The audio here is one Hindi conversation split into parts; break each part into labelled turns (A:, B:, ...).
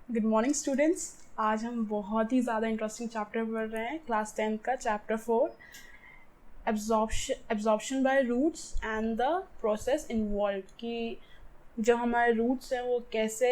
A: Good morning students. आज हम बहुत ही ज़्यादा इंटरेस्टिंग चैप्टर पढ़ रहे हैं, क्लास 10th का chapter 4, absorption by roots and the process involve, कि जो हमारे रूट्स हैं वो कैसे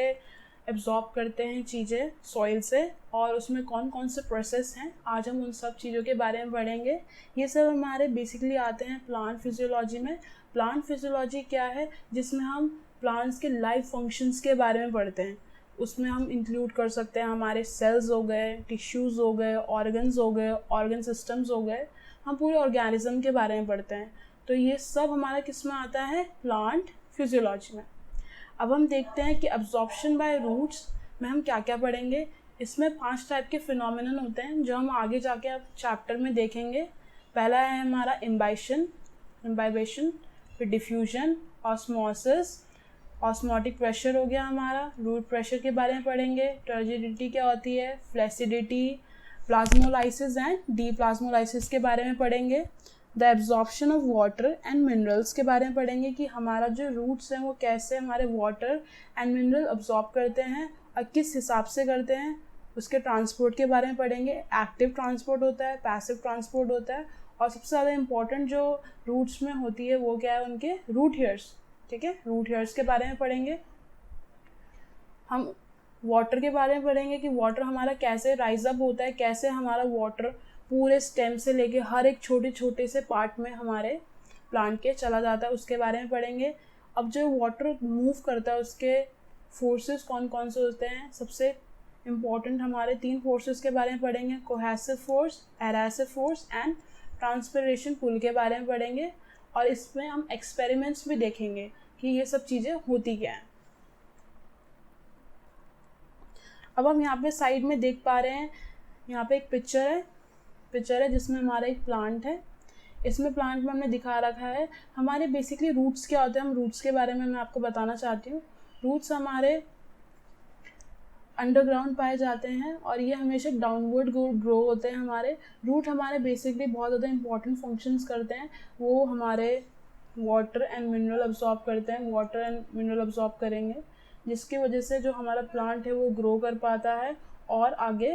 A: एब्जॉर्ब करते हैं चीज़ें सॉइल से और उसमें कौन कौन से प्रोसेस हैं। आज हम उन सब चीज़ों के बारे में पढ़ेंगे। ये सब हमारे बेसिकली आते हैं प्लांट फिजियोलॉजी में। प्लांट फिजियोलॉजी क्या है? जिसमें हम प्लांट्स के लाइफ फंक्शंस के बारे में पढ़ते हैं। उसमें हम इंक्लूड कर सकते हैं हमारे सेल्स हो गए, टिश्यूज़ हो गए, ऑर्गन्स हो गए, ऑर्गन सिस्टम्स हो गए। हम पूरे ऑर्गेनिज्म के बारे में पढ़ते हैं। तो ये सब हमारा किस में आता है? प्लांट फिजियोलॉजी में। अब हम देखते हैं कि अब्जॉर्प्शन बाय रूट्स में हम क्या क्या पढ़ेंगे। इसमें 5 टाइप के फिनोमिनन होते हैं जो हम आगे जाके अब चैप्टर में देखेंगे। पहला है हमारा इम्बाइबेशन, फिर डिफ्यूजन, ऑस्मोसिस, ऑस्मोटिक प्रेशर हो गया हमारा, रूट प्रेशर के बारे में पढ़ेंगे, टर्जिडिटी क्या होती है, फ्लैसिडिटी, प्लाज्मोलाइसिस एंड डीप्लाज्मोलाइसिस के बारे में पढ़ेंगे। The absorption of water and minerals के बारे में पढ़ेंगे कि हमारा जो रूट्स हैं वो कैसे हमारे वाटर एंड मिनरल अब्जॉर्ब करते हैं और किस हिसाब से करते हैं। उसके ट्रांसपोर्ट के बारे में पढ़ेंगे। एक्टिव ट्रांसपोर्ट होता है, पैसिव ट्रांसपोर्ट होता है, और सबसे ज़्यादा इम्पॉर्टेंट जो रूट्स में होती है वो क्या है? उनके रूट हेयर्स। ठीक है, रूट हेयर्स के बारे में पढ़ेंगे। हम वाटर के बारे में पढ़ेंगे कि वाटर हमारा कैसे राइज अप होता है, कैसे हमारा वाटर पूरे स्टेम से लेके हर एक छोटे छोटे से पार्ट में हमारे प्लांट के चला जाता है, उसके बारे में पढ़ेंगे। अब जो वाटर मूव करता है उसके फोर्सेस कौन कौन से होते हैं। सबसे इम्पॉर्टेंट हमारे 3 फोर्सेस के बारे में पढ़ेंगे, cohesive force, adhesive force and transpiration pull के बारे में पढ़ेंगे। और इसमें हम एक्सपेरिमेंट्स भी देखेंगे कि ये सब चीज़ें होती क्या हैं। अब हम यहाँ पे साइड में देख पा रहे हैं, यहाँ पे एक पिक्चर है जिसमें हमारा एक प्लांट है। इसमें प्लांट में हमने दिखा रखा है हमारे बेसिकली रूट्स क्या होते हैं। हम रूट्स के बारे में मैं आपको बताना चाहती हूँ। रूट्स हमारे अंडरग्राउंड पाए जाते हैं और ये हमेशा डाउनवर्ड ग्रो होते हैं। हमारे रूट हमारे बेसिकली बहुत ज़्यादा इंपॉर्टेंट फंक्शंस करते हैं। वो हमारे वाटर एंड मिनरल अब्जॉर्ब करते हैं, वाटर एंड मिनरल अब्जॉर्ब करेंगे, जिसकी वजह से जो हमारा प्लांट है वो ग्रो कर पाता है और आगे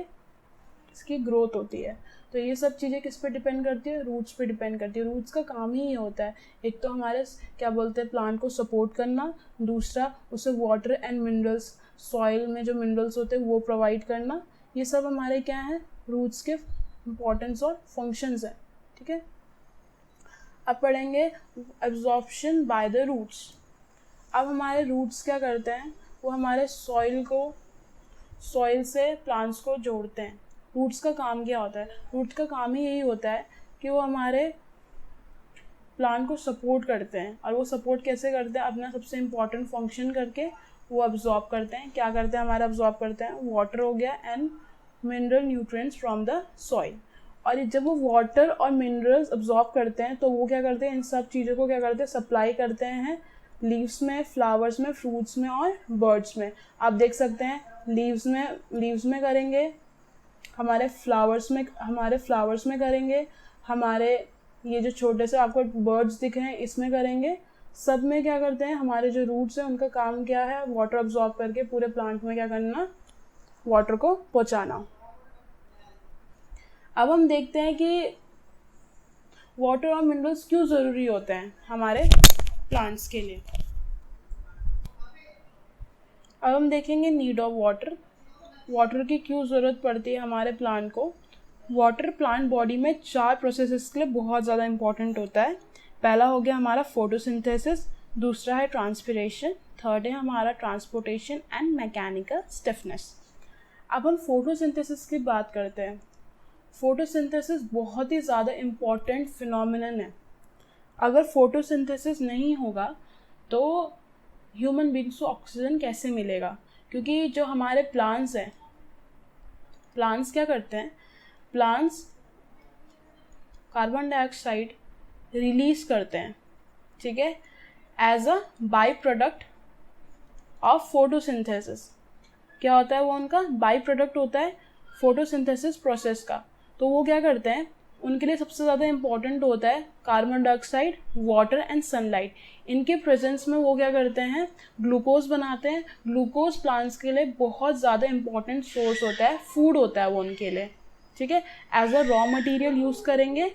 A: इसकी ग्रोथ होती है। तो ये सब चीज़ें किस पे डिपेंड करती है? रूट्स पे डिपेंड करती है। रूट्स का काम ही ये होता है, एक तो हमारे क्या बोलते हैं प्लांट को सपोर्ट करना, दूसरा उसे वाटर एंड मिनरल्स, सॉइल में जो मिनरल्स होते हैं वो प्रोवाइड करना। ये सब हमारे क्या है? रूट्स के इम्पोर्टेंस और फंक्शंस हैं। ठीक है, अब पढ़ेंगे एब्जॉर्प्शन बाय द रूट्स। अब हमारे रूट्स क्या करते हैं? वो हमारे सॉइल से प्लांट्स को जोड़ते हैं। रूट्स का काम क्या होता है? रूट्स का काम ही यही होता है कि वो हमारे प्लांट को सपोर्ट करते हैं। और वो सपोर्ट कैसे करते हैं? अपना सबसे इम्पॉर्टेंट फंक्शन करके वो अब्जॉर्ब करते हैं। क्या करते हैं? हमारा अब्जॉर्ब करते हैं वाटर हो गया and mineral nutrients from the soil. और जब वो वाटर और मिनरल्स अब्जॉर्ब करते हैं तो वो क्या करते हैं? इन सब चीज़ों को क्या करते हैं? सप्लाई करते हैं लीव्स में, फ्लावर्स में, फ्रूट्स में और बर्ड्स में। आप देख सकते हैं लीव्स में करेंगे, हमारे फ्लावर्स में करेंगे, हमारे ये जो छोटे से आपको बर्ड्स दिख रहे हैं इसमें करेंगे। सब में क्या करते हैं? हमारे जो रूट्स हैं उनका काम क्या है? वाटर अब्जॉर्ब करके पूरे प्लांट में क्या करना? वाटर को पहुंचाना। अब हम देखते हैं कि वाटर और मिनरल्स क्यों ज़रूरी होते हैं हमारे प्लांट्स के लिए। अब हम देखेंगे नीड ऑफ वाटर की क्यों ज़रूरत पड़ती है हमारे प्लांट को। वाटर प्लांट बॉडी में 4 प्रोसेसेस के लिए बहुत ज़्यादा इंपॉर्टेंट होता है। पहला हो गया हमारा फोटोसिंथेसिस, दूसरा है ट्रांसपिरेशन, थर्ड है हमारा ट्रांसपोर्टेशन एंड मैकेनिकल स्टिफनेस। अब हम फोटोसिंथेसिस की बात करते हैं। फोटोसिंथेसिस बहुत ही ज़्यादा इम्पॉर्टेंट फिनोमिनन है। अगर फोटोसिंथेसिस नहीं होगा तो ह्यूमन बींग्स को ऑक्सीजन कैसे मिलेगा? क्योंकि जो हमारे प्लांट्स हैं, प्लांट्स क्या करते हैं? प्लांट्स कार्बन डाइऑक्साइड रिलीज करते हैं, ठीक है, as a byproduct of photosynthesis. क्या होता है? वो उनका बाई प्रोडक्ट होता है फोटोसिंथेसिस प्रोसेस का। तो वो क्या करते हैं? उनके लिए सबसे ज़्यादा इम्पॉर्टेंट होता है carbon dioxide, water and sunlight. इनके प्रेजेंस में वो क्या करते हैं, ग्लूकोज बनाते हैं। ग्लूकोज प्लांट्स के लिए बहुत ज़्यादा इम्पॉर्टेंट सोर्स होता है, फूड होता है वो उनके लिए, ठीक है। As a raw material use करेंगे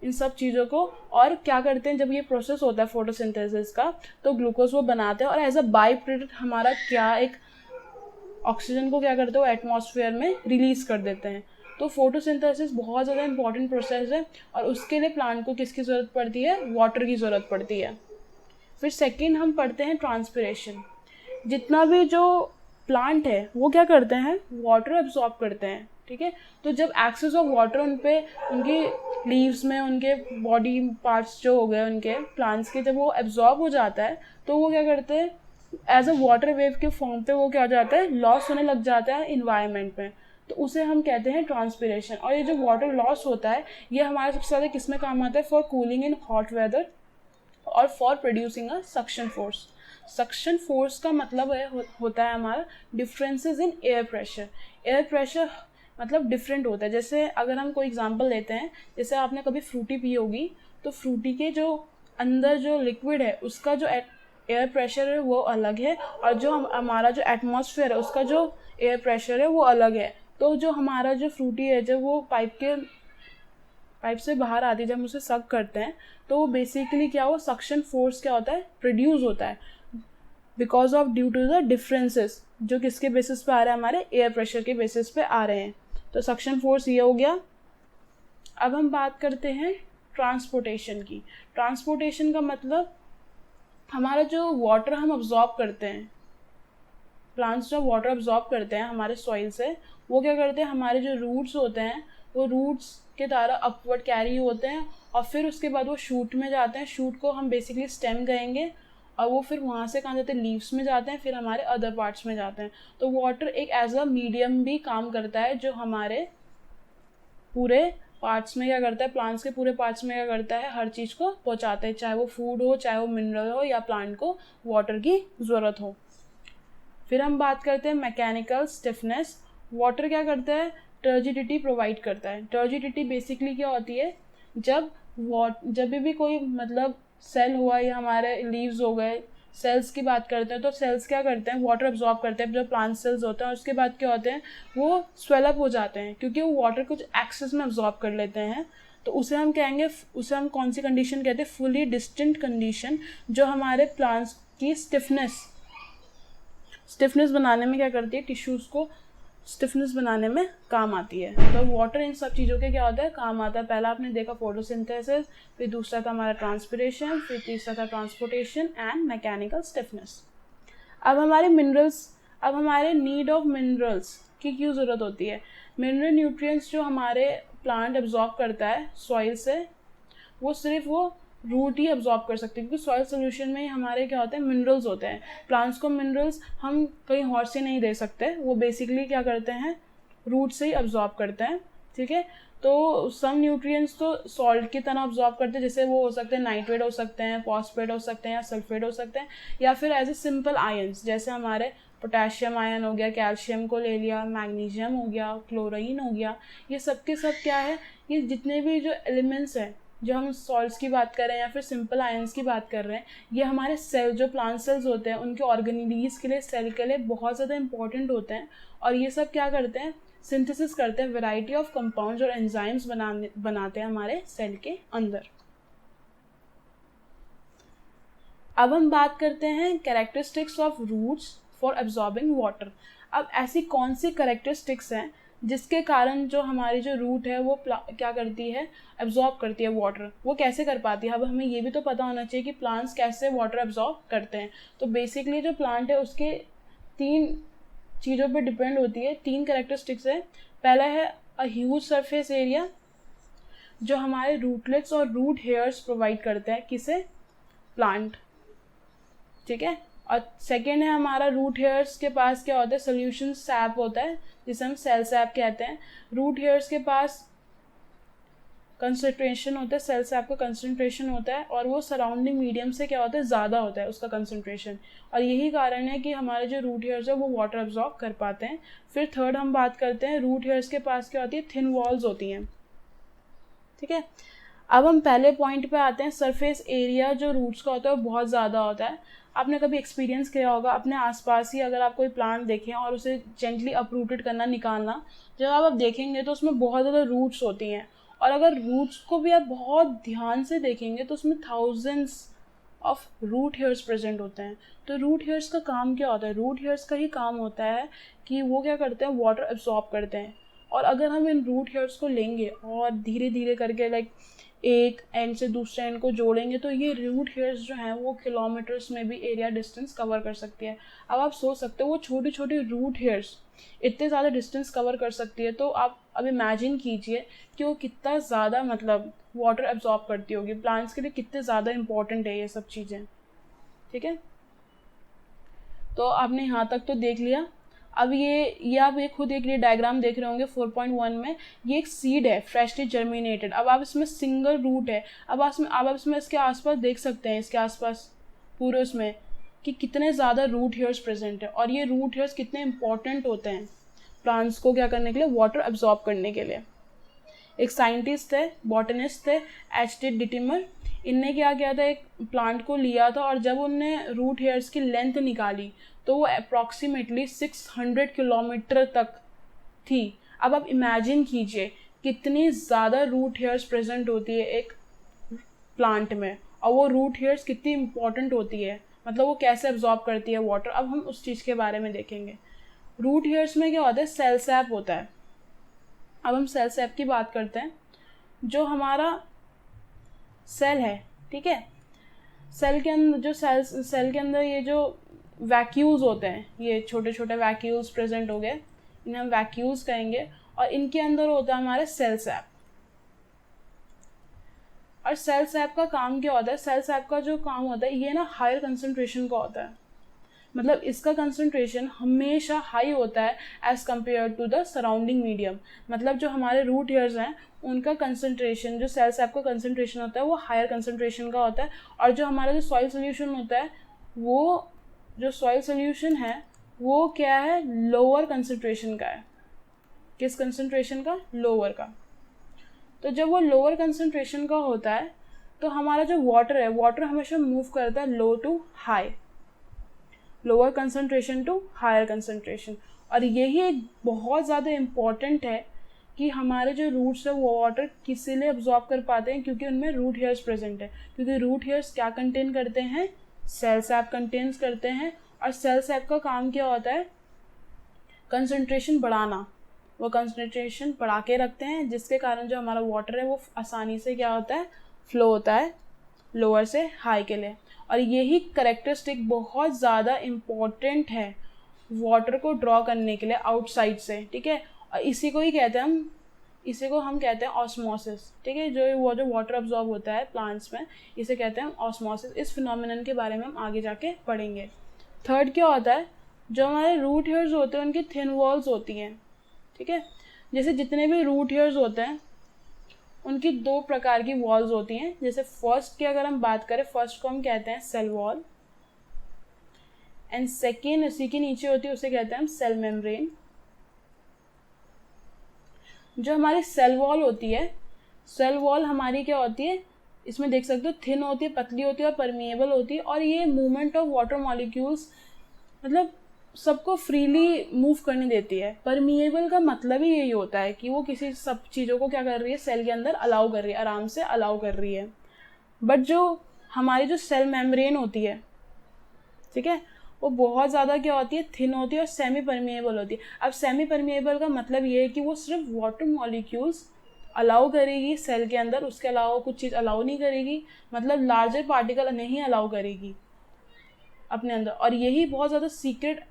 A: इन सब चीज़ों को। और क्या करते हैं, जब ये प्रोसेस होता है फोटोसिंथेसिस का, तो ग्लूकोज वो बनाते हैं और एज अ बाई प्रोडक्ट हमारा क्या एक ऑक्सीजन को क्या करते हैं, वो एटमॉस्फेयर में रिलीज़ कर देते हैं। तो फोटोसिंथेसिस बहुत ज़्यादा इंपॉर्टेंट प्रोसेस है और उसके लिए प्लांट को किसकी ज़रूरत पड़ती है, वाटर की ज़रूरत पड़ती है। फिर सेकेंड हम पढ़ते हैं ट्रांसपिरेशन। जितना भी जो प्लांट है वो क्या करते हैं, वाटर एब्जॉर्ब करते हैं, ठीक है। तो जब एक्सेस ऑफ वाटर उन पे, उनकी लीव्स में, उनके बॉडी पार्ट्स जो हो गए उनके प्लांट्स के, जब वो एब्जॉर्ब हो जाता है तो वो क्या करते हैं, एज अ वाटर वेव के फॉर्म पे वो क्या हो जाता है, लॉस होने लग जाता है इन्वायरमेंट में। तो उसे हम कहते हैं ट्रांसपिरेशन। और ये जो वाटर लॉस होता है ये हमारे सबसे ज़्यादा किस में काम आता है, for cooling in hot weather और for producing a suction force. Suction force का मतलब होता है हमारा differences in air pressure. Air pressure मतलब डिफरेंट होता है। जैसे अगर हम कोई एग्जांपल लेते हैं, जैसे आपने कभी फ्रूटी पी होगी, तो फ्रूटी के जो अंदर जो लिक्विड है उसका जो एयर प्रेशर है वो अलग है, और जो हमारा जो एटमॉस्फेयर है उसका जो एयर प्रेशर है वो अलग है। तो जो हमारा जो फ्रूटी है, जब वो पाइप से बाहर आती है, जब हम उसे सक करते हैं, तो वो बेसिकली क्या हो, सक्शन फोर्स क्या होता है, प्रोड्यूस होता है because of due to the differences जो किसके बेसिस पे आ रहे हैं, हमारे एयर प्रेशर के बेसिस पे आ रहे हैं। तो सक्शन फोर्स ये हो गया। अब हम बात करते हैं ट्रांसपोर्टेशन की। ट्रांसपोर्टेशन का मतलब हमारा जो वाटर हम अब्जॉर्ब करते हैं, प्लांट्स जो वाटर अब्जॉर्ब करते हैं हमारे सॉइल से, वो क्या करते हैं, हमारे जो रूट्स होते हैं वो रूट्स के द्वारा अपवर्ड कैरी होते हैं और फिर उसके बाद वो शूट में जाते हैं। शूट को हम बेसिकली स्टेम कहेंगे, और वो फिर वहाँ से कहाँ जाते हैं, लीव्स में जाते हैं, फिर हमारे अदर पार्ट्स में जाते हैं। तो वाटर एक एज अ मीडियम भी काम करता है, जो हमारे पूरे पार्ट्स में क्या करता है, प्लांट्स के पूरे पार्ट्स में क्या करता है, हर चीज़ को पहुँचाता है, चाहे वो फूड हो, चाहे वो मिनरल हो, या प्लांट को वाटर की ज़रूरत हो। फिर हम बात करते हैं मैकेनिकल स्टिफनेस। वाटर क्या करता है, टर्जिडिटी प्रोवाइड करता है। टर्जिडिटी बेसिकली क्या होती है, जब भी कोई मतलब सेल हुआ या हमारे लीव्स हो गए, सेल्स की बात करते हैं, तो सेल्स क्या करते हैं, वाटर अब्जॉर्ब करते हैं, जो प्लांट सेल्स होते हैं, उसके बाद क्या होते हैं, वो स्वेलअप हो जाते हैं क्योंकि वो वाटर कुछ एक्सेस में अब्जॉर्ब कर लेते हैं। तो उसे हम कहेंगे, उसे हम कौन सी कंडीशन कहते हैं, फुली डिस्टिंक्ट कंडीशन, जो हमारे प्लांट्स की स्टिफनेस बनाने में क्या करती है, टिश्यूज़ को स्टिफनेस बनाने में काम आती है। तो वाटर इन सब चीज़ों के क्या होता है, काम आता है। पहला आपने देखा फोटोसिंथेसिस, फिर दूसरा था हमारा ट्रांसपिरेशन, फिर तीसरा था ट्रांसपोर्टेशन एंड मैकेनिकल स्टिफनेस। अब हमारे नीड ऑफ मिनरल्स की क्यों ज़रूरत होती है। मिनरल न्यूट्रिएंट्स जो हमारे प्लांट एब्जॉर्ब करता है सॉइल से, वो सिर्फ वो रूट ही अब्जॉर्ब कर सकते हैं, क्योंकि सॉइल सोल्यूशन में हमारे क्या होते हैं, मिनरल्स होते हैं। प्लांट्स को मिनरल्स हम कहीं और से नहीं दे सकते, वो बेसिकली क्या करते हैं, रूट से ही अब्जॉर्ब करते हैं, ठीक है। तो सम न्यूट्रिएंट्स तो सॉल्ट की तरह अब्जॉर्ब करते हैं, जैसे वो हो सकते हैं नाइट्रेट हो सकते हैं, फॉस्फेट हो सकते हैं, या सल्फेट हो सकते हैं, या फिर एज ए सिंपल आयंस, जैसे हमारे पोटेशियम आयन हो गया, कैल्शियम को ले लिया, मैग्नीशियम हो गया, क्लोरीन हो गया। ये सब के सब क्या है, ये जितने भी जो एलिमेंट्स हैं, जो हम सॉल्ट्स की बात कर रहे हैं या फिर सिंपल आयंस की बात कर रहे हैं, ये हमारे सेल, जो प्लांट सेल्स होते हैं, उनके ऑर्गेनिलीज के लिए, सेल के लिए बहुत ज़्यादा इंपॉर्टेंट होते हैं। और ये सब क्या करते हैं, सिंथेसिस करते हैं, वैरायटी ऑफ कंपाउंड्स और एंजाइम्स बनाते हैं हमारे सेल के अंदर। अब हम बात करते हैं characteristics of roots for absorbing water. अब ऐसी कौन सी कैरेक्टरिस्टिक्स हैं जिसके कारण जो हमारी जो रूट है वो क्या करती है, एब्जॉर्ब करती है वाटर। वो कैसे कर पाती है, अब हमें ये भी तो पता होना चाहिए कि प्लांट्स कैसे वाटर एब्जॉर्ब करते हैं। तो बेसिकली जो प्लांट है उसके 3 चीज़ों पे डिपेंड होती है, 3 कैरेक्टरिस्टिक्स है। पहला है अ ह्यूज सरफेस एरिया, जो हमारे रूटलेट्स और रूट हेयर्स प्रोवाइड करते हैं, किसे, प्लांट, ठीक है। और सेकेंड है हमारा रूट हेयर्स के पास क्या होता है, सोल्यूशन सैप होता है, जिसे हम सेल सैप कहते हैं। रूट हेयर्स के पास कंसंट्रेशन होता है, सेल सैप का कंसंट्रेशन होता है, और वो सराउंडिंग मीडियम से क्या होता है, ज़्यादा होता है उसका कंसंट्रेशन, और यही कारण है कि हमारे जो रूट हेयर्स है वो वाटर अब्जॉर्ब कर पाते हैं। फिर थर्ड हम बात करते हैं, रूट हेयर्स के पास क्या होती है, थिन वॉल्स होती हैं, ठीक है। अब हम पहले पॉइंट पे आते हैं, सरफेस एरिया जो रूट्स का होता है वो बहुत ज़्यादा होता है। आपने कभी एक्सपीरियंस किया होगा अपने आसपास ही, अगर आप कोई प्लांट देखें और उसे जेंटली अपरूटेड करना, निकालना, जब आप देखेंगे तो उसमें बहुत ज़्यादा रूट्स होती हैं, और अगर रूट्स को भी आप बहुत ध्यान से देखेंगे तो उसमें thousands of root hairs present होते हैं। तो रूट हेयर्स का काम क्या होता है? रूट हेयर्स का ही काम होता है कि वो क्या करते हैं, वाटर एब्जॉर्ब करते हैं। और अगर हम इन रूट हेयर्स को लेंगे और धीरे धीरे करके लाइक एक एंड से दूसरे एंड को जोड़ेंगे तो ये रूट हेयर्स जो हैं वो किलोमीटर्स में भी एरिया डिस्टेंस कवर कर सकती है। अब आप सोच सकते हो वो छोटी छोटी रूट हेयर्स इतने ज़्यादा डिस्टेंस कवर कर सकती है, तो आप अब इमेजिन कीजिए कि वो कितना ज़्यादा मतलब वाटर एब्जॉर्ब करती होगी। प्लांट्स के लिए कितने ज़्यादा इंपॉर्टेंट है ये सब चीज़ें। ठीक है, तो आपने यहाँ तक तो देख लिया। अब ये आप ये खुद एक ये डायग्राम देख रहे होंगे 4.1 में, ये एक सीड है फ्रेशली जर्मिनेटेड। अब आप इसमें सिंगल रूट है, अब आप इसमें इसके आसपास देख सकते हैं, इसके आसपास पूरे उसमें कि कितने ज़्यादा रूट हेयर्स प्रेजेंट है, और ये रूट हेयर्स कितने इंपॉर्टेंट होते हैं प्लांट्स को क्या करने के लिए, वाटर एब्जॉर्ब करने के लिए। एक साइंटिस्ट थे, बॉटनिस्ट थे, एच.टी. डिटिमर। इनने क्या किया था, एक प्लांट को लिया था और जब उनने रूट हेयर्स की लेंथ निकाली तो वो अप्रॉक्सीमेटली 600 किलोमीटर तक थी। अब आप इमेजिन कीजिए कितनी ज़्यादा रूट हेयर्स प्रेजेंट होती है एक प्लांट में, और वो रूट हेयर्स कितनी इंपॉर्टेंट होती है, मतलब वो कैसे एब्जॉर्ब करती है वाटर। अब हम उस चीज़ के बारे में देखेंगे। रूट हेयर्स में क्या होता है, सेल सैप होता है। अब हम सेल सैप की बात करते हैं। जो हमारा सेल है, ठीक है, सेल के अंदर जो सेल के अंदर ये जो वैक्यूल्स होते हैं, ये छोटे छोटे वैक्यूल्स प्रेजेंट हो गए, इन्हें हम वैक्यूल्स कहेंगे, और इनके अंदर होता है हमारे सेल सैप। और सेल सैप का काम क्या होता है, सेल सैप का जो काम होता है ये ना हायर कंसंट्रेशन का होता है, मतलब इसका कंसंट्रेशन हमेशा हाई होता है as compare to the surrounding medium. मतलब जो हमारे रूट हेयर्स हैं उनका कंसंट्रेशन, जो सेल सैप का कंसंट्रेशन होता है वो हायर कंसंट्रेशन का होता है, और जो हमारा जो सॉइल सोल्यूशन होता है वो जो सॉइल सोल्यूशन है वो क्या है, लोअर कंसंट्रेशन का है। किस कंसंट्रेशन का, लोअर का। तो जब वो लोअर कंसंट्रेशन का होता है तो हमारा जो वाटर है, वाटर हमेशा मूव करता है low to high, lower concentration to higher concentration. और यही एक बहुत ज़्यादा इम्पॉर्टेंट है कि हमारे जो रूट्स है वो वाटर किसी लिए एब्जॉर्ब कर पाते हैं, क्योंकि उनमें रूट हेयर्स प्रेजेंट है। क्योंकि रूट हेयर्स क्या कंटेन करते हैं, सेल सैप कंटेन्स करते हैं, और सेल सैप का काम क्या होता है, कंसंट्रेशन बढ़ाना। वो कंसंट्रेशन बढ़ा के रखते हैं जिसके कारण जो हमारा वाटर है वो आसानी से क्या होता है, फ्लो होता है लोअर से हाई के लिए। और यही करेक्टरिस्टिक बहुत ज़्यादा इम्पॉर्टेंट है वाटर को ड्रॉ करने के लिए आउटसाइड से, ठीक है। और इसी को हम कहते हैं ऑस्मोसिस, ठीक है। जो वाटर अब्जॉर्ब होता है प्लांट्स में, इसे कहते हैं ऑस्मोसिस। इस फिनोमिनन के बारे में हम आगे जाके पढ़ेंगे। थर्ड क्या होता है, जो हमारे रूट हेयर्स होते हैं उनकी थिन वॉल्स होती हैं, ठीक है। जैसे जितने भी रूट हेयर्स होते हैं उनकी दो प्रकार की वॉल्स होती हैं। जैसे फर्स्ट की अगर हम बात करें, फर्स्ट को हम कहते हैं सेल वॉल, एंड सेकेंड उसी के नीचे होती है उसे कहते हैं हम सेल मेम्ब्रेन। जो हमारी सेल वॉल होती है, सेल वॉल हमारी क्या होती है, इसमें देख सकते हो थिन होती है, पतली होती है और परमिएबल होती है, और ये मूवमेंट ऑफ वाटर मॉलिक्यूल्स मतलब सबको फ्रीली मूव करने देती है। परमिएबल का मतलब ही यही होता है कि वो किसी सब चीज़ों को क्या कर रही है, सेल के अंदर अलाउ कर रही है, आराम से अलाउ कर रही है। बट जो हमारी जो सेल मेम्ब्रेन होती है, ठीक है, वो बहुत ज़्यादा क्या होती है, थिन होती है और सेमी परमिएबल होती है। अब सेमी परमिएबल का मतलब ये है कि वो सिर्फ वाटर मॉलिक्यूल्स अलाउ करेगी सेल के अंदर, उसके अलावा कुछ चीज़ अलाउ नहीं करेगी, मतलब लार्जर पार्टिकल नहीं अलाउ करेगी अपने अंदर। और यही बहुत ज़्यादा सीक्रेट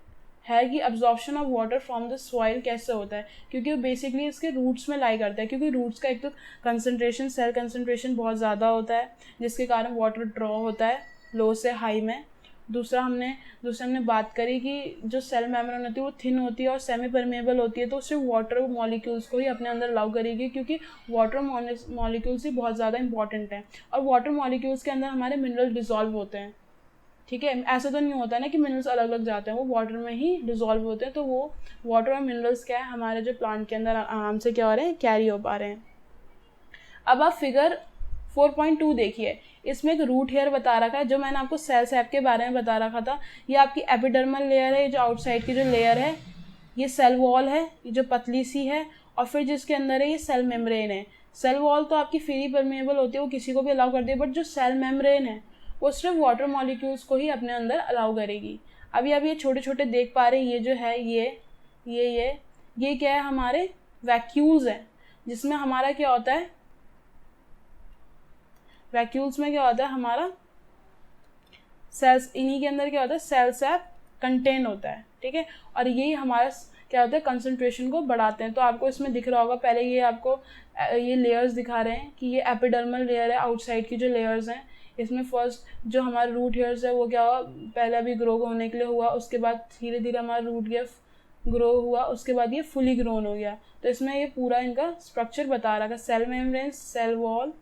A: है कि absorption of water from the soil कैसे होता है, क्योंकि वो बेसिकली इसके रूट्स में लाई करता है। क्योंकि रूट्स का एक तो कंसंट्रेशन, सेल कंसंट्रेशन बहुत ज़्यादा होता है जिसके कारण वाटर ड्रॉ होता है लो से हाई में। दूसरा हमने बात करी कि जो सेल मेम्ब्रेन होती है वो थिन होती है और सेमी परमेबल होती है, तो सिर्फ वाटर मॉलिक्यूल्स को ही अपने अंदर अलाउ करेगी, क्योंकि वाटर मॉलिक्यूल्स ही बहुत ज़्यादा इंपॉर्टेंट हैं। और वाटर मॉलिक्यूल्स के अंदर हमारे मिनरल डिजॉल्व होते हैं, ठीक है। ऐसा तो नहीं होता ना कि मिनरल्स अलग अलग जाते हैं, वो वाटर में ही डिजॉल्व होते हैं। तो वो वाटर और मिनरल्स क्या है, हमारे जो प्लांट के अंदर आराम से क्या हो रहे हैं, कैरी हो पा रहे हैं। अब आप फिगर 4.2 देखिए, इसमें एक रूट हेयर बता रखा है, जो मैंने आपको सेल सैप के बारे में बता रखा था। ये आपकी एपिडर्मल लेयर है, जो आउटसाइड की जो लेयर है, ये सेल वॉल है, ये जो पतली सी है, और फिर जिसके अंदर है ये सेल मेम्ब्रेन है। सेल वॉल तो आपकी फ्री परमेएबल होती है, वो किसी को भी अलाउ करती है, बट जो सेल मेम्ब्रेन है वो सिर्फ वाटर मॉलिक्यूल्स को ही अपने अंदर अलाउ करेगी। अभी आप ये छोटे छोटे देख पा रहे हैं, ये जो है ये क्या है, हमारे वैक्यूल्स हैं, जिसमें हमारा क्या होता है, वैक्यूल्स में क्या होता है हमारा सेल्स, इन्हीं के अंदर क्या होता है सेल सैप कंटेन होता है, ठीक है। और यही हमारा क्या होता है कंसंट्रेशन को बढ़ाते हैं। तो आपको इसमें दिख रहा होगा, पहले ये आपको ये लेयर्स दिखा रहे हैं कि ये एपिडर्मल लेयर है, आउटसाइड की जो लेयर्स हैं, इसमें फर्स्ट जो हमारा रूट हेयर्स है वो क्या हुआ, पहले अभी ग्रो होने के लिए हुआ, उसके बाद धीरे धीरे हमारा रूट हेयर ग्रो हुआ, उसके बाद ये फुली ग्रोन हो गया। तो इसमें ये पूरा इनका स्ट्रक्चर बता रहा है, सेल मेम्ब्रेन, सेल वॉल,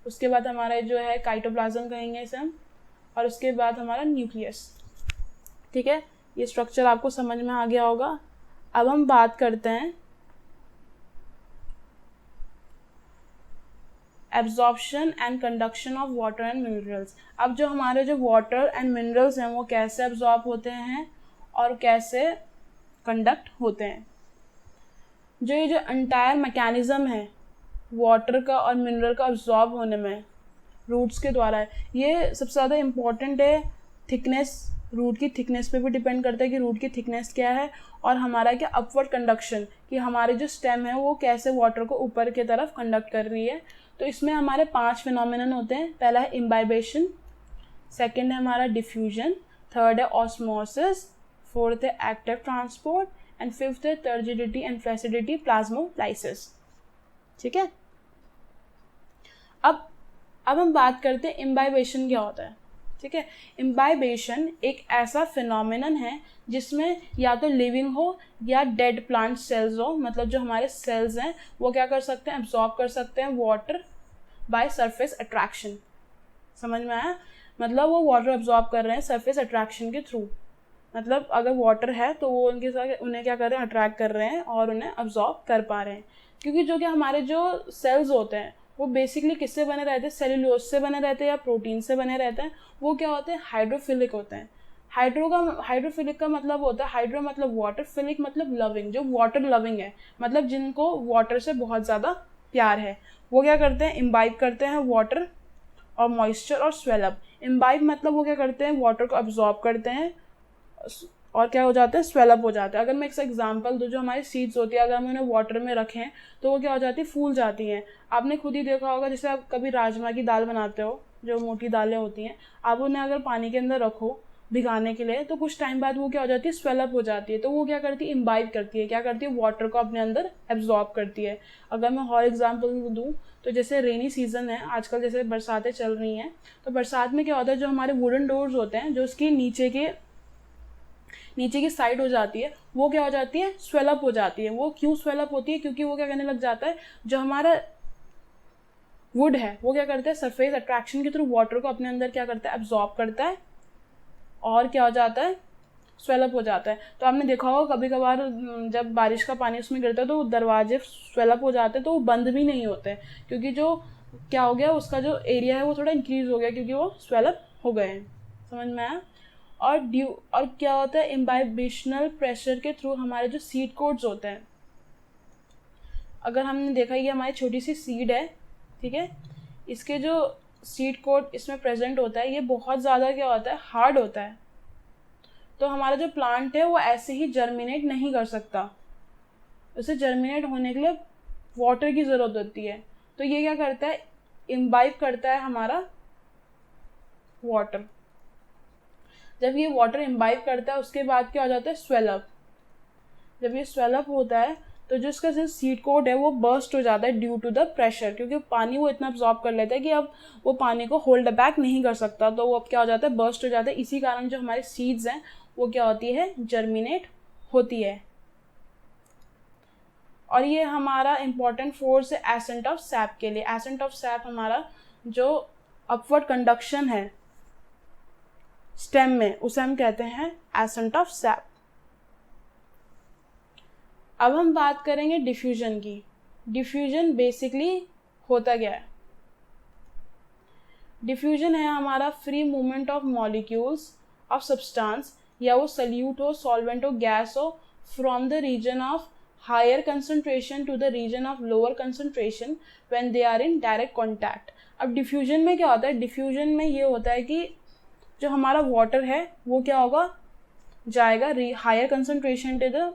A: उसके बाद हमारा जो है काइटोप्लाज्म कहेंगे इसे हम, और उसके बाद हमारा न्यूक्लियस, ठीक है। ये स्ट्रक्चर आपको समझ में आ गया होगा। अब हम बात करते हैं absorption and conduction of water and minerals. अब जो हमारे जो वाटर एंड मिनरल्स हैं वो कैसे एब्जॉर्ब होते हैं और कैसे कंडक्ट होते हैं। जो ये जो एंटायर मैकेनिज्म है वाटर का और मिनरल का एब्जॉर्ब होने में रूट्स के द्वारा है, ये सबसे ज़्यादा इम्पॉर्टेंट है। थिकनेस, रूट की थिकनेस पे भी डिपेंड करता है कि रूट की थिकनेस क्या है, और हमारा क्या अपवर्ड कंडक्शन, कि हमारे जो स्टेम है वो कैसे वाटर को ऊपर की तरफ कंडक्ट कर रही है। तो इसमें हमारे 5 फिनोमिनन होते हैं। पहला है इम्बाइबेशन, सेकेंड है हमारा डिफ्यूजन, थर्ड है ऑस्मोसिस, फोर्थ है एक्टिव ट्रांसपोर्ट, एंड फिफ्थ है टर्जिडिटी एंड फ्लैसिडिटी प्लाज्मोलाइसिस, ठीक है। अब हम बात करते हैं इम्बाइबेशन क्या होता है, ठीक है। इम्बाइबेशन एक ऐसा फिनोमिनन है जिसमें या तो लिविंग हो या डेड प्लांट सेल्स हो, मतलब जो हमारे सेल्स हैं वो क्या कर सकते हैं, एब्जॉर्ब कर सकते हैं वाटर बाय सरफेस अट्रैक्शन। समझ में आया, मतलब वो वाटर एब्जॉर्ब कर रहे हैं सरफेस अट्रैक्शन के थ्रू, मतलब अगर वाटर है तो वो उनके साथ उन्हें क्या कर रहे हैं, अट्रैक्ट कर रहे हैं और उन्हें एब्जॉर्ब कर पा रहे हैं। क्योंकि जो कि हमारे जो सेल्स होते हैं वो बेसिकली किससे बने रहते हैं, सेल्यूलोज से बने रहते हैं या प्रोटीन से बने रहते हैं। वो क्या होते हैं, हाइड्रोफिलिक होते हैं। हाइड्रोफिलिक का मतलब होता है, हाइड्रो मतलब वाटर, फिलिक मतलब लविंग, जो वाटर लविंग है, मतलब जिनको वाटर से बहुत ज़्यादा प्यार है। वो क्या करते हैं, इम्बाइब करते हैं वाटर और मॉइस्चर और स्वेलअप। इम्बाइब मतलब वो क्या करते हैं, वाटर को अब्जॉर्ब करते हैं और क्या हो जाता है, स्वेलअप हो जाता है। अगर मैं एक एग्जांपल दूँ, जो हमारी सीड्स होती है अगर हम उन्हें वाटर में रखें तो वो क्या हो जाती है, फूल जाती हैं। आपने खुद ही देखा होगा, जैसे आप कभी राजमा की दाल बनाते हो, जो मोटी दालें होती हैं, आप उन्हें अगर पानी के अंदर रखो भिगाने के लिए तो कुछ टाइम बाद वो क्या हो जाती है, स्वेलअप हो जाती है। तो वो क्या करती है, इम्बाइब करती है, क्या करती है, वाटर को अपने अंदर एब्जॉर्ब करती है। अगर मैं और एग्जांपल दूँ तो जैसे रेनी सीजन है आजकल, जैसे बरसातें चल रही हैं, तो बरसात में क्या होता है, जो हमारे वुडन डोर्स होते हैं जो उसकी नीचे की साइड हो जाती है, वो क्या हो जाती है, स्वेलअप हो जाती है। वो क्यों स्वेलअप होती है, क्योंकि वो क्या करने लग जाता है, जो हमारा वुड है वो क्या करता है, सरफेस अट्रैक्शन के थ्रू वाटर को अपने अंदर क्या करता है, एब्जॉर्ब करता है और क्या हो जाता है, स्वेलअप हो जाता है। तो आपने देखा होगा कभी कभार जब बारिश का पानी उसमें गिरता है तो दरवाजे स्वेलअप हो जाते हैं, तो वो बंद भी नहीं होते, क्योंकि जो क्या हो गया, उसका जो एरिया है वो थोड़ा इंक्रीज हो गया, क्योंकि वो स्वेलअप हो गए हैं। समझ में आया। और क्या होता है, इम्बाइबिशनल प्रेशर के थ्रू हमारे जो सीड कोड्स होते हैं, अगर हमने देखा ये हमारी छोटी सी सीड है, ठीक है, इसके जो सीड कोड इसमें प्रेजेंट होता है ये बहुत ज़्यादा क्या होता है, हार्ड होता है। तो हमारा जो प्लांट है वो ऐसे ही जर्मिनेट नहीं कर सकता, उसे जर्मिनेट होने के लिए वाटर की ज़रूरत होती है। तो ये क्या करता है, इम्बाइब करता है हमारा वाटर। जब ये वाटर इम्बाइब करता है उसके बाद क्या हो जाता है, स्वेलअप। जब ये स्वेलअप होता है तो जो इसका सीड कोड है वो बर्स्ट हो जाता है ड्यू टू द प्रेशर, क्योंकि पानी वो इतना अब्जॉर्ब कर लेता है कि अब वो पानी को होल्ड बैक नहीं कर सकता, तो वो अब क्या हो जाता है, बर्स्ट हो जाता है। इसी कारण जो हमारी सीड्स हैं वो क्या होती है, जर्मिनेट होती है। और ये हमारा इंपॉर्टेंट फोर्स है एसेंट ऑफ सैप के लिए। एसेंट ऑफ सैप हमारा जो अपवर्ड कंडक्शन है स्टेम में, उसे हम कहते हैं एसेंट ऑफ सैप। अब हम बात करेंगे डिफ्यूजन की। डिफ्यूजन बेसिकली होता क्या है, डिफ्यूजन है हमारा free movement of molecules of substance, या वो सल्यूट हो, सॉल्वेंट हो, गैस हो, from the region of higher concentration to the region of lower concentration when they are in direct contact. अब डिफ्यूजन में क्या होता है, डिफ्यूजन में ये होता है कि जो हमारा वाटर है वो क्या होगा, जाएगा higher concentration to the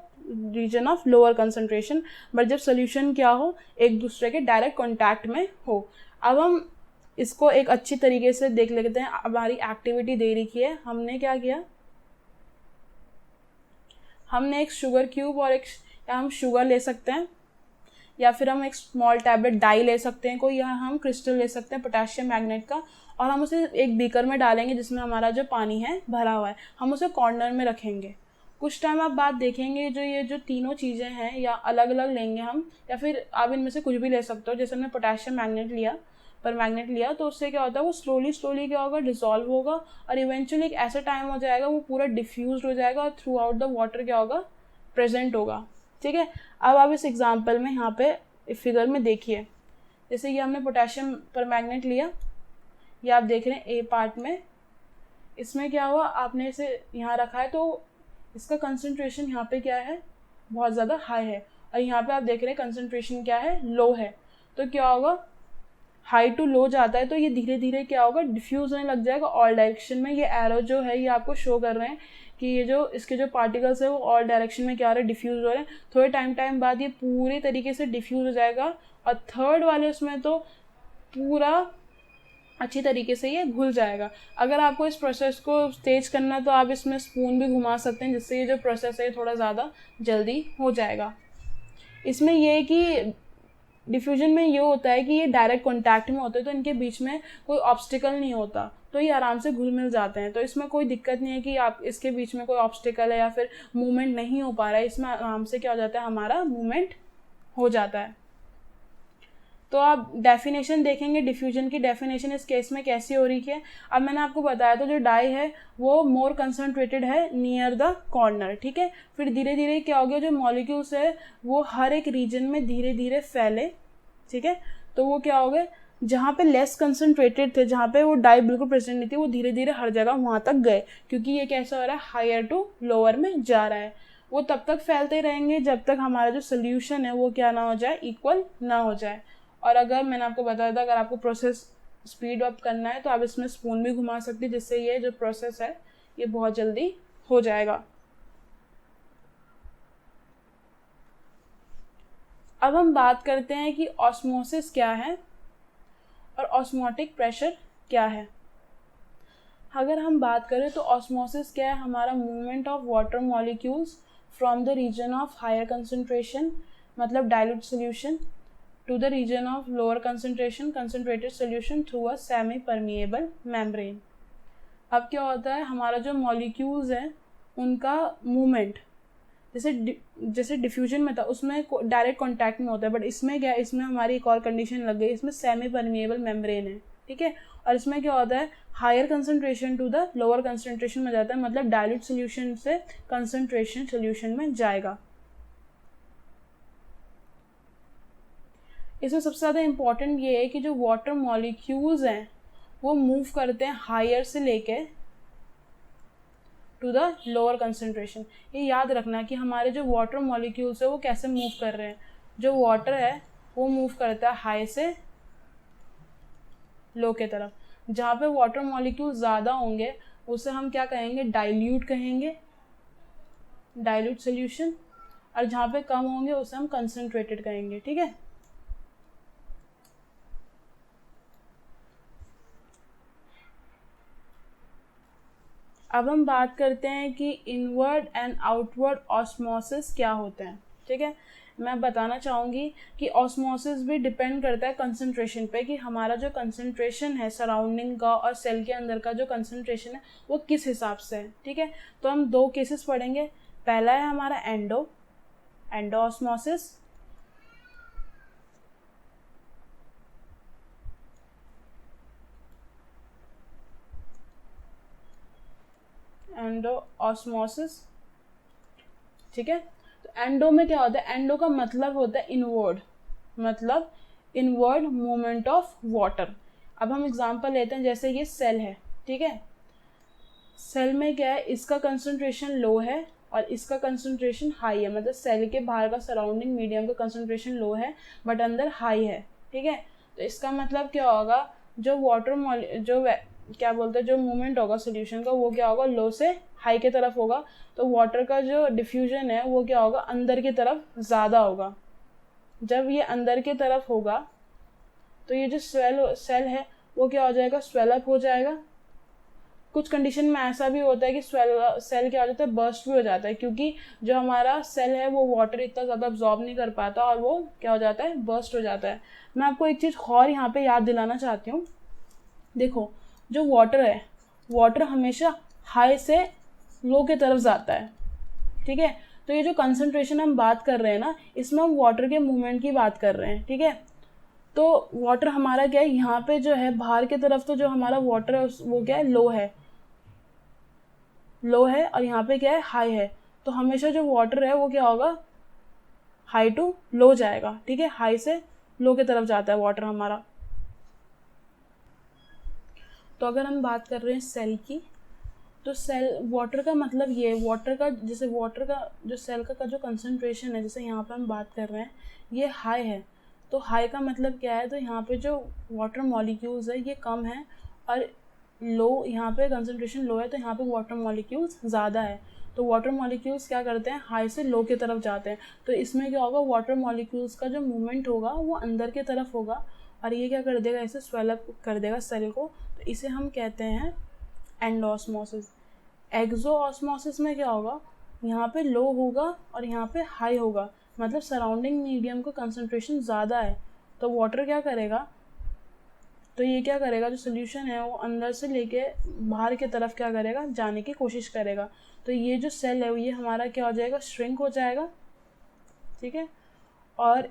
A: region of lower concentration, but जब सोल्यूशन क्या हो, एक दूसरे के डायरेक्ट कॉन्टैक्ट में हो। अब हम इसको एक अच्छी तरीके से देख लेते हैं। हमारी एक्टिविटी दे रखी है, हमने क्या किया, हमने एक शुगर क्यूब और एक, या हम शुगर ले सकते हैं, या फिर हम एक स्मॉल टैबलेट डाई ले सकते हैं कोई, या हम क्रिस्टल ले सकते हैं पोटेशियम मैग्नेट का, और हम उसे एक बीकर में डालेंगे जिसमें हमारा जो पानी है भरा हुआ है, हम उसे कॉर्नर में रखेंगे। कुछ टाइम आप बाद देखेंगे जो ये जो तीनों चीज़ें हैं, या अलग अलग लेंगे हम, या फिर आप इनमें से कुछ भी ले सकते हो। जैसे हमने पोटेशियम मैग्नेट लिया, पर मैग्नेट लिया, तो उससे क्या होता है, वो स्लोली क्या होगा, डिसॉल्व होगा, और इवेंचुअली एक ऐसा टाइम हो जाएगा वो पूरा डिफ्यूज हो जाएगा और थ्रू आउट द वाटर क्या होगा, प्रेजेंट होगा। ठीक है, अब आप इस एग्जाम्पल में यहाँ पे फिगर में देखिए, जैसे ये हमने पोटेशियम पर मैग्नेट लिया, ये आप देख रहे हैं ए पार्ट में, इसमें क्या हुआ, आपने इसे यहाँ रखा है तो इसका कंसंट्रेशन यहाँ पे क्या है, बहुत ज़्यादा हाई है, और यहाँ पे आप देख रहे हैं कंसंट्रेशन क्या है, लो है। तो क्या होगा, हाई टू लो जाता है तो ये धीरे धीरे क्या होगा, डिफ्यूज होने लग जाएगा ऑल डायरेक्शन में। ये एरो जो है ये आपको शो कर रहे हैं कि ये जो इसके जो पार्टिकल्स है वो ऑल डायरेक्शन में क्या हो रहे हैं, डिफ्यूज हो रहे हैं। थोड़े टाइम बाद ये पूरी तरीके से डिफ्यूज हो जाएगा, और थर्ड वाले उसमें तो पूरा अच्छी तरीके से ये घुल जाएगा। अगर आपको इस प्रोसेस को तेज करना है तो आप इसमें स्पून भी घुमा सकते हैं, जिससे ये जो प्रोसेस है थोड़ा ज़्यादा जल्दी हो जाएगा। इसमें ये है कि डिफ्यूजन में ये होता है कि ये डायरेक्ट कॉन्टैक्ट में होते हैं, तो इनके बीच में कोई ऑब्स्टिकल नहीं होता, तो ये आराम से घुल मिल जाते हैं। तो इसमें कोई दिक्कत नहीं है कि आप इसके बीच में कोई ऑब्स्टिकल है या फिर मूवमेंट नहीं हो पा रहा है, इसमें आराम से क्या हो जाता है, हमारा मूवमेंट हो जाता है। तो आप डेफिनेशन देखेंगे, डिफ्यूजन की डेफिनेशन इस केस में कैसी हो रही है। अब मैंने आपको बताया तो जो डाई है वो मोर कंसनट्रेटेड है नियर द कॉर्नर, ठीक है। फिर धीरे धीरे क्या हो गया, जो मॉलिक्यूल्स है वो हर एक रीजन में धीरे धीरे फैले, ठीक है। तो वो क्या हो गए, जहाँ पे लेस कंसनट्रेटेड थे, जहाँ पे वो डाई बिल्कुल प्रेजेंट नहीं थी, वो धीरे धीरे हर जगह वहाँ तक गए, क्योंकि ये कैसा हो रहा है, हायर टू लोअर में जा रहा है। वो तब तक फैलते रहेंगे जब तक हमारा जो सोल्यूशन है वो क्या ना हो जाए, इक्वल ना हो जाए। और अगर मैंने आपको बताया था, अगर आपको प्रोसेस स्पीड अप करना है तो आप इसमें स्पून भी घुमा सकते हैं, जिससे ये जो प्रोसेस है ये बहुत जल्दी हो जाएगा। अब हम बात करते हैं कि ऑस्मोसिस क्या है और ऑस्मोटिक प्रेशर क्या है। अगर हम बात करें तो ऑस्मोसिस क्या है, हमारा movement of water molecules from the region of higher concentration, मतलब dilute solution, to the region of lower concentration concentrated solution through a semi permeable membrane। अब क्या होता है, हमारा जो मॉलिक्यूल्स हैं उनका मूवमेंट जैसे डिफ्यूजन में था उसमें डायरेक्ट कांटेक्ट में होता है, बट इसमें क्या है, इसमें हमारी एक और कंडीशन लग गई, इसमें सेमी परमिएबल मेम्ब्रेन है, ठीक है। और इसमें क्या होता है, higher concentration to the lower concentration में जाता है, मतलब डाइल्यूट सोल्यूशन से कंसंट्रेशन सोल्यूशन में जाएगा। इसमें सबसे ज़्यादा इम्पॉर्टेंट ये है कि जो वाटर मॉलिक्यूल्स हैं वो मूव करते हैं हायर से लेके टू द लोअर कंसंट्रेशन। ये याद रखना कि हमारे जो वाटर मॉलिक्यूल्स है वो कैसे मूव कर रहे हैं। जो वाटर है वो मूव करता है हाई से लो के तरफ। जहाँ पे वाटर मॉलिक्यूल ज़्यादा होंगे उसे हम क्या कहेंगे, डाइल्यूट कहेंगे, डाइल्यूट सोल्यूशन। और जहाँ पे कम होंगे उसे हम कंसंट्रेटेड कहेंगे, ठीक है। अब हम बात करते हैं कि इनवर्ड एंड आउटवर्ड ऑस्मोसिस क्या होते हैं, ठीक है। मैं बताना चाहूँगी कि ऑस्मोसिस भी डिपेंड करता है कंसंट्रेशन पे, कि हमारा जो कंसंट्रेशन है सराउंडिंग का और सेल के अंदर का जो कंसंट्रेशन है वो किस हिसाब से है, ठीक है। तो हम दो केसेस पढ़ेंगे। पहला है हमारा एंडो ऑस्मोसिस, ठीक है। तो एंडो में क्या होता है, एंडो का मतलब होता है इनवर्ड, मतलब इनवर्ड मूवमेंट ऑफ वाटर। अब हम एग्जांपल लेते हैं, जैसे ये सेल है, ठीक है। सेल में क्या है, इसका कंसंट्रेशन लो है और इसका कंसंट्रेशन हाई है, मतलब सेल के बाहर का सराउंडिंग मीडियम का कंसंट्रेशन लो है बट अंदर हाई है, ठीक है। तो इसका मतलब क्या होगा, जो क्या बोलते हैं, जो मूवमेंट होगा सोल्यूशन का, वो क्या होगा, लो से हाई की तरफ होगा। तो वाटर का जो डिफ्यूजन है वो क्या होगा, अंदर की तरफ ज़्यादा होगा। जब ये अंदर की तरफ होगा तो ये जो सेल है वो क्या हो जाएगा, स्वेलअप हो जाएगा। कुछ कंडीशन में ऐसा भी होता है कि सेल क्या हो जाता है, बर्स्ट भी हो जाता है, क्योंकि जो हमारा सेल है वो वाटर इतना ज़्यादा अब्जॉर्ब नहीं कर पाता और वो क्या हो जाता है, बर्स्ट हो जाता है। मैं आपको एक चीज़ और यहाँ पे याद दिलाना चाहती हूँ। देखो, जो वाटर है, वाटर हमेशा हाई से लो की तरफ जाता है, ठीक है। तो ये जो कंसंट्रेशन हम बात कर रहे हैं ना, इसमें हम वाटर के मूवमेंट की बात कर रहे हैं, ठीक है। तो वाटर हमारा क्या है, यहाँ पे जो है बाहर की तरफ तो जो हमारा वाटर है वो क्या है, लो है और यहाँ पे क्या है, हाई है। तो हमेशा जो वाटर है वो क्या होगा, हाई टू लो जाएगा, ठीक है। हाई से लो की तरफ जाता है वाटर हमारा। तो अगर हम बात कर रहे हैं सेल की, तो सेल वाटर का मतलब ये, वाटर का जैसे वाटर का जो सेल का जो कंसंट्रेशन है, जैसे यहाँ पे हम बात कर रहे हैं, ये हाई है। तो हाई का मतलब क्या है, तो यहाँ पे जो वाटर मॉलिक्यूल्स है ये कम है और लो, यहाँ पे कंसंट्रेशन लो है तो यहाँ पे वाटर मॉलिक्यूल्स ज़्यादा है। तो वाटर मॉलिक्यूल्स क्या करते हैं, हाई से लो की तरफ जाते हैं। तो इसमें क्या होगा, वाटर मॉलिक्यूल्स का जो मूवमेंट होगा वो अंदर की तरफ होगा और ये क्या कर देगा, इसे स्वेलअप कर देगा सेल को। तो इसे हम कहते हैं एंडोस्मोसिस। एक्सोऑस्मोसिस में क्या होगा, यहाँ पे लो होगा और यहाँ पे हाई होगा, मतलब सराउंडिंग मीडियम का कंसंट्रेशन ज़्यादा है। तो वाटर क्या करेगा, तो ये क्या करेगा, जो सोल्यूशन है वो अंदर से लेके बाहर की तरफ क्या करेगा, जाने की कोशिश करेगा। तो ये जो सेल है ये हमारा क्या हो जाएगा, श्रिंक हो जाएगा, ठीक है। और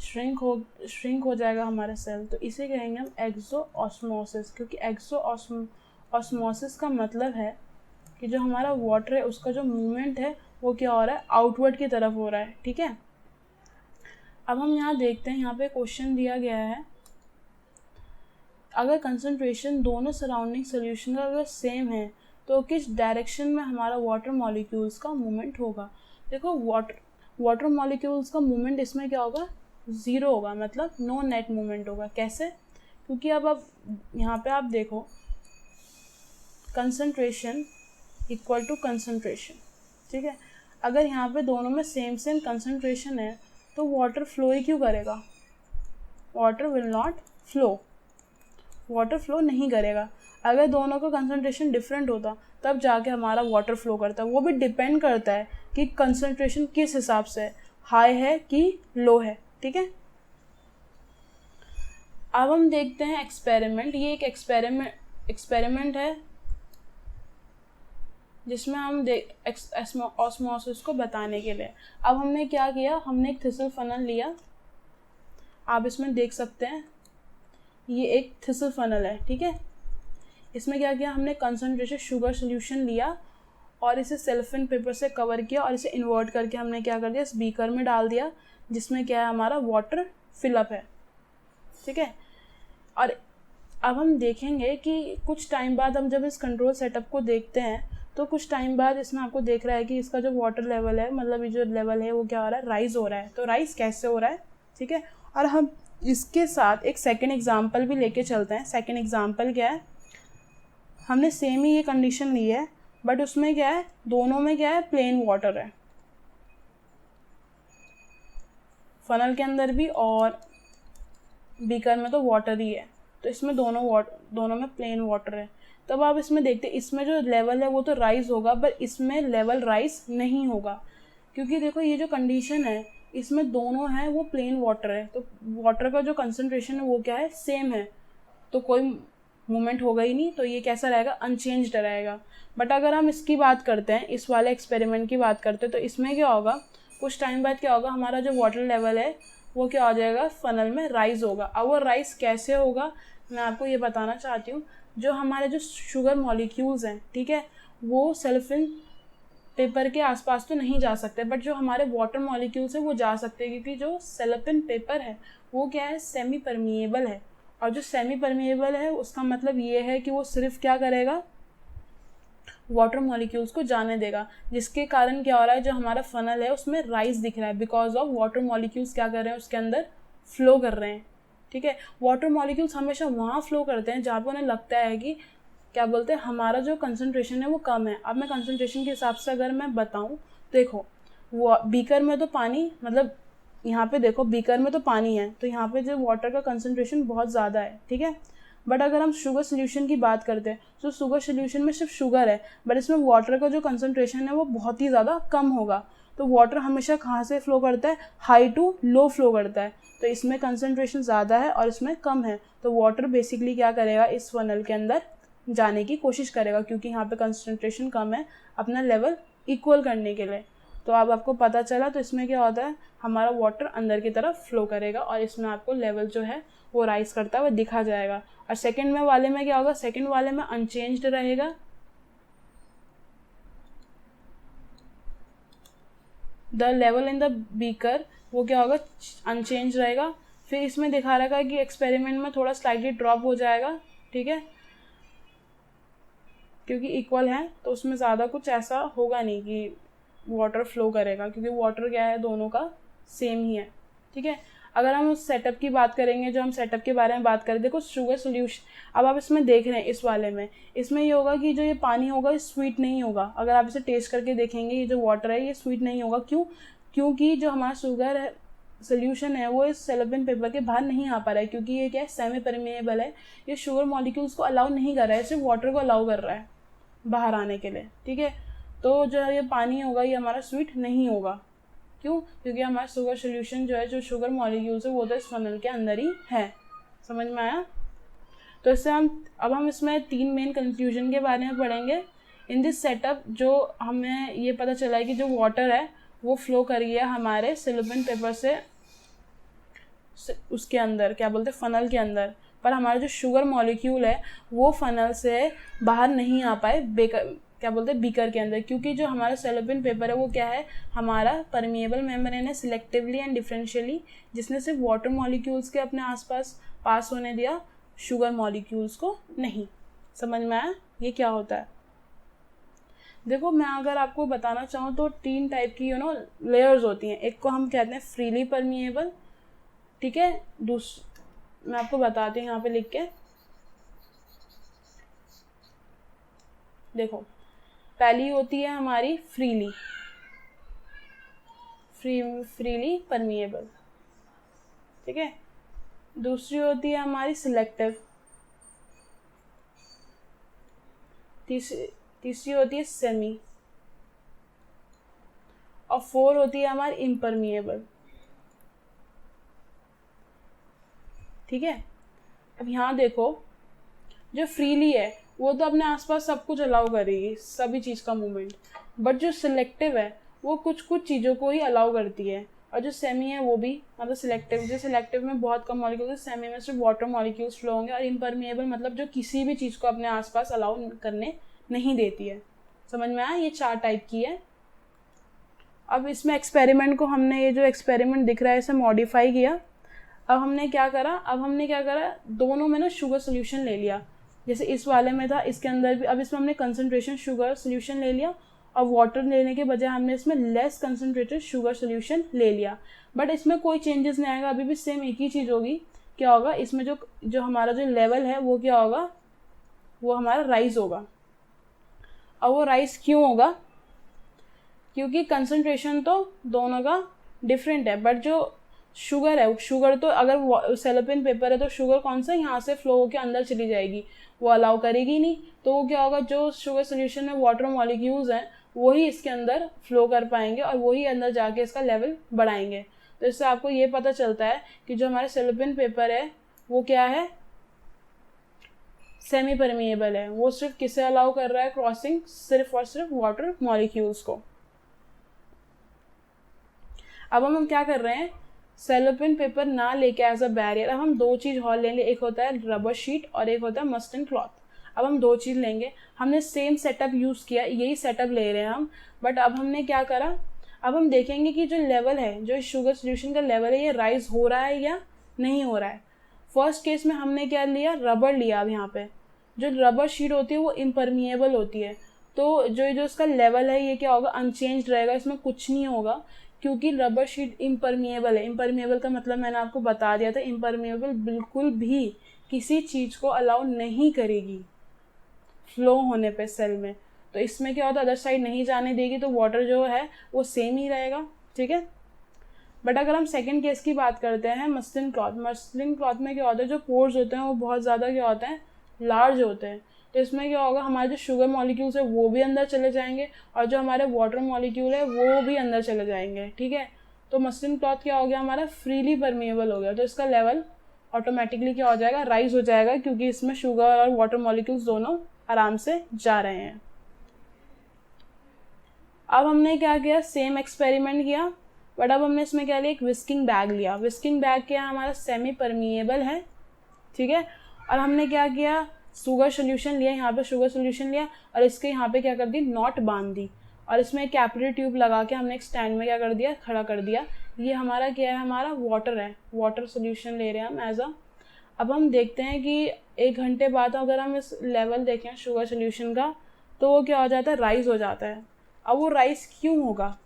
A: श्रिंक हो जाएगा हमारा सेल। तो इसे कहेंगे हम एक्सोऑस्मोसिस, क्योंकि एक्सोऑस्मोसिस का मतलब है कि जो हमारा वाटर है उसका जो मूवमेंट है वो क्या हो रहा है, आउटवर्ड की तरफ हो रहा है, ठीक है। अब हम यहाँ देखते हैं, यहाँ पे क्वेश्चन दिया गया है, अगर कंसंट्रेशन दोनों सराउंडिंग सोल्यूशन का अगर सेम है तो किस डायरेक्शन में हमारा वाटर मॉलिक्यूल्स का मूवमेंट होगा। देखो, वाटर मॉलिक्यूल्स का मूवमेंट इसमें क्या होगा, ज़ीरो होगा, मतलब नो नेट मूवमेंट होगा। कैसे, क्योंकि अब आप यहाँ पे आप देखो, कंसंट्रेशन इक्वल टू कंसंट्रेशन, ठीक है। अगर यहाँ पे दोनों में सेम कंसंट्रेशन है तो वाटर फ्लो ही क्यों करेगा, water will not flow, water flow नहीं करेगा। अगर दोनों का कंसंट्रेशन डिफरेंट होता तब जाके हमारा वाटर फ्लो करता। वो भी डिपेंड करता है कि कंसंट्रेशन किस हिसाब से है, हाई है कि लो है, ठीक है। अब हम देखते हैं एक्सपेरिमेंट। ये एक एक्सपेरिमेंट है जिसमें हम ऑस्मोसिस को बताने के लिए, अब हमने क्या किया, हमने एक थिसल फनल लिया, आप इसमें देख सकते हैं ये एक थिसल फनल है, ठीक है। इसमें क्या किया, हमने कंसंट्रेशन शुगर सोल्यूशन लिया और इसे सेलोफेन पेपर से कवर किया और इसे इन्वर्ट करके हमने क्या कर दिया, इस बीकर में डाल दिया, जिसमें क्या है, हमारा वाटर फिलअप है, ठीक है। और अब हम देखेंगे कि कुछ टाइम बाद हम जब इस कंट्रोल सेटअप को देखते हैं तो कुछ टाइम बाद इसमें आपको देख रहा है कि इसका जो वाटर लेवल है, मतलब ये जो लेवल है वो क्या हो रहा है, राइज हो रहा है। तो राइज कैसे हो रहा है, ठीक है। और हम इसके साथ एक सेकेंड एग्जाम्पल भी लेके चलते हैं। सेकेंड एग्जाम्पल क्या है, हमने सेम ही ये कंडीशन ली है बट उसमें क्या है, दोनों में क्या है, प्लेन वाटर है, फनल के अंदर भी और बीकर में तो वाटर ही है। तो इसमें दोनों में प्लेन वाटर है। तब आप इसमें देखते हैं, इसमें जो लेवल है वो तो राइज होगा पर इसमें लेवल राइज नहीं होगा, क्योंकि देखो ये जो कंडीशन है इसमें दोनों है वो प्लेन वाटर है। तो वाटर का जो कंसंट्रेशन है वो क्या है, सेम है, तो कोई मूवमेंट होगा ही नहीं। तो ये कैसा रहेगा, अनचेंज्ड रहेगा। बट अगर हम इसकी बात करते हैं, इस वाले एक्सपेरिमेंट की बात करते हैं, तो इसमें क्या होगा, कुछ टाइम बाद क्या होगा, हमारा जो वाटर लेवल है वो क्या हो जाएगा, फनल में राइज होगा। अब वो राइज कैसे होगा, मैं आपको ये बताना चाहती हूँ। जो हमारे जो शुगर मॉलिक्यूल्स हैं, ठीक है, वो सेलोफेन पेपर के आसपास तो नहीं जा सकते, बट जो हमारे वाटर मॉलिक्यूल्स हैं वो जा सकते हैं, क्योंकि जो सेलोफेन पेपर है वो क्या है, सेमी परमिएबल है और जो सेमी परमिएबल है उसका मतलब ये है कि वो सिर्फ क्या करेगा, वाटर मॉलिक्यूल्स को जाने देगा, जिसके कारण क्या हो रहा है, जो हमारा फनल है उसमें राइज दिख रहा है बिकॉज ऑफ वाटर मॉलिक्यूल्स क्या कर रहे हैं, उसके अंदर फ्लो कर रहे हैं। ठीक है, वाटर मॉलिक्यूल्स हमेशा वहाँ फ्लो करते हैं जहाँ पर उन्हें लगता है कि क्या बोलते हैं, हमारा जो कंसनट्रेशन है वो कम है। अब मैं कंसनट्रेशन के हिसाब से अगर मैं बताऊँ, देखो वो बीकर में तो पानी, मतलब यहाँ पे देखो बीकर में तो पानी है, तो यहाँ पे जो वाटर का कंसनट्रेशन बहुत ज़्यादा है। ठीक है, बट अगर हम शुगर सोल्यूशन की बात करते हैं तो शुगर सोल्यूशन में सिर्फ शुगर है, बट इसमें वाटर का जो कंसनट्रेशन है वो बहुत ही ज़्यादा कम होगा। तो वाटर हमेशा कहाँ से फ्लो करता है, हाई टू लो फ्लो करता है। तो इसमें कंसनट्रेशन ज़्यादा है और इसमें कम है, तो वाटर बेसिकली क्या करेगा, इस फनल के अंदर जाने की कोशिश करेगा, क्योंकि यहाँ पे कंसनट्रेशन कम है, अपना लेवल इक्वल करने के लिए। तो अब आपको पता चला, तो इसमें क्या होता है, हमारा वाटर अंदर की तरफ फ्लो करेगा और इसमें आपको लेवल जो है वो राइज करता हुआ दिखा जाएगा। और सेकंड में वाले में क्या होगा, सेकंड वाले में अनचेंज्ड रहेगा, the level in the beaker वो क्या होगा, अनचेंज रहेगा। फिर इसमें दिखा रखा है कि एक्सपेरिमेंट में थोड़ा स्लाइटली ड्रॉप हो जाएगा। ठीक है, क्योंकि इक्वल है तो उसमें ज़्यादा कुछ ऐसा होगा नहीं कि वाटर फ्लो करेगा, क्योंकि वाटर क्या है, दोनों का सेम ही है। ठीक है, अगर हम उस सेटअप की बात करेंगे, जो हम सेटअप के बारे में बात करें, देखो शुगर सोल्यूशन, अब आप इसमें देख रहे हैं इस वाले में, इसमें ये होगा कि जो ये पानी होगा ये स्वीट नहीं होगा। अगर आप इसे टेस्ट करके देखेंगे, ये जो वाटर है ये स्वीट नहीं होगा। क्यों? क्योंकि जो हमारा शुगर है सोल्यूशन है वो इस सेलोपेन पेपर के बाहर नहीं आ पा रहा है, क्योंकि ये क्या है, सेमी परमिएबल है, ये शुगर मॉलिक्यूल्स को अलाउ नहीं कर रहा है, सिर्फ वाटर को अलाउ कर रहा है बाहर आने के लिए। ठीक है, तो जो ये पानी होगा ये हमारा स्वीट नहीं होगा। क्यों? क्योंकि हमारा शुगर सोल्यूशन जो है, जो शुगर मॉलिक्यूल्स है वो तो इस फनल के अंदर ही है। समझ में आया? तो इससे हम इसमें 3 मेन कंक्लूजन के बारे में पढ़ेंगे। इन दिस सेटअप जो हमें ये पता चला है कि जो वाटर है वो फ्लो कर गया हमारे सेलोपेन पेपर से उसके अंदर, क्या बोलते हैं, फनल के अंदर, पर हमारा जो शुगर मॉलिक्यूल है वो फनल से बाहर नहीं आ पाए क्या बोलते हैं, बीकर के अंदर, क्योंकि जो हमारा सेलोपेन पेपर है वो क्या है, हमारा परमिएबल मेम्ब्रेन है, सिलेक्टिवली एंड डिफरेंशियली, जिसने सिर्फ वाटर मॉलिक्यूल्स के अपने आसपास पास होने दिया, शुगर मॉलिक्यूल्स को नहीं। समझ में आया ये क्या होता है? देखो मैं अगर आपको बताना चाहूँ तो 3 टाइप की लेयर्स होती हैं। एक को हम कहते हैं फ्रीली परमिएबल। ठीक है, मैं आपको बताती हूँ यहाँ पे लिख के, देखो पहली होती है हमारी फ्रीली परमिएबल। ठीक है, दूसरी होती है हमारी सिलेक्टिव, तीसरी होती है सेमी, और 4 होती है हमारी इम्परमिएबल। ठीक है, अब यहाँ देखो, जो फ्रीली है वो तो अपने आसपास सब कुछ अलाउ करेगी, सभी चीज़ का मूवमेंट, बट जो सिलेक्टिव है वो कुछ कुछ चीज़ों को ही अलाउ करती है। और जो सेमी है वो भी, मतलब सिलेक्टिव में बहुत कम मॉलिक्यूल्स, सेमी में सिर्फ वाटर मॉलिक्यूल्स फ्लो होंगे, और इम्परमिएबल मतलब जो किसी भी चीज़ को अपने आसपास अलाउ करने नहीं देती है। समझ में आया? ये 4 टाइप की है। अब इसमें एक्सपेरिमेंट को हमने, ये जो एक्सपेरिमेंट दिख रहा है इसे मॉडिफाई किया। अब हमने क्या करा, दोनों में शुगर सोल्यूशन ले लिया, जैसे इस वाले में था, इसके अंदर भी। अब इसमें हमने कंसनट्रेशन शुगर सोल्यूशन ले लिया, और वाटर लेने के बजाय हमने इसमें लेस कंसनट्रेटेड शुगर सोल्यूशन ले लिया, बट इसमें कोई चेंजेस नहीं आएगा, अभी भी सेम एक ही चीज़ होगी। क्या होगा, इसमें जो हमारा जो लेवल है वो क्या होगा, वो हमारा राइज होगा। और वो राइज क्यों होगा? क्योंकि कंसनट्रेशन तो दोनों का डिफरेंट है, बट जो शुगर है, शुगर तो अगर सेलोपेन पेपर है तो शुगर कौन सा यहाँ से फ्लो होकर अंदर चली जाएगी, वो अलाउ करेगी नहीं। तो वो क्या होगा, जो शुगर सोल्यूशन में वाटर मॉलिक्यूल्स हैं वही इसके अंदर फ्लो कर पाएंगे और वही अंदर जाके इसका लेवल बढ़ाएंगे। तो इससे आपको ये पता चलता है कि जो हमारे सेलोपेन पेपर है वो क्या है, सेमी परमिएबल है। वो सिर्फ किसे अलाउ कर रहा है, क्रॉसिंग सिर्फ और सिर्फ वाटर मॉलिक्यूल्स को। अब हम क्या कर रहे हैं, सेलोपेन पेपर ना लेके एज अ बैरियर, अब हम 2 चीज़ और लेंगे, एक होता है रबर शीट और एक होता है मस्लिन क्लॉथ। अब हम 2 चीज़ लेंगे, हमने सेम सेटअप यूज़ किया, यही सेटअप ले रहे हैं हम, बट अब हमने क्या करा, अब हम देखेंगे कि जो लेवल है, जो शुगर सोल्यूशन का लेवल है, ये राइज हो रहा है या नहीं हो रहा है। फर्स्ट केस में हमने क्या लिया, रबर लिया। अब यहाँ पे जो रबर शीट होती है वो इम्परमिएबल होती है, तो जो जो इसका लेवल है ये क्या होगा, अनचेंज रहेगा, इसमें कुछ नहीं होगा, क्योंकि रबर शीट इम्परमिएबल है। इम्परमिएबल का मतलब मैंने आपको बता दिया था, इम्परमिएबल बिल्कुल भी किसी चीज़ को अलाउ नहीं करेगी फ्लो होने पे सेल में। तो इसमें क्या होता है, अदर साइड नहीं जाने देगी, तो वाटर जो है वो सेम ही रहेगा, ठीक है। बट अगर हम सेकंड केस की बात करते हैं, मसलिन क्लॉथ, मसलिन क्लॉथ में क्या होता है, जो पोर्स होते हैं वो बहुत ज़्यादा क्या होते हैं, लार्ज होते हैं। तो इसमें क्या होगा, हमारे जो शुगर मॉलिक्यूल्स है वो भी अंदर चले जाएंगे, और जो हमारे वाटर मॉलिक्यूल है वो भी अंदर चले जाएंगे, ठीक है। तो मसलिन क्लॉथ क्या हो गया, हमारा फ्रीली परमिएबल हो गया, तो इसका लेवल ऑटोमेटिकली क्या हो जाएगा, राइज हो जाएगा, क्योंकि इसमें शुगर और वाटर मॉलिक्यूल्स दोनों आराम से जा रहे हैं। अब हमने क्या किया, सेम एक्सपेरिमेंट किया, बट अब हमने इसमें क्या लिया, एक विस्किंग बैग लिया। विस्किंग बैग क्या है, हमारा सेमी परमिएबल है, ठीक है। और हमने क्या किया, शुगर सोल्यूशन लिया, यहाँ पे शुगर सोल्यूशन लिया, और इसके यहाँ पे क्या कर दी, नॉट बांध दी, और इसमें एक कैपिलरी ट्यूब लगा के हमने एक स्टैंड में क्या कर दिया, खड़ा कर दिया। ये हमारा क्या है, हमारा वाटर है, वाटर सोल्यूशन ले रहे हैं हम एज अ। अब हम देखते हैं कि 1 घंटे बाद अगर हम इस लेवल देखें शुगर सोल्यूशन का, तो वो क्या हो जाता है, राइज हो जाता है। अब वो राइज क्यों होगा,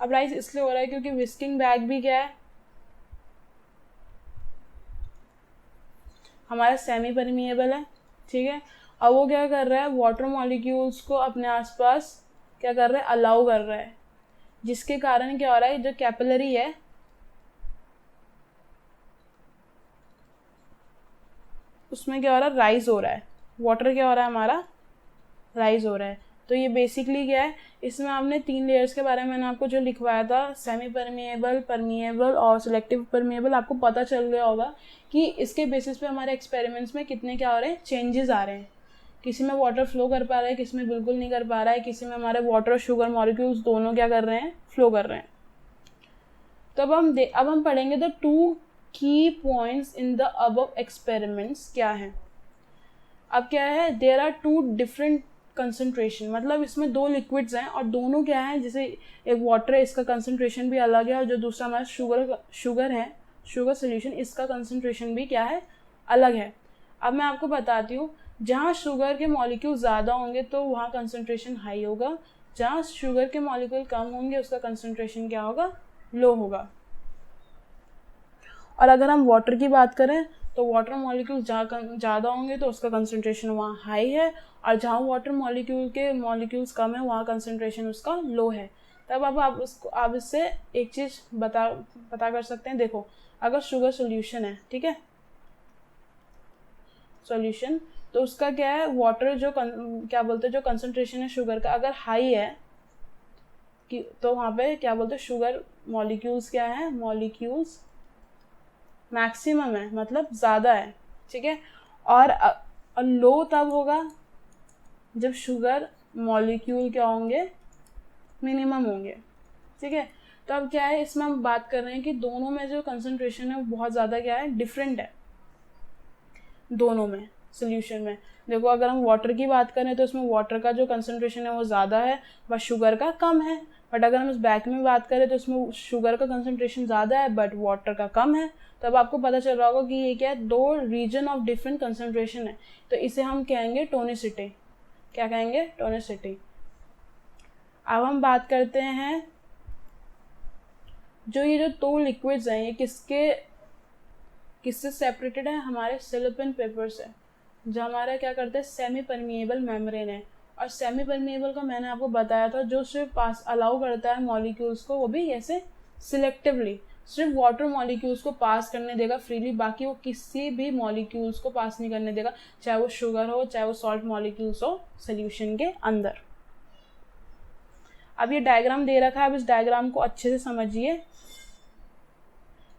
A: अब राइज इसलिए हो रहा है क्योंकि विस्किंग बैग भी क्या है, हमारा सेमी परमिएबल है, ठीक है। अब वो क्या कर रहा है, वाटर मॉलिक्यूल्स को अपने आसपास क्या कर रहा है, अलाउ कर रहा है, जिसके कारण क्या हो रहा है, जो कैपिलरी है उसमें क्या हो रहा है, राइज हो रहा है, वाटर क्या हो रहा है, हमारा राइज हो रहा है। तो ये बेसिकली क्या है, इसमें आपने 3 लेयर्स के बारे में मैंने आपको जो लिखवाया था, सेमी परमिएबल, परमिएबल और सिलेक्टिव परमिएबल, आपको पता चल गया होगा कि इसके बेसिस पे हमारे एक्सपेरिमेंट्स में कितने क्या हो रहे हैं, चेंजेस आ रहे हैं। किसी में वाटर फ्लो कर पा रहा है, किसी में बिल्कुल नहीं कर पा रहा है, किसी में हमारे वाटर और शुगर मॉलिक्यूल्स दोनों क्या कर रहे हैं, फ्लो कर रहे हैं। तो अब हम पढ़ेंगे द 2 की points in the above experiments क्या है। अब क्या है, देयर आर 2 डिफरेंट कंसंट्रेशन, मतलब इसमें 2 लिक्विड्स हैं और दोनों क्या है, जैसे एक वाटर है, इसका कंसंट्रेशन भी अलग है, और जो दूसरा हमारा शुगर है, शुगर सोल्यूशन, इसका कंसंट्रेशन भी क्या है, अलग है। अब मैं आपको बताती हूँ, जहाँ शुगर के मॉलिक्यूल ज़्यादा होंगे तो वहाँ कंसंट्रेशन हाई होगा, जहाँ शुगर के मॉलिक्यूल कम होंगे उसका कंसंट्रेशन क्या होगा, लो होगा। और अगर हम वाटर की बात करें तो वाटर मॉलिक्यूल ज़्यादा होंगे तो उसका कंसंट्रेशन वहाँ हाई है, और जहाँ वाटर मॉलिक्यूल्स कम है वहाँ कंसंट्रेशन उसका लो है। तब अब आप इससे एक चीज़ पता कर सकते हैं। देखो, अगर शुगर सोल्यूशन है, ठीक है, सोल्यूशन, तो उसका क्या है, वाटर जो क्या बोलते हैं, जो कंसंट्रेशन है शुगर का अगर हाई है कि तो वहाँ पे क्या बोलते हैं, शुगर मॉलिक्यूल्स क्या है, मॉलिक्यूल्स मैक्सिमम है, मतलब ज़्यादा है, ठीक है। और लो तब होगा जब शुगर मॉलिक्यूल क्या होंगे, मिनिमम होंगे, ठीक है। तो अब क्या है, इसमें हम बात कर रहे हैं कि दोनों में जो कंसंट्रेशन है वो बहुत ज़्यादा क्या है, डिफरेंट है दोनों में सोल्यूशन में। देखो, अगर हम वाटर की बात करें तो इसमें वाटर का जो कंसंट्रेशन है वो ज़्यादा है, बट शुगर का कम है। बट अगर हम इस बैग में बात करें तो इसमें शुगर का कंसंट्रेशन ज़्यादा है बट वाटर का कम है। तब आपको पता चल रहा होगा कि ये क्या है, 2 रीजन ऑफ डिफरेंट कंसंट्रेशन है, तो इसे हम कहेंगे टोनिसिटी। क्या कहेंगे, टोनिसिटी। अब हम बात करते हैं, जो ये जो 2 लिक्विड्स हैं ये किससे सेपरेटेड है, हमारे सिलिकॉन पेपर से, जो हमारा क्या करते हैं, सेमी परमिएबल मेम्ब्रेन है। और सेमी परमिएबल का मैंने आपको बताया था, जो सिर्फ पास अलाउ करता है मॉलिक्यूल्स को, वो भी ऐसे सिलेक्टिवली, सिर्फ वाटर मॉलिक्यूल्स को पास करने देगा फ्रीली, बाकी वो किसी भी मॉलिक्यूल्स को पास नहीं करने देगा, चाहे वो शुगर हो, चाहे वो सॉल्ट मॉलिक्यूल्स हो सोल्यूशन के अंदर। अब ये डायग्राम दे रखा है, अब इस डायग्राम को अच्छे से समझिए।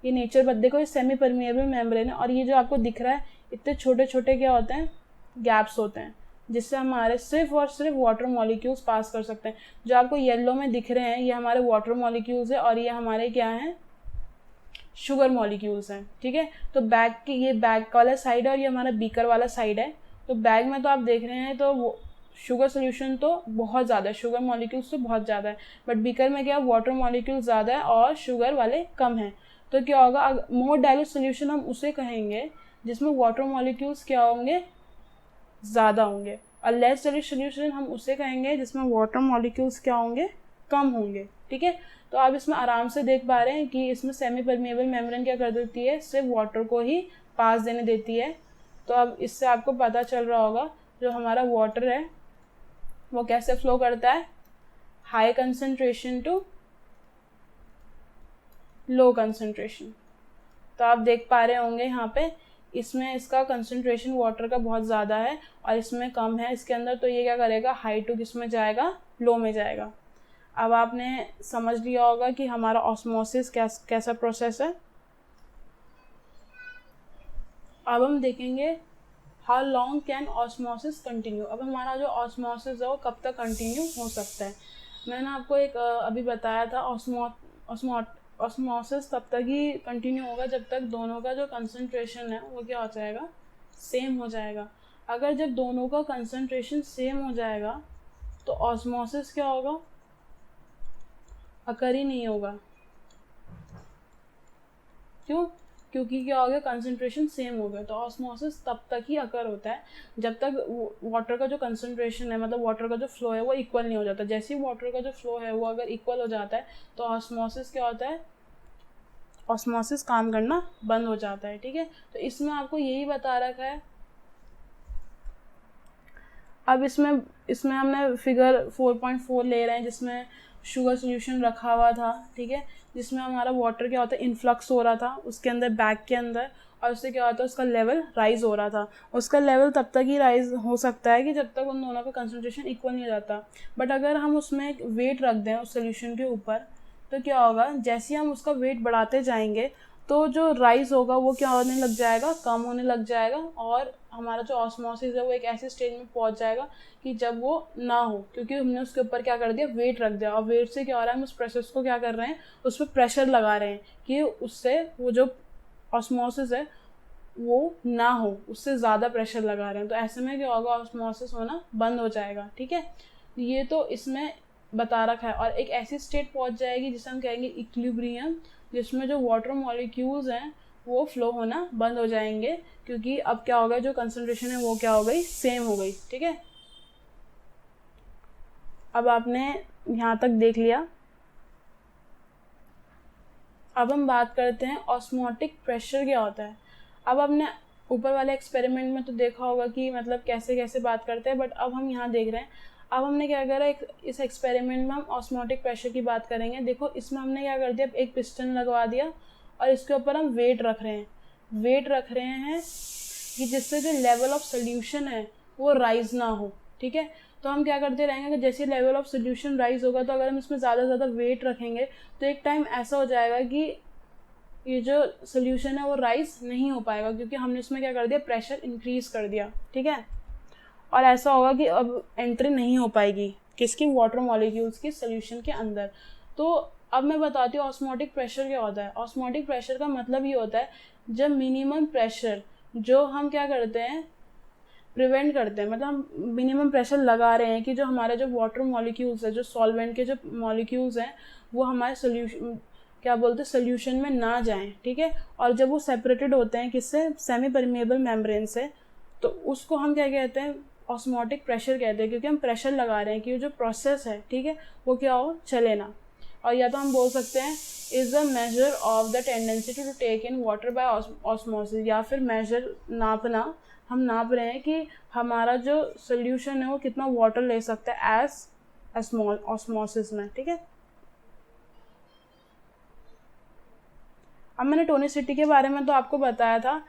A: ये नेचर बद देखो, ये सेमी परमिएबल मेम्ब्रेन है, और ये जो आपको दिख रहा है, इतने छोटे छोटे क्या होते हैं, गैप्स होते हैं, जिससे हमारे सिर्फ और सिर्फ वाटर मॉलिक्यूल्स पास कर सकते हैं। जो आपको येलो में दिख रहे हैं ये हमारे वाटर मॉलिक्यूल्स है, और ये हमारे क्या हैं, शुगर मॉलिक्यूल्स हैं, ठीक है। तो बैग की ये बैग वाला साइड है और ये हमारा बीकर वाला साइड है। तो बैग में तो आप देख रहे हैं तो वो शुगर सोल्यूशन तो बहुत ज़्यादा है, शुगर मॉलिक्यूल्स तो बहुत ज़्यादा है, बट बीकर में क्या, वाटर मॉलिक्यूल्स ज़्यादा है और शुगर वाले कम हैं। तो क्या होगा, मोर डाइल्यूट सोल्यूशन हम उसे कहेंगे जिसमें वाटर मॉलिक्यूल्स क्या होंगे, ज़्यादा होंगे, और लेस डाइल्यूट सोल्यूशन हम उसे कहेंगे जिसमें वाटर मॉलिक्यूल्स क्या होंगे, कम होंगे। ठीक है, तो आप इसमें आराम से देख पा रहे हैं कि इसमें सेमी परमेबल मेम्ब्रेन क्या कर देती है, सिर्फ वाटर को ही पास देने देती है। तो अब इससे आपको पता चल रहा होगा जो हमारा वाटर है वो कैसे फ्लो करता है, high concentration to low concentration. तो आप देख पा रहे होंगे यहाँ पे इसमें इसका कंसंट्रेशन वाटर का बहुत ज़्यादा है और इसमें कम है इसके अंदर, तो ये क्या करेगा, हाई टू किस में जाएगा, लो में जाएगा। अब आपने समझ लिया होगा कि हमारा ऑस्मोसिस कैसा प्रोसेस है। अब हम देखेंगे how long can osmosis continue. अब हमारा जो ऑस्मोसिस है वो कब तक कंटिन्यू हो सकता है। मैंने आपको एक अभी बताया था ऑस्मोसिस तब तक ही कंटिन्यू होगा जब तक दोनों का जो कंसंट्रेशन है वो क्या हो जाएगा, सेम हो जाएगा। अगर जब दोनों का कंसंट्रेशन सेम हो जाएगा तो ऑस्मोसिस क्या होगा, अकर ही नहीं होगा। क्यों, क्योंकि क्या हो गया, कंसंट्रेशन सेम हो गया। तो ऑस्मोसिस तब तक ही अकर होता है जब तक वाटर का जो कंसंट्रेशन है, मतलब वाटर का जो फ्लो है वो इक्वल नहीं हो जाता। जैसे ही वाटर का जो फ्लो है वो अगर इक्वल हो जाता है तो ऑस्मोसिस क्या होता है, ऑस्मोसिस काम करना बंद हो जाता है। ठीक है, तो इसमें आपको यही बता रखा है। अब इसमें हमने फिगर 4.4 ले रहे हैं जिसमें शुगर सोल्यूशन रखा हुआ था। ठीक है, जिसमें हमारा वाटर क्या होता है, इन्फ्लक्स हो रहा था उसके अंदर, बैग के अंदर, और उससे क्या होता है, उसका लेवल राइज हो रहा था। उसका लेवल तब तक ही राइज हो सकता है कि जब तक उन दोनों का कंसंट्रेशन इक्वल नहीं हो जाता। बट अगर हम उसमें एक वेट रख दें उस सोल्यूशन के ऊपर तो क्या होगा, जैसे ही हम उसका वेट बढ़ाते जाएंगे तो जो राइज होगा वो क्या होने लग जाएगा, कम होने लग जाएगा, और हमारा जो ऑस्मोसिस है वो एक ऐसे स्टेज में पहुंच जाएगा कि जब वो ना हो, क्योंकि हमने उसके ऊपर क्या कर दिया, वेट रख दिया। और वेट से क्या हो रहा है, हम उस प्रोसेस को क्या कर रहे हैं, उस पर प्रेशर लगा रहे हैं कि उससे वो जो ऑस्मोसिस है वो ना हो, उससे ज़्यादा प्रेशर लगा रहे हैं। तो ऐसे में क्या होगा, ऑस्मोसिस होना बंद हो जाएगा। ठीक है, ये तो इसमें बता रखा है। और एक ऐसी स्टेट पहुंच जाएगी जिसे हम कहेंगे इक्विलिब्रियम, जिसमें जो वाटर मॉलिक्यूल्स हैं वो फ्लो होना बंद हो जाएंगे, क्योंकि अब क्या होगा, जो कंसंट्रेशन है वो क्या हो गई, सेम हो गई। ठीक है, अब आपने यहाँ तक देख लिया। अब हम बात करते हैं ऑस्मोटिक प्रेशर क्या होता है। अब आपने ऊपर वाले एक्सपेरिमेंट में तो देखा होगा कि मतलब कैसे कैसे बात करते हैं, बट अब हम यहाँ देख रहे हैं। अब हमने क्या करा, इस एक्सपेरिमेंट में हम ऑस्मोटिक प्रेशर की बात करेंगे। देखो इसमें हमने क्या कर दिया, एक पिस्टन लगवा दिया और इसके ऊपर हम वेट रख रहे हैं कि जिससे जो लेवल ऑफ सोल्यूशन है वो राइज ना हो। ठीक है, तो हम क्या करते रहेंगे कि जैसे लेवल ऑफ सोल्यूशन राइज होगा तो अगर हम इसमें ज़्यादा से ज़्यादा वेट रखेंगे तो एक टाइम ऐसा हो जाएगा कि ये जो सोल्यूशन है वो राइज नहीं हो पाएगा, क्योंकि हमने इसमें क्या कर दिया, प्रेशर इंक्रीज कर दिया। ठीक है, और ऐसा होगा कि अब एंट्री नहीं हो पाएगी किसकी, वाटर मॉलिक्यूल्स की सोल्यूशन के अंदर। तो अब मैं बताती हूँ ऑस्मोटिक प्रेशर क्या होता है। ऑस्मोटिक प्रेशर का मतलब ये होता है जब मिनिमम प्रेशर जो हम क्या करते हैं, प्रिवेंट करते हैं, मतलब हम मिनिमम प्रेशर लगा रहे हैं कि जो हमारे जो वाटर मॉलिक्यूल्स है, जो सॉल्वेंट के जो मॉलिक्यूल्स हैं वो हमारे सोल्यूशन क्या बोलते हैं, सोल्यूशन में ना जाएं। ठीक है, और जब वो सेपरेटेड होते हैं किससे, सेमी परमेबल मेम्ब्रेन से, तो उसको हम क्या कहते हैं, ऑस्मोटिक प्रेशर कहते हैं, क्योंकि हम प्रेशर लगा रहे हैं कि जो प्रोसेस है, ठीक है, वो क्या हो, चले ना। और या तो हम बोल सकते हैं is the measure of the tendency to take in water by osmosis, या फिर मेजर, नापना, हम नाप रहे हैं कि हमारा जो सोल्यूशन है वो कितना वाटर ले सकता है एज स्मॉल ऑस्मोसिस में। ठीक है, अब मैंने टोनिसिटी के बारे में तो आपको बताया था।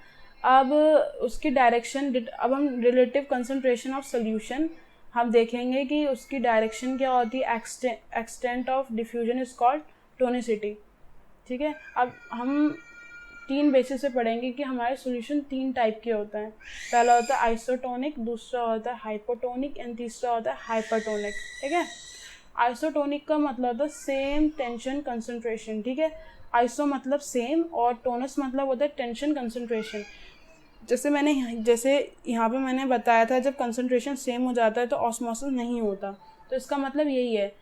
A: अब उसकी डायरेक्शन, अब हम रिलेटिव कंसंट्रेशन ऑफ सोल्यूशन हम देखेंगे कि उसकी डायरेक्शन क्या होती है, extent of diffusion is called tonicity. ठीक है, अब हम 3 बेसिस से पढ़ेंगे कि हमारे सॉल्यूशन 3 टाइप के होते हैं। पहला होता है आइसोटोनिक, दूसरा होता है हाइपोटोनिक एंड तीसरा होता है हाइपरटोनिक। ठीक है, आइसोटोनिक का मतलब होता है सेम टेंशन कंसंट्रेशन। ठीक है, आइसो मतलब सेम और टोनस मतलब होता है टेंशन कंसंट्रेशन। जैसे यहाँ पे मैंने बताया था, जब कंसंट्रेशन सेम हो जाता है तो ऑस्मोसिस नहीं होता। तो इसका मतलब यही है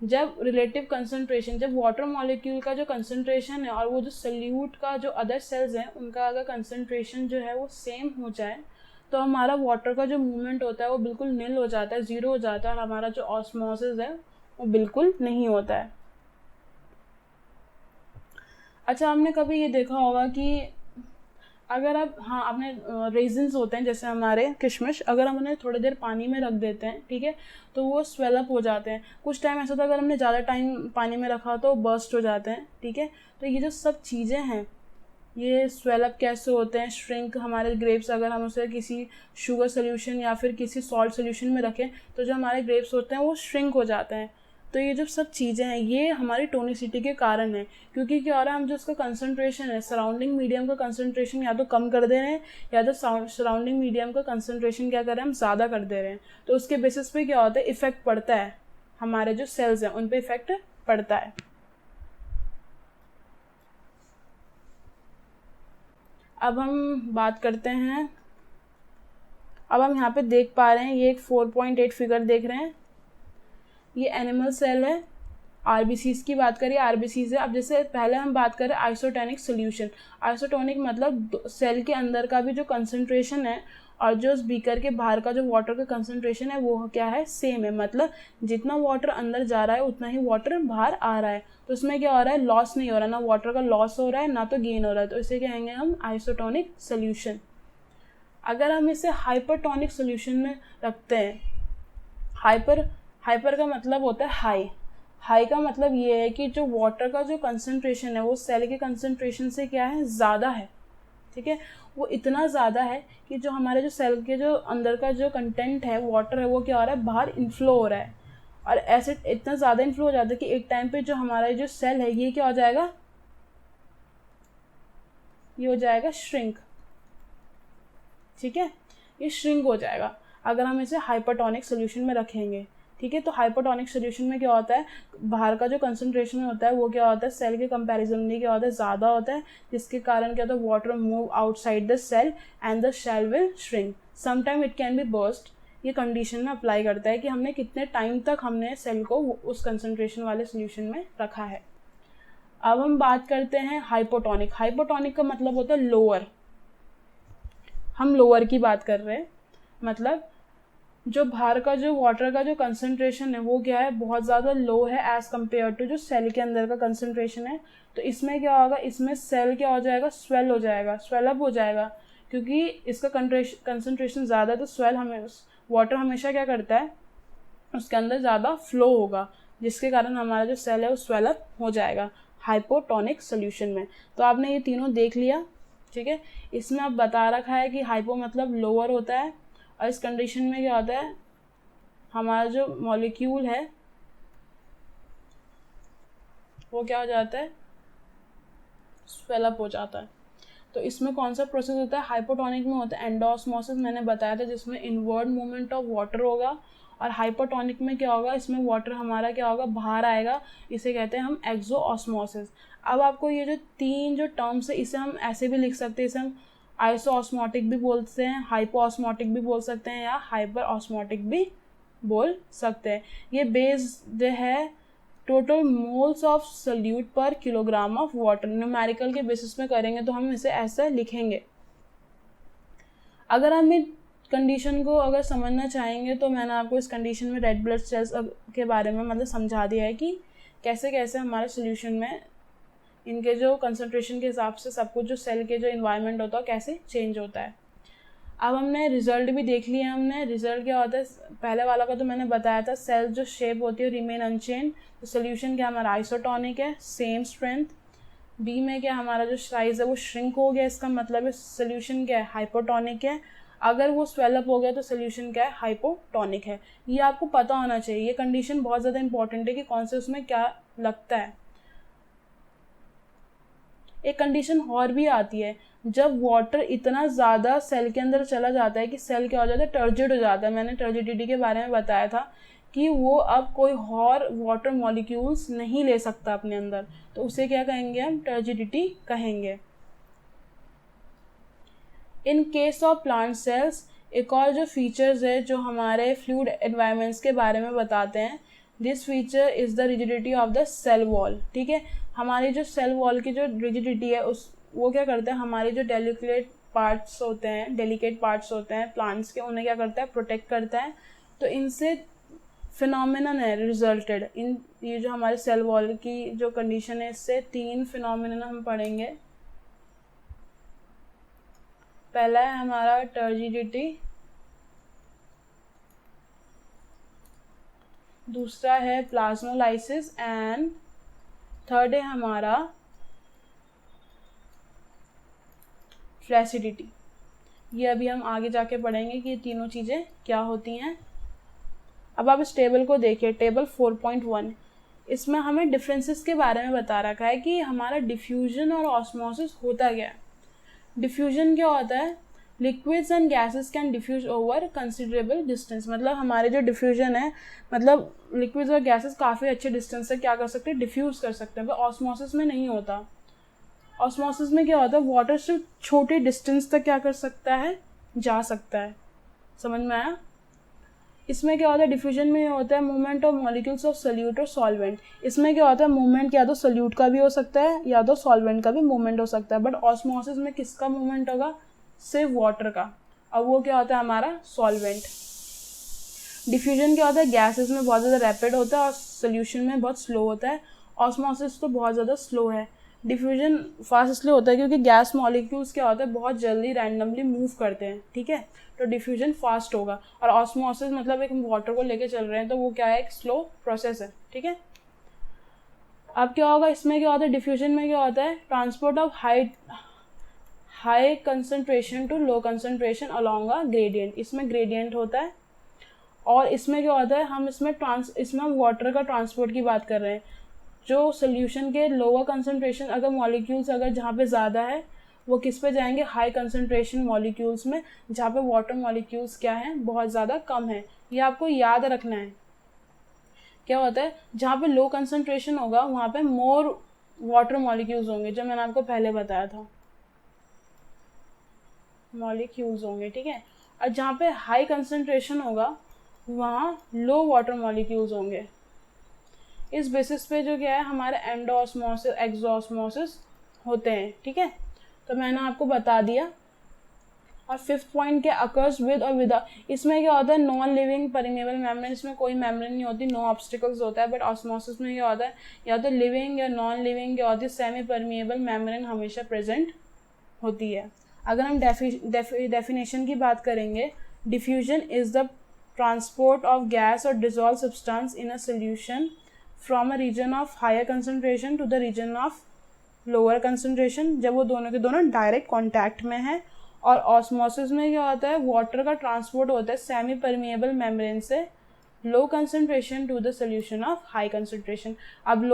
A: जब रिलेटिव कंसंट्रेशन, जब वाटर मॉलिक्यूल का जो कंसंट्रेशन है और वो जो सल्यूट का जो अदर सेल्स हैं उनका अगर कंसंट्रेशन जो है वो सेम हो जाए, तो हमारा वाटर का जो मूवमेंट होता है वो बिल्कुल नील हो जाता है, ज़ीरो हो जाता है, और हमारा जो ऑस्मोसिस है वो बिल्कुल नहीं होता है। अच्छा, हमने कभी ये देखा होगा कि अगर आप, हाँ, आपने रेजिन्स होते हैं जैसे हमारे किशमिश, अगर हम उन्हें थोड़ी देर पानी में रख देते हैं, ठीक है, तो वो स्वेलअप हो जाते हैं। कुछ टाइम ऐसा होता है अगर हमने ज़्यादा टाइम पानी में रखा तो बर्स्ट हो जाते हैं, ठीक है। तो ये जो सब चीज़ें हैं, ये स्वेलअप कैसे होते हैं, श्रिंक, हमारे ग्रेप्स अगर हम उसे किसी शुगर सोल्यूशन या फिर किसी सॉल्ट सोल्यूशन में रखें तो जो हमारे ग्रेप्स होते हैं वो श्रिंक हो जाते हैं। तो ये जो सब चीज़ें हैं ये हमारी टोनिसिटी के कारण है, क्योंकि क्या हो रहा है, हम जो उसका कंसंट्रेशन है, सराउंडिंग मीडियम का कंसंट्रेशन या तो कम कर दे रहे हैं या तो सराउंडिंग मीडियम का कंसंट्रेशन क्या कर रहे हैं, हम ज़्यादा कर दे रहे हैं। तो उसके बेसिस पे क्या होता है, इफ़ेक्ट पड़ता है, हमारे जो सेल्स हैं उन पर इफ़ेक्ट पड़ता है। अब हम बात करते हैं, अब हम यहाँ पे देख पा रहे हैं, ये एक 4.8 फिगर देख रहे हैं, ये एनिमल सेल है। आरबीसीज की बात करिए, आरबीसीज है। अब जैसे पहले हम बात करें आइसोटोनिक सोल्यूशन, आइसोटोनिक मतलब सेल के अंदर का भी जो कंसंट्रेशन है और जो उस बीकर के बाहर का जो वाटर का कंसंट्रेशन है वो क्या है, सेम है। मतलब जितना वाटर अंदर जा रहा है उतना ही वाटर बाहर आ रहा है। तो उसमें क्या हो रहा है, लॉस नहीं हो रहा, ना वाटर का लॉस हो रहा है ना तो गेन हो रहा है। तो इसे कहेंगे हम आइसोटोनिक सोल्यूशन। अगर हम इसे हाइपरटोनिक सोल्यूशन में रखते हैं, हाइपर का मतलब होता है हाई। हाई का मतलब ये है कि जो वाटर का जो कंसंट्रेशन है वो सेल के कंसंट्रेशन से क्या है, ज़्यादा है, ठीक है। वो इतना ज़्यादा है कि जो हमारे जो सेल के जो अंदर का जो कंटेंट है, वाटर है, वो क्या हो रहा है, बाहर इनफ्लो हो रहा है। और ऐसे इतना ज़्यादा इनफ्लो हो जाता है कि एक टाइम पे जो हमारा जो सेल है ये क्या हो जाएगा, ये हो जाएगा श्रिंक, ठीक है, ये श्रिंक हो जाएगा अगर हम इसे हाइपरटोनिक सोल्यूशन में रखेंगे, ठीक है। तो हाइपरटोनिक सोल्यूशन में क्या होता है, बाहर का जो कंसंट्रेशन होता है वो क्या होता है, सेल के कंपैरिजन में क्या होता है, ज़्यादा होता है, जिसके कारण क्या होता है, water move outside the cell and the cell will shrink. Sometime it can be burst. ये कंडीशन में अप्लाई करता है कि हमने कितने टाइम तक हमने सेल को उस कंसंट्रेशन वाले सोल्यूशन में रखा है। अब हम बात करते हैं हाइपोटोनिक। हाइपोटोनिक का मतलब होता है लोअर। हम लोअर की बात कर रहे हैं, मतलब जो बाहर का जो वाटर का जो कंसंट्रेशन है वो क्या है, बहुत ज़्यादा लो है एज़ कम्पेयर टू जो सेल के अंदर का कंसंट्रेशन है। तो इसमें क्या होगा, इसमें सेल क्या हो जाएगा, स्वेल हो जाएगा, स्वेलअप हो जाएगा, क्योंकि इसका कंसंट्रेशन ज़्यादा है। तो स्वेल हमें वाटर हमेशा क्या करता है, उसके अंदर ज़्यादा फ्लो होगा, जिसके कारण हमारा जो सेल है वो स्वेलअप हो जाएगा हाइपोटोनिक सोल्यूशन में। तो आपने ये तीनों देख लिया, ठीक है। इसमें अब बता रखा है कि हाइपो मतलब लोअर होता है, और इस कंडीशन में क्या होता है, हमारा जो मॉलिक्यूल है वो क्या हो जाता है, स्वेलअप हो जाता है। तो इसमें कौन सा प्रोसेस होता है, हाइपोटोनिक में होता है एंडोस्मोसिस, मैंने बताया था, जिसमें इनवर्ड मूवमेंट ऑफ वाटर होगा। और हाइपोटोनिक में क्या होगा, इसमें वाटर हमारा क्या होगा, बाहर आएगा, इसे कहते हैं हम एक्सोऑस्मोसिस। अब आपको ये जो तीन जो टर्म्स है इसे हम ऐसे भी लिख सकते हैं, इसे हम आइसोऑस्मोटिक भी बोलते हैं, हाइपोऑस्मोटिक भी बोल सकते हैं, या हाइपर ऑस्मोटिक भी बोल सकते हैं। ये बेस्ड है टोटल मोल्स ऑफ सल्यूट पर किलोग्राम ऑफ वाटर। न्यूमेरिकल के बेसिस पे करेंगे तो हम इसे ऐसे लिखेंगे। अगर हम इस कंडीशन को अगर समझना चाहेंगे तो मैंने आपको इस कंडीशन में रेड ब्लड सेल्स के बारे में मतलब समझा दिया है कि कैसे कैसे हमारे सोल्यूशन में इनके जो कंसंट्रेशन के हिसाब से सब कुछ जो सेल के जो इन्वायरमेंट होता है कैसे चेंज होता है। अब हमने रिजल्ट भी देख लिया। हमने रिजल्ट क्या होता है, पहले वाला का तो मैंने बताया था, सेल जो शेप होती है रिमेन अनचेंज। तो सोल्यूशन क्या हमारा आइसोटोनिक है, सेम स्ट्रेंथ। बी में क्या हमारा जो साइज है वो श्रिंक हो गया, इसका मतलब है सोल्यूशन क्या है, हाइपोटोनिक है। अगर वो स्वेलअप हो गया तो सोल्यूशन क्या है, हाइपोटोनिक है। ये आपको पता होना चाहिए, ये कंडीशन बहुत ज़्यादा इंपॉर्टेंट है कि कौन से उसमें क्या लगता है। एक कंडीशन और भी आती है, जब वाटर इतना ज़्यादा सेल के अंदर चला जाता है कि सेल क्या हो जाता है, टर्जिड हो जाता है। मैंने टर्जिडिटी के बारे में बताया था कि वो अब कोई और वाटर मॉलिक्यूल्स नहीं ले सकता अपने अंदर, तो उसे क्या कहेंगे हम, टर्जिडिटी कहेंगे। In case of plant cells एक और जो फीचर्स है जो हमारे फ्लूइड एनवायरनमेंट्स के बारे में बताते हैं, this feature is the rigidity of the cell wall, ठीक है। हमारी जो सेल वॉल की जो रिजिडिटी है उस वो क्या करता है, हमारे जो डेलिकेट पार्ट्स होते हैं प्लांट्स के, उन्हें क्या करता है, प्रोटेक्ट करता है। तो इनसे फिनोमिनन है रिजल्टेड इन, ये जो हमारे सेल वॉल की जो कंडीशन है, इससे 3 फिनोमिनन हम पढ़ेंगे। पहला है हमारा टर्जिडिटी, दूसरा है प्लाज्मोलाइसिस एंड थर्ड है हमारा फ्लैसिडिटी। ये अभी हम आगे जाके पढ़ेंगे कि ये तीनों चीज़ें क्या होती हैं। अब आप इस टेबल को देखिए, टेबल 4.1, इसमें हमें डिफरेंसेस के बारे में बता रखा है कि हमारा डिफ्यूजन और ऑस्मोसिस होता क्या है। डिफ्यूजन क्या होता है, liquids and gases can diffuse over considerable distance, मतलब हमारे जो डिफ्यूजन है, मतलब लिक्विड्स और गैसेस काफ़ी अच्छे डिस्टेंस से क्या कर सकते हैं, डिफ्यूज़ कर सकते हैं। पर ऑस्मोसिस में नहीं होता। ऑस्मोसिस में क्या होता है, वाटर सिर्फ छोटे डिस्टेंस तक क्या कर सकता है, जा सकता है। समझ में आया। इसमें क्या होता है, डिफ्यूजन में होता है movement of molecules of solute और सॉल्वेंट। इसमें क्या होता है, मूवमेंट या तो सोल्यूट का भी हो सकता है या तो सॉल्वेंट का भी मूवमेंट हो सकता है। बट ऑस्मोसिस में किसका मूवमेंट होगा, सिर्फ वाटर का। अब वो क्या होता है, हमारा सॉल्वेंट। डिफ्यूजन क्या होता है, गैसेस में बहुत ज़्यादा रैपिड होता है और सोल्यूशन में बहुत स्लो होता है। ऑस्मोसिस तो बहुत ज़्यादा स्लो है। डिफ्यूजन फास्ट इसलिए होता है क्योंकि गैस मॉलिक्यूल्स क्या होता है, बहुत जल्दी रैंडमली मूव करते हैं, ठीक है। तो डिफ्यूजन फास्ट होगा। और ऑस्मोसिस मतलब एक वाटर को लेके चल रहे हैं, तो वो क्या है, एक स्लो प्रोसेस है, ठीक है। अब क्या होगा, इसमें क्या होता है, डिफ्यूजन में क्या होता है, transport of high concentration to low concentration along a gradient. इसमें ग्रेडियंट होता है। और इसमें क्या होता है, हम इसमें हम वाटर का ट्रांसपोर्ट की बात कर रहे हैं। जो सोल्यूशन के लोअर कंसनट्रेशन अगर मॉलिक्यूल्स अगर जहाँ पे ज़्यादा है, वो किस पे जाएंगे, हाई कंसनट्रेशन मॉलिक्यूल्स में, जहाँ पे वाटर मॉलिक्यूल्स क्या हैं, बहुत ज़्यादा कम है। ये आपको याद रखना है। क्या होता है, जहाँ पे लो कंसनट्रेशन होगा वहाँ पे मोर वाटर मॉलिक्यूल्स होंगे, जो मैंने आपको पहले बताया था, मॉलिक्यूल्स होंगे, ठीक है। और जहाँ पे हाई कंसनट्रेशन होगा वहाँ लो वाटर मॉलिक्यूल्स होंगे। इस बेसिस पे जो क्या है, हमारे एंडोऑस्मोसिस एक्सोऑस्मोसिस होते हैं, ठीक है। तो मैंने आपको बता दिया। और 5th पॉइंट क्या, अकर्स विद और विदाउट। इसमें क्या होता है, नॉन लिविंग परमेबल मेम्ब्रेन, इसमें कोई मेम्ब्रेन नहीं होती, नो ऑब्स्टिकल्स होता है। बट ऑस्मोसिस में क्या होता है, या तो लिविंग या नॉन लिविंग क्या होती है, सेमी परमेबल मेम्ब्रेन हमेशा प्रेजेंट होती है। अगर हम डेफिनेशन की बात करेंगे, diffusion is the transport of gas और dissolve substance in a solution from a region of higher concentration to the region of lower concentration, जब वो दोनों के दोनों डायरेक्ट कॉन्टैक्ट में है। और ऑस्मोसिस में क्या होता है, वाटर का ट्रांसपोर्ट होता है सेमी परमेबल मेम्ब्रेन से low concentration to the solution of high concentration. अब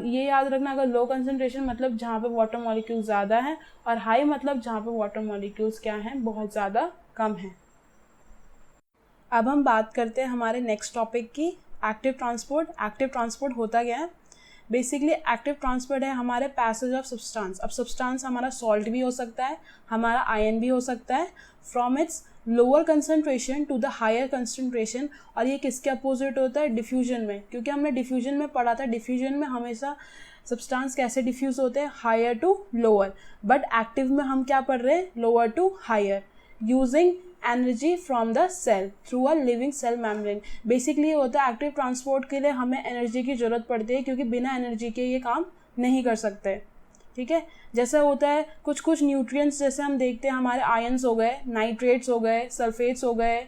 A: ये याद रखना, अगर लो कंसनट्रेशन मतलब जहाँ पे वाटर मॉलिक्यूल ज़्यादा है, और हाई मतलब जहाँ पे वाटर मॉलिक्यूल्स क्या हैं, बहुत ज़्यादा कम हैं। अब हम बात करते हैं हमारे नेक्स्ट टॉपिक की, एक्टिव ट्रांसपोर्ट। एक्टिव ट्रांसपोर्ट होता क्या है, बेसिकली एक्टिव ट्रांसपोर्ट है हमारे पैसेज ऑफ सब्सटेंस। अब सब्सटेंस हमारा सॉल्ट भी हो सकता है, हमारा आयन भी हो सकता है, from its lower concentration to the higher concentration. और ये किसके अपोजिट होता है, डिफ्यूजन में, क्योंकि हमने डिफ्यूजन में पढ़ा था, डिफ्यूजन में हमेशा सब्सटेंस कैसे डिफ्यूज होते हैं, higher to lower. But active में हम क्या पढ़ रहे हैं, lower to higher, using energy from the cell through a living cell membrane. Basically ये होता है, एक्टिव ट्रांसपोर्ट के लिए हमें एनर्जी की ज़रूरत पड़ती है, क्योंकि बिना एनर्जी के ये काम नहीं कर सकते, ठीक है। जैसा होता है कुछ न्यूट्रिएंट्स, जैसे हम देखते हैं हमारे आयंस हो गए, नाइट्रेट्स हो गए, सल्फेट्स हो गए,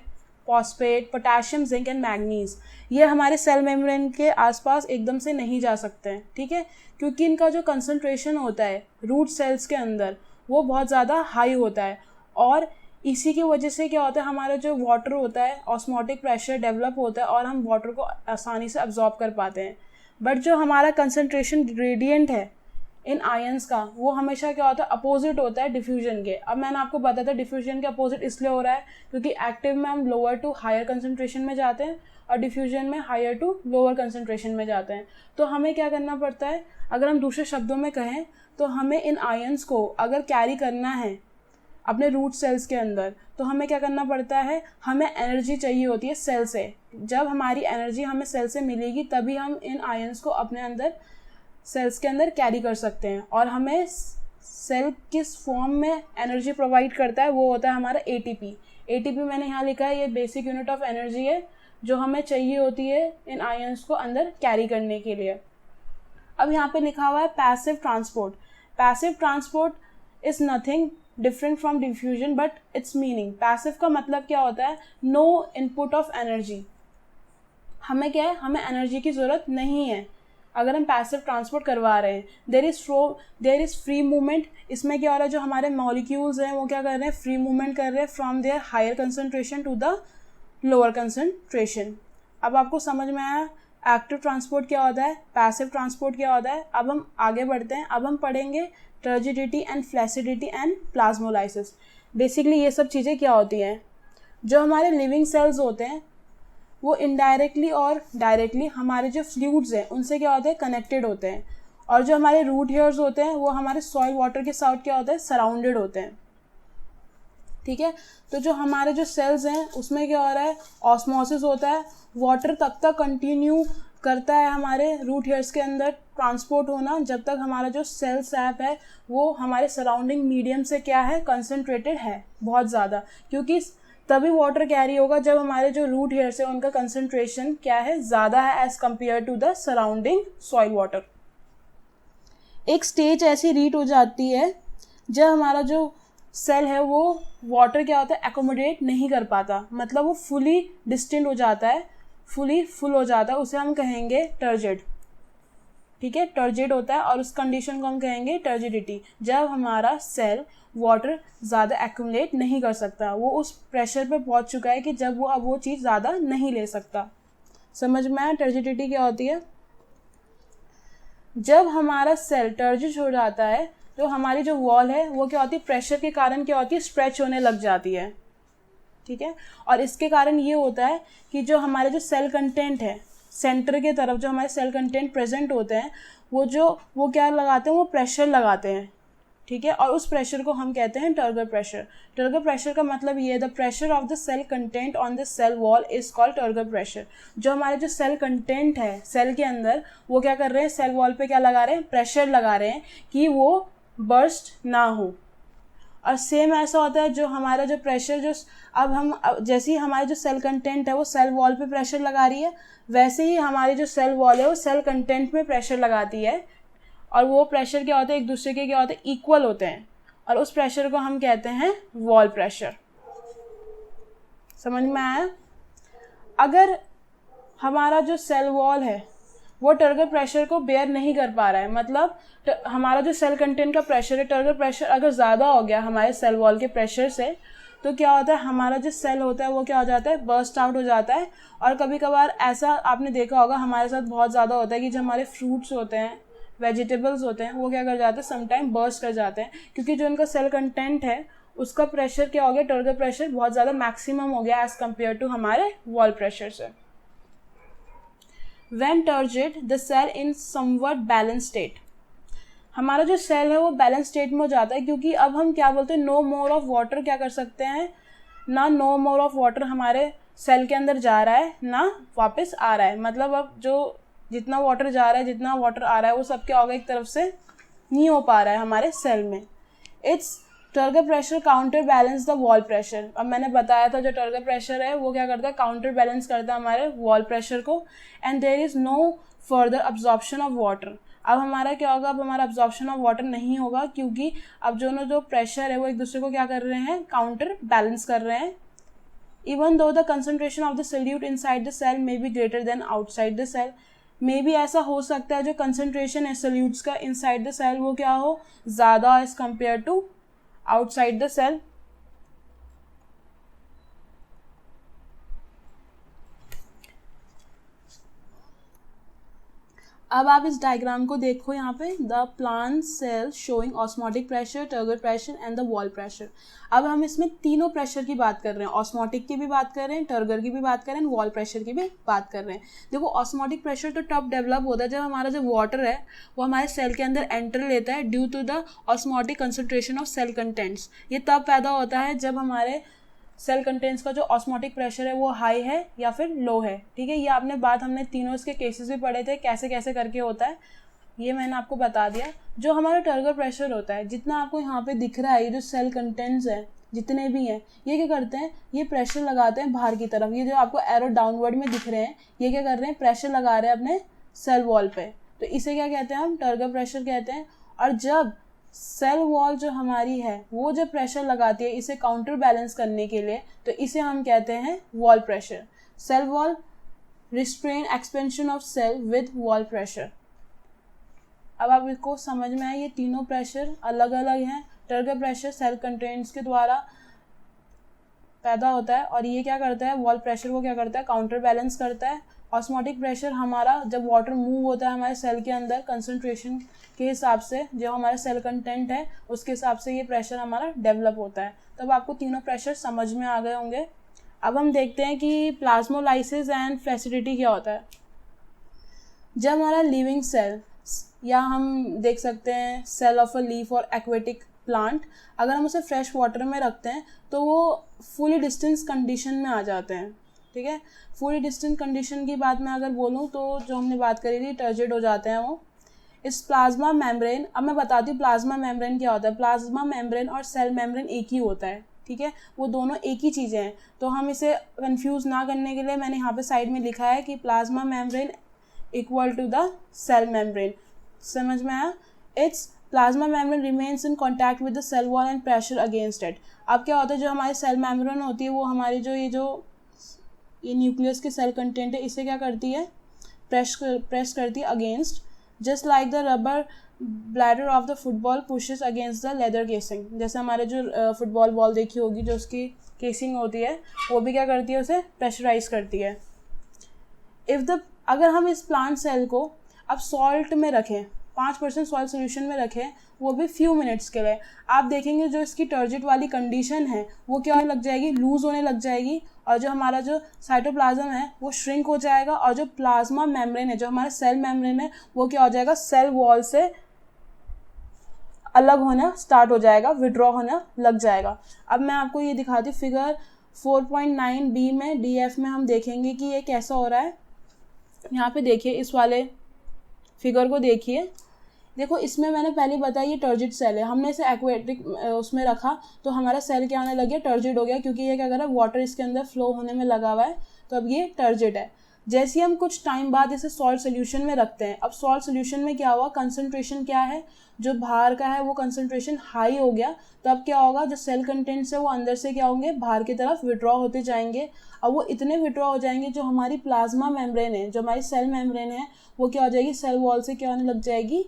A: phosphate, potassium, zinc and manganese, ये हमारे सेल मेम्ब्रेन के आसपास एकदम से नहीं जा सकते हैं, ठीक है, क्योंकि इनका जो कंसनट्रेशन होता है रूट सेल्स के अंदर वो बहुत ज़्यादा हाई होता है। और इसी की वजह से क्या होता है, हमारा जो वाटर होता है, ऑस्मोटिक प्रेशर डेवलप होता है और हम वाटर को आसानी से अब्जॉर्ब कर पाते हैं। बट जो हमारा कंसनट्रेशन ग्रेडियंट है इन आयंस का, वो हमेशा क्या होता है, अपोजिट होता है डिफ्यूजन के। अब मैंने आपको बताया था डिफ्यूजन के अपोजिट इसलिए हो रहा है क्योंकि एक्टिव में हम लोअर टू हायर कंसनट्रेशन में जाते हैं और डिफ्यूजन में हायर टू लोअर कंसनट्रेशन में जाते हैं। तो हमें क्या करना पड़ता है, अगर हम दूसरे शब्दों में कहें तो हमें इन आयंस को अगर कैरी करना है अपने रूट सेल्स के अंदर, तो हमें क्या करना पड़ता है, हमें एनर्जी चाहिए होती है सेल से। जब हमारी एनर्जी हमें सेल से मिलेगी तभी हम इन आयंस को अपने अंदर सेल्स के अंदर कैरी कर सकते हैं। और हमें सेल किस फॉर्म में एनर्जी प्रोवाइड करता है, वो होता है हमारा एटीपी। एटीपी मैंने यहाँ लिखा है, ये बेसिक यूनिट ऑफ एनर्जी है जो हमें चाहिए होती है इन आयंस को अंदर कैरी करने के लिए। अब यहाँ पे लिखा हुआ है passive transport. Passive transport is nothing different from diffusion but it's meaning. Passive का मतलब क्या होता है, नो इनपुट ऑफ एनर्जी। हमें क्या है, हमें एनर्जी की ज़रूरत नहीं है अगर हम पैसिव ट्रांसपोर्ट करवा रहे हैं। There is free movement. इसमें क्या हो रहा है, जो हमारे मॉलिक्यूल्स हैं वो क्या कर रहे हैं, फ्री मूवमेंट कर रहे हैं from their higher concentration to the lower concentration. अब आपको समझ में आया एक्टिव ट्रांसपोर्ट क्या होता है, पैसिव ट्रांसपोर्ट क्या होता है। अब हम आगे बढ़ते हैं, अब हम पढ़ेंगे turgidity and flaccidity and plasmolysis. Basically ये सब चीज़ें क्या होती हैं, जो हमारे लिविंग सेल्स होते हैं वो इनडायरेक्टली और डायरेक्टली हमारे जो फ्लूइड्स हैं उनसे क्या होते हैं, कनेक्टेड होते हैं। और जो हमारे रूट हेयर्स होते हैं वो हमारे सॉइल वाटर के साथ क्या होता है, सराउंडेड होते हैं। ठीक है, तो जो हमारे जो सेल्स हैं उसमें क्या हो रहा है, ऑस्मोसिस होता है। वाटर तब तक कंटिन्यू करता है हमारे रूट हेयर्स के अंदर ट्रांसपोर्ट होना जब तक हमारा जो सेल सैप है वो हमारे सराउंडिंग मीडियम से क्या है, कंसनट्रेटेड है बहुत ज़्यादा। क्योंकि तभी वाटर कैरी होगा जब हमारे जो रूट हेयर्स है उनका कंसनट्रेशन क्या है, ज़्यादा है as compare to the surrounding soil water. एक स्टेज ऐसी रीच हो जाती है जब हमारा जो सेल है वो वाटर क्या होता है, एकोमोडेट नहीं कर पाता, मतलब वो फुली डिस्टेंट हो जाता है, फुली फुल हो जाता है, उसे हम कहेंगे टर्जिड। ठीक है, टर्जिड होता है और उस कंडीशन को हम कहेंगे टर्जिडिटी। जब हमारा सेल वाटर ज़्यादा एक्यूमुलेट नहीं कर सकता, वो उस प्रेशर पे पहुंच चुका है कि जब वो अब वो चीज़ ज़्यादा नहीं ले सकता। समझ में आया टर्जिडिटी क्या होती है। जब हमारा सेल टर्जिड हो जाता है तो हमारी जो वॉल है वो क्या होती है, प्रेशर के कारण क्या होती है, स्ट्रेच होने लग जाती है। ठीक है, और इसके कारण ये होता है कि जो हमारे जो सेल कंटेंट है सेंटर के तरफ, जो हमारे सेल कंटेंट प्रेजेंट होते हैं वो क्या लगाते हैं, वो प्रेशर लगाते हैं। ठीक है, और उस प्रेशर को हम कहते हैं टर्गर प्रेशर। टर्गर प्रेशर का मतलब ये है, the pressure of the cell content on the cell wall is called turgor pressure. जो हमारे जो सेल कंटेंट है सेल के अंदर वो क्या कर रहे हैं, सेल वॉल पे क्या लगा रहे हैं, प्रेशर लगा रहे हैं कि वो बर्स्ट ना हो। और सेम ऐसा होता है जो हमारा जो प्रेशर जो अब जैसे ही हमारे जो सेल कंटेंट है वो सेल वॉल पे प्रेशर लगा रही है, वैसे ही हमारी जो सेल वॉल है वो सेल कंटेंट में प्रेशर लगाती है। और वो प्रेशर क्या होते हैं, एक दूसरे के क्या होते हैं, इक्वल होते हैं। और उस प्रेशर को हम कहते हैं वॉल प्रेशर। समझ में आया। अगर हमारा जो सेल वॉल है वो टर्गर प्रेशर को बेयर नहीं कर पा रहा है, मतलब हमारा जो सेल कंटेंट का प्रेशर है, टर्गर प्रेशर अगर ज़्यादा हो गया हमारे सेल वॉल के प्रेशर से, तो क्या होता है, हमारा जो सेल होता है वो क्या हो जाता है, बर्स्ट आउट हो जाता है। और कभी कभार ऐसा आपने देखा होगा हमारे साथ बहुत ज़्यादा होता है कि जो हमारे फ्रूट्स होते हैं, वेजिटेबल्स होते हैं, वो क्या कर जाते हैं, समटाइम बर्स्ट कर जाते हैं, क्योंकि जो उनका सेल कंटेंट है उसका प्रेशर क्या हो गया, टर्गर प्रेशर बहुत ज़्यादा मैक्सिमम हो गया एज़ कम्पेयर टू हमारे वॉल प्रेशर से। When turgid, the cell in somewhat balanced state. हमारा जो सेल है वो बैलेंस स्टेट में हो जाता है, क्योंकि अब हम क्या बोलते हैं, नो मोर ऑफ वाटर क्या कर सकते हैं ना, नो मोर ऑफ वाटर हमारे सेल के अंदर जा रहा है ना वापस आ रहा है। मतलब अब जो जितना वाटर जा रहा है, जितना वाटर आ रहा है, वो सब क्या होगा, एक तरफ से नहीं हो पा रहा है हमारे सेल में। It's turgor pressure counter balance the wall pressure. अब मैंने बताया था जो टर्गर प्रेशर है वो क्या करता है, काउंटर बैलेंस करता है हमारे वॉल प्रेशर को। And there is no further absorption of water. अब हमारा क्या होगा, अब हमारा अब्जॉर्प्शन ऑफ वाटर नहीं होगा, क्योंकि अब जो प्रेशर है वो एक दूसरे को क्या कर रहे हैं, काउंटर बैलेंस कर रहे हैं। Even though the concentration of the solute inside the cell may be greater than outside the cell. मे भी ऐसा हो सकता है जो कंसनट्रेशन है सोल्यूट्स का इनसाइड द सेल वो क्या हो, ज़्यादा as compare to outside the cell। अब आप इस डायग्राम को देखो यहाँ पे, the plant cell showing osmotic pressure, turgor pressure and the wall pressure. अब हम इसमें तीनों प्रेशर की बात कर रहे हैं, ऑस्मोटिक की भी बात कर रहे हैं, टर्गर की भी बात कर रहे हैं, वॉल प्रेशर की भी बात कर रहे हैं। देखो ऑस्मोटिक प्रेशर तो तब डेवलप होता है जब हमारा जो वाटर है वो हमारे सेल के अंदर एंटर लेता है due to the osmotic concentration of cell contents. ये तब पैदा होता है जब हमारे सेल कंटेंट्स का जो ऑस्मोटिक प्रेशर है वो हाई है या फिर लो है। ठीक है, ये आपने बात, हमने तीनों इसके केसेस भी पढ़े थे कैसे कैसे करके होता है, ये मैंने आपको बता दिया। जो हमारा टर्गर प्रेशर होता है, जितना आपको यहाँ पे दिख रहा है, ये जो सेल कंटेंट्स हैं जितने भी हैं, ये क्या करते हैं, ये प्रेशर लगाते हैं बाहर की तरफ। ये जो आपको एरो डाउनवर्ड में दिख रहे हैं, ये क्या कर रहे हैं, प्रेशर लगा रहे हैं अपने सेल वॉल पे, तो इसे क्या कहते हैं हम, टर्गर प्रेशर कहते हैं। और जब सेल वॉल जो हमारी है वो जब प्रेशर लगाती है इसे काउंटर बैलेंस करने के लिए, तो इसे हम कहते हैं wall pressure. Cell wall restrain expansion of cell with wall pressure. अब आप इसको समझ में आए, ये तीनों प्रेशर अलग अलग हैं। टर्गर प्रेशर सेल कंटेंट्स के द्वारा पैदा होता है और ये क्या करता है, वॉल प्रेशर को क्या करता है, काउंटर बैलेंस करता है। ऑस्मोटिक प्रेशर हमारा जब वाटर मूव होता है हमारे सेल के अंदर कंसंट्रेशन के हिसाब से, जो हमारा सेल कंटेंट है उसके हिसाब से ये प्रेशर हमारा डेवलप होता है। तब आपको तीनों प्रेशर समझ में आ गए होंगे। अब हम देखते हैं कि प्लाज्मोलाइसिस एंड फ्लैसिडिटी क्या होता है। जब हमारा लिविंग सेल, या हम देख सकते हैं सेल ऑफ अ लीफ और एक्वेटिक प्लांट, अगर हम उसे फ्रेश वाटर में रखते हैं तो वो फुली डिस्टेंस कंडीशन में आ जाते हैं। ठीक है, फुली डिस्टेंस कंडीशन की बात मैं अगर बोलूँ तो जो हमने बात करी थी, टर्जिड हो जाते हैं वो। इस प्लाज्मा मेम्ब्रेन, अब मैं बताती हूँ प्लाज्मा मेम्ब्रेन क्या होता है। प्लाज्मा मेम्ब्रेन और सेल मेम्ब्रेन एक ही होता है, ठीक है, वो दोनों एक ही चीज़ें हैं। तो हम इसे कंफ्यूज ना करने के लिए मैंने यहाँ पे साइड में लिखा है कि plasma membrane equal to the cell membrane. समझ में आया? Its plasma membrane remains in contact with the cell wall and pressure against it. अब क्या होता है, जो हमारी सेल मेम्ब्रेन होती है वो हमारी जो ये न्यूक्लियस के सेल कंटेंट है इसे क्या करती है, प्रेस करती है against, just like the rubber bladder of the football pushes against the leather casing. जैसे हमारे जो फुटबॉल बॉल देखी होगी, जो उसकी केसिंग होती है वो भी क्या करती है, उसे प्रेशराइज करती है। अगर हम इस प्लांट सेल को अब सॉल्ट में रखें, 5% सॉल्ट सोल्यूशन में रखें, वो भी फ्यू मिनट्स के लिए, आप देखेंगे जो इसकी टर्जिट वाली कंडीशन है वो क्या होने लग जाएगी, लूज होने लग जाएगी, और जो हमारा जो साइटोप्लाज्म है वो श्रिंक हो जाएगा, और जो प्लाज्मा मेम्ब्रेन है, जो हमारा सेल मेम्ब्रेन है, वो क्या हो जाएगा, सेल वॉल से अलग होना स्टार्ट हो जाएगा, विड्रॉ होना लग जाएगा। अब मैं आपको ये दिखाती हूँ, फिगर 4.9b में DF में हम देखेंगे कि ये कैसा हो रहा है। यहाँ पे देखिए, इस वाले फिगर को देखिए, देखो इसमें मैंने पहले बताया ये टर्जिड सेल है, हमने इसे एक्वेटिक उसमें रखा तो हमारा सेल क्या होने लग गया, टर्जिड हो गया, क्योंकि ये क्या कर रहा है, वाटर इसके अंदर फ्लो होने में लगा हुआ है, तो अब ये टर्जिड है। जैसे ही हम कुछ टाइम बाद इसे सॉल्ट सोल्यूशन में रखते हैं, अब सॉल्ट सोल्यूशन में क्या हुआ, कंसंट्रेशन क्या है, जो बाहर का है वो कंसंट्रेशन हाई हो गया, तो अब क्या होगा, जो सेल कंटेंट्स है वो अंदर से क्या होंगे, बाहर की तरफ विड्रॉ होते जाएंगे, और वो इतने विड्रॉ हो जाएंगे, जो हमारी प्लाज्मा मेम्ब्रेन है, जो हमारी सेल मेम्ब्रेन है, वो क्या हो जाएगी, सेल वॉल से क्या होने लग जाएगी,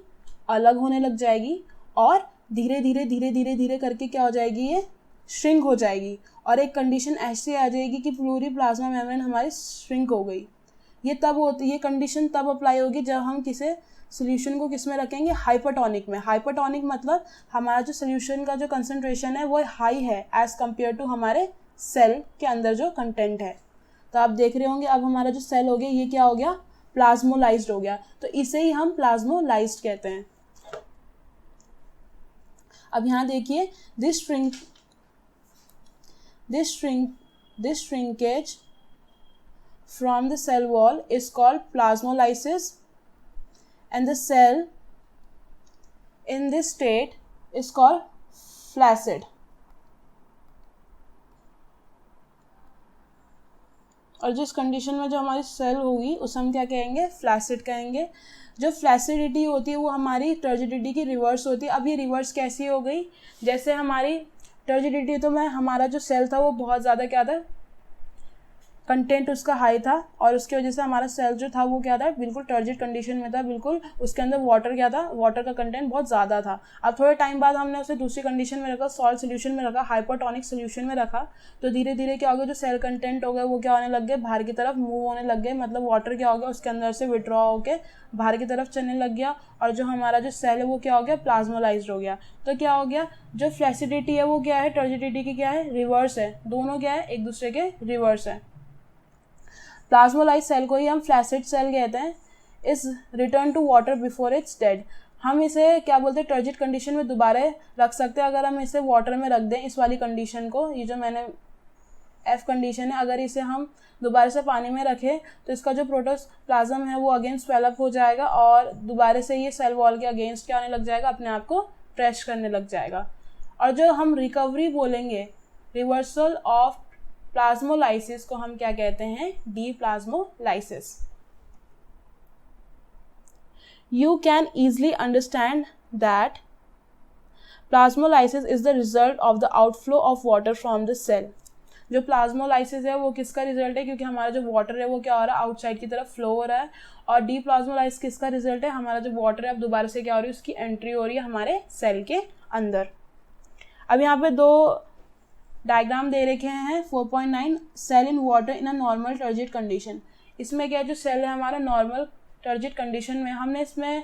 A: अलग होने लग जाएगी, और धीरे धीरे धीरे धीरे धीरे करके क्या हो जाएगी, ये श्रिंक हो जाएगी, और एक कंडीशन ऐसी आ जाएगी कि पूरी प्लाज्मा मेम्ब्रेन हमारी श्रिंक हो गई। ये कंडीशन तब अप्लाई होगी जब हम किसी सोल्यूशन को किस में रखेंगे, हाइपरटोनिक में। हाइपरटोनिक मतलब हमारा जो सोल्यूशन का जो कंसंट्रेशन है वो हाई है एज कम्पेयर टू हमारे सेल के अंदर जो कंटेंट है। तो आप देख रहे होंगे अब हमारा जो सेल हो गया ये क्या हो गया, प्लाज्मोलाइज्ड हो गया, तो इसे ही हम प्लाज्मोलाइज्ड कहते हैं। अब यहाँ देखिए, this shrinkage from the cell wall is called plasmolysis, and the cell in this state is called flaccid. और जिस कंडीशन में जो हमारी सेल होगी उसे हम क्या कहेंगे, फ्लैसिड कहेंगे। जो फ्लैसिडिटी होती है वो हमारी टर्जिडिटी की रिवर्स होती है। अब ये रिवर्स कैसी हो गई, जैसे हमारी टर्जिडिटी तो हमारा जो सेल था वो बहुत ज़्यादा क्या था, कंटेंट उसका हाई था और उसकी वजह से हमारा सेल जो था वो क्या था, बिल्कुल टर्जिड कंडीशन में था, बिल्कुल उसके अंदर वाटर क्या था, वाटर का कंटेंट बहुत ज़्यादा था। अब थोड़े टाइम बाद हमने उसे दूसरी कंडीशन में रखा, सॉल्ट सोल्यूशन में रखा, हाइपरटोनिक सोल्यूशन में रखा, तो धीरे धीरे क्या हो गया, जो सेल कंटेंट हो गया वो क्या होने लग गए, बाहर की तरफ मूव होने लग गए, मतलब वाटर क्या हो गया उसके अंदर से विड्रॉ होकर बाहर की तरफ चलने लग गया, और जो हमारा जो सेल है वो क्या हो गया, प्लाज्मोलाइज्ड हो गया। तो क्या हो गया, जो फ्लैसिडिटी है वो क्या है, टर्जिडिटी की क्या है, रिवर्स है, दोनों क्या है, एक दूसरे के रिवर्स है। प्लाज्मोलाइज सेल को ही हम फ्लैसिड सेल कहते हैं। Is return to water before it's dead. हम इसे क्या बोलते हैं, टर्जिड कंडीशन में दोबारा रख सकते हैं अगर हम इसे वाटर में रख दें, इस वाली कंडीशन को, ये जो मैंने एफ कंडीशन है, अगर इसे हम दोबारा से पानी में रखें तो इसका जो प्रोटोप्लाज्म है वो अगेन स्वेलअप हो जाएगा और दोबारा से ये सेल वॉल के अगेंस्ट क्या होने लग जाएगा, अपने आप को प्रेस करने लग जाएगा। और जो हम रिकवरी बोलेंगे, रिवर्सल ऑफ प्लाज्मोलाइसिस को हम क्या कहते हैं, डीप्लाज्मोलाइसिस। You can easily understand that plasmolysis is the result of the outflow of water from the cell. जो प्लाज्मोलाइसिस है वो किसका रिजल्ट है, क्योंकि हमारा जो वाटर है वो क्या हो रहा है, आउटसाइड की तरफ फ्लो हो रहा है, और डीप्लाज्मोलाइसिस किसका रिजल्ट है, हमारा जो वाटर है अब दोबारा से क्या हो रही है, उसकी एंट्री हो रही है हमारे सेल के अंदर। अब यहाँ पे दो डायग्राम दे रखे हैं 4.9, cell in water in a normal turgid condition. इसमें क्या है, जो सेल है हमारा नॉर्मल टर्जिड कंडीशन में, हमने इसमें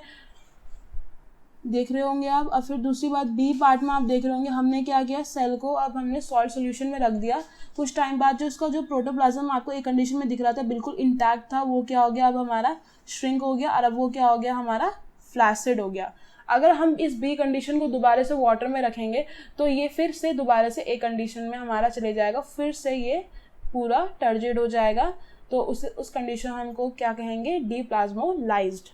A: देख रहे होंगे आप। और फिर दूसरी बात, बी पार्ट में आप देख रहे होंगे हमने क्या किया, सेल को अब हमने सॉल्ट सोल्यूशन में रख दिया। कुछ टाइम बाद जो इसका जो प्रोटोप्लाज्म आपको एक कंडीशन में दिख रहा था, बिल्कुल इंटैक्ट था, वो क्या हो गया, अब हमारा श्रिंक हो गया, और अब वो क्या हो गया, हमारा फ्लैसिड हो गया। अगर हम इस बी कंडीशन को दोबारा से वाटर में रखेंगे तो ये फिर से दोबारा से ए कंडीशन में हमारा चले जाएगा, फिर से ये पूरा टर्जिड हो जाएगा, तो उस कंडीशन हम को क्या कहेंगे, डीप्लाज्मोलाइज्ड।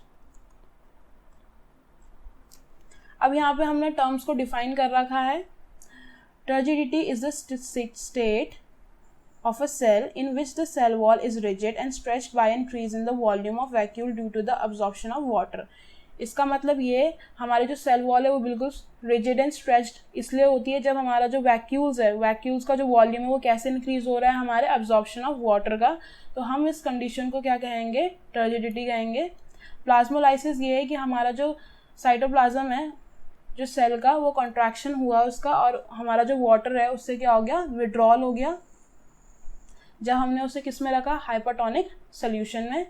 A: अब यहाँ पे हमने टर्म्स को डिफाइन कर रखा है। Turgidity is the state of a cell in which the cell wall is rigid and stretched by an increase in the volume of vacuole due to the absorption of water. इसका मतलब ये, हमारी जो सेल वॉल है वो बिल्कुल रिजिड एंड स्ट्रेच्ड इसलिए होती है जब हमारा जो वैक्यूल्स है, वैक्यूल्स का जो वॉल्यूम है वो कैसे इंक्रीज हो रहा है, हमारे अब्जॉर्प्शन ऑफ वाटर का। तो हम इस कंडीशन को क्या कहेंगे, टर्जिडिटी कहेंगे। प्लाज्मोलाइसिस ये है कि हमारा जो साइटोप्लाज्म है जो सेल का, वो कॉन्ट्रैक्शन हुआ उसका, और हमारा जो वाटर है उससे क्या हो गया, विड्रॉल हो गया, जब हमने उसे किस में रखा, हाइपरटोनिक सोल्यूशन में।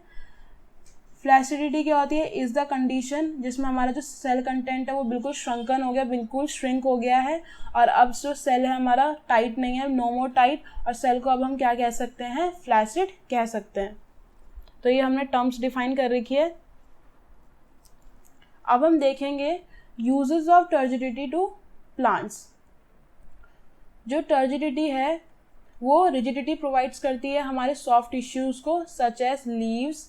A: फ्लैसिडिटी क्या होती है, इज द कंडीशन जिसमें हमारा जो सेल कंटेंट है वो बिल्कुल श्रंकन हो गया, बिल्कुल श्रिंक हो गया है, और अब जो सेल है हमारा टाइट नहीं है, नो मोर टाइट, और सेल को अब हम क्या कह सकते हैं, फ्लैसिड कह सकते हैं। तो ये हमने टर्म्स डिफाइन कर रखी है। अब हम देखेंगे uses of turgidity to plants. जो टर्जिडिटी है वो रिजिडिटी प्रोवाइड्स करती है हमारे सॉफ्ट टिश्यूज़ को, सच एज लीव्स।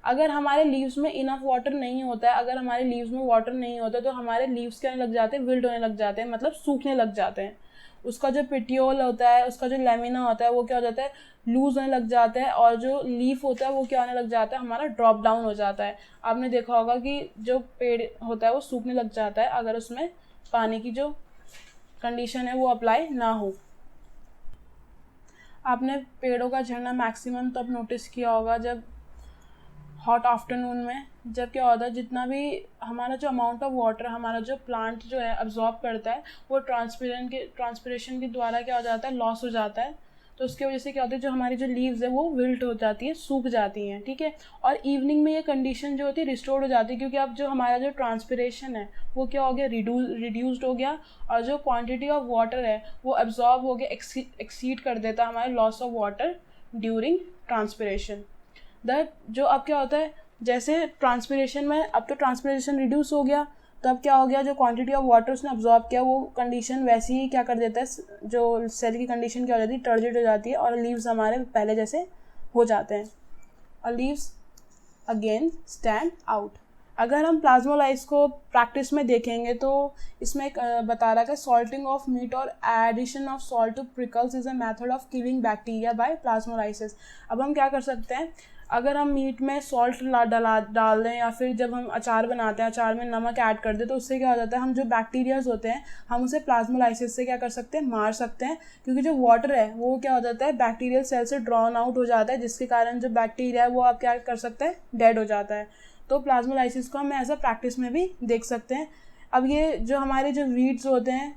A: अगर हमारे लीव्स में इनफ वाटर नहीं होता है, अगर हमारे लीव्स में वाटर नहीं होता तो हमारे लीव्स क्या लग जाते हैं, विल्ट होने लग जाते हैं, मतलब सूखने लग जाते हैं। उसका जो पिटियोल होता है, उसका जो लेमिना होता है वो क्या हो जाता है, लूज होने लग जाता है, और जो लीफ होता है वो क्या होने लग जाता है, हमारा ड्रॉप डाउन हो जाता है। आपने देखा होगा कि जो पेड़ होता है वो सूखने लग जाता है अगर उसमें पानी की जो कंडीशन है वो अप्लाई ना हो। आपने पेड़ों का झड़ना मैक्सिमम तब नोटिस किया होगा जब हॉट आफ्टरनून में, जब क्या होता है, जितना भी हमारा जो अमाउंट ऑफ वाटर हमारा जो प्लांट जो है अब्जॉर्ब करता है वो ट्रांसपिरेशन के द्वारा क्या हो जाता है, लॉस हो जाता है। तो उसकी वजह से क्या होता है, जो हमारी जो लीव्स है वो विल्ट हो जाती है, सूख जाती हैं, ठीक है। और इवनिंग में ये कंडीशन जो होती है रिस्टोर्ड हो जाती है, क्योंकि अब जो हमारा जो ट्रांसपिरेशन है वो क्या हो गया, रिड्यूस्ड हो गया, और जो क्वांटिटी ऑफ वाटर है वो एब्जॉर्ब हो गया, एक्सीड कर देता है हमारे loss of water during transpiration. That जो अब क्या होता है, जैसे ट्रांसपिरेशन में अब तो ट्रांसपिरेशन रिड्यूस हो गया, तब क्या हो गया, जो क्वांटिटी ऑफ वाटर उसने अब्जॉर्ब किया वो कंडीशन वैसे ही क्या कर देता है, जो सेल की कंडीशन क्या हो जाती है, टर्जिड हो जाती है, और लीव्स हमारे पहले जैसे हो जाते हैं, और लीव्स अगेन स्टैंड आउट। अगर हम प्लाज्मोलाइज को प्रैक्टिस में देखेंगे तो इसमें एक बता रहा है, सॉल्टिंग ऑफ मीट और addition of salt to pickles is a method of killing bacteria by plasmolysis. अब हम क्या कर सकते हैं, अगर हम मीट में सॉल्ट डाल दें या फिर जब हम अचार बनाते हैं अचार में नमक ऐड कर दें तो उससे क्या हो जाता है, हम जो बैक्टीरियाज होते हैं हम उसे प्लाज्मोलाइसिस से क्या कर सकते हैं, मार सकते हैं, क्योंकि जो वाटर है वो क्या हो जाता है बैक्टीरियल सेल से ड्रॉन आउट हो जाता है, जिसके कारण जो बैक्टीरिया है वो आप क्या कर सकते हैं, डेड हो जाता है। तो प्लाज्मोलाइसिस को हम एज अ प्रैक्टिस में भी देख सकते हैं। अब ये जो हमारे जो वीड्स होते हैं,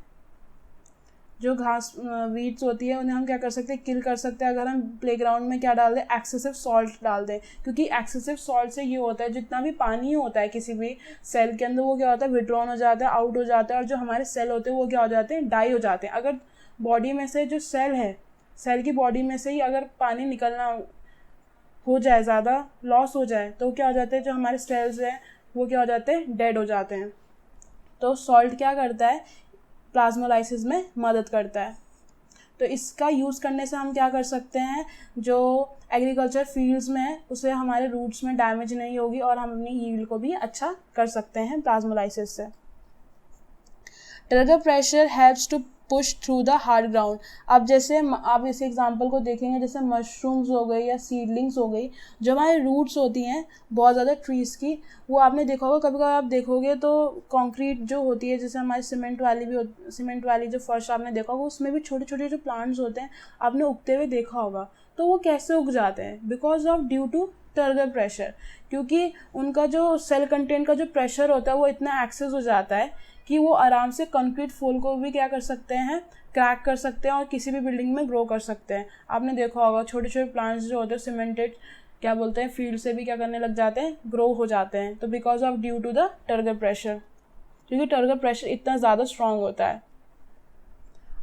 A: जो घास वीड्स होती है उन्हें हम क्या कर सकते हैं, किल कर सकते हैं अगर हम प्लेग्राउंड में क्या डाल दें, एक्सेसिव सॉल्ट डाल दें, क्योंकि एक्सेसिव सॉल्ट से ये होता है जितना भी पानी होता है किसी भी सेल के अंदर वो क्या होता है, विड्रॉन हो जाता है, आउट हो जाता है, और जो हमारे सेल होते हैं वो क्या हो जाते हैं, डाई हो जाते हैं। अगर बॉडी में से जो सेल है, सेल की बॉडी में से ही अगर पानी निकलना हो जाए, ज़्यादा लॉस हो जाए, तो क्या हो जाते हैं, जो हमारे सेल्स हैं वो क्या हो जाते हैं, डेड हो जाते हैं। तो सॉल्ट क्या करता है, प्लाज्मोलाइसिस में मदद करता है। तो इसका यूज़ करने से हम क्या कर सकते हैं, जो एग्रीकल्चर फील्ड्स में है उसे हमारे रूट्स में डैमेज नहीं होगी और हम अपनी यील्ड को भी अच्छा कर सकते हैं प्लाज्मोलाइसिस से। Turgor pressure helps to push through the hard ground. अब जैसे आप इस एग्जांपल को देखेंगे, जैसे मशरूम्स हो गई या सीडलिंग्स हो गई, जो हमारी रूट्स होती हैं बहुत ज़्यादा ट्रीज़ की, वो आपने देखा होगा, कभी कभी आप देखोगे तो कंक्रीट जो होती है, जैसे हमारी सीमेंट वाली जो फर्श आपने देखा होगा, उसमें भी छोटे छोटे जो प्लांट्स होते हैं आपने उगते हुए देखा होगा। तो वो कैसे उग जाते हैं, because of due to turgor pressure, क्योंकि उनका जो सेल कंटेंट का जो प्रेशर होता है वो इतना एक्सेस हो जाता है कि वो आराम से कंक्रीट फोल को भी क्या कर सकते हैं, क्रैक कर सकते हैं और किसी भी बिल्डिंग में ग्रो कर सकते हैं। आपने देखा होगा छोटे छोटे प्लांट्स जो होते हैं सीमेंटेड क्या बोलते हैं फील्ड से भी क्या करने लग जाते हैं, ग्रो हो जाते हैं। तो because of due to the turgor pressure, क्योंकि टर्गर प्रेशर इतना ज़्यादा स्ट्रांग होता है।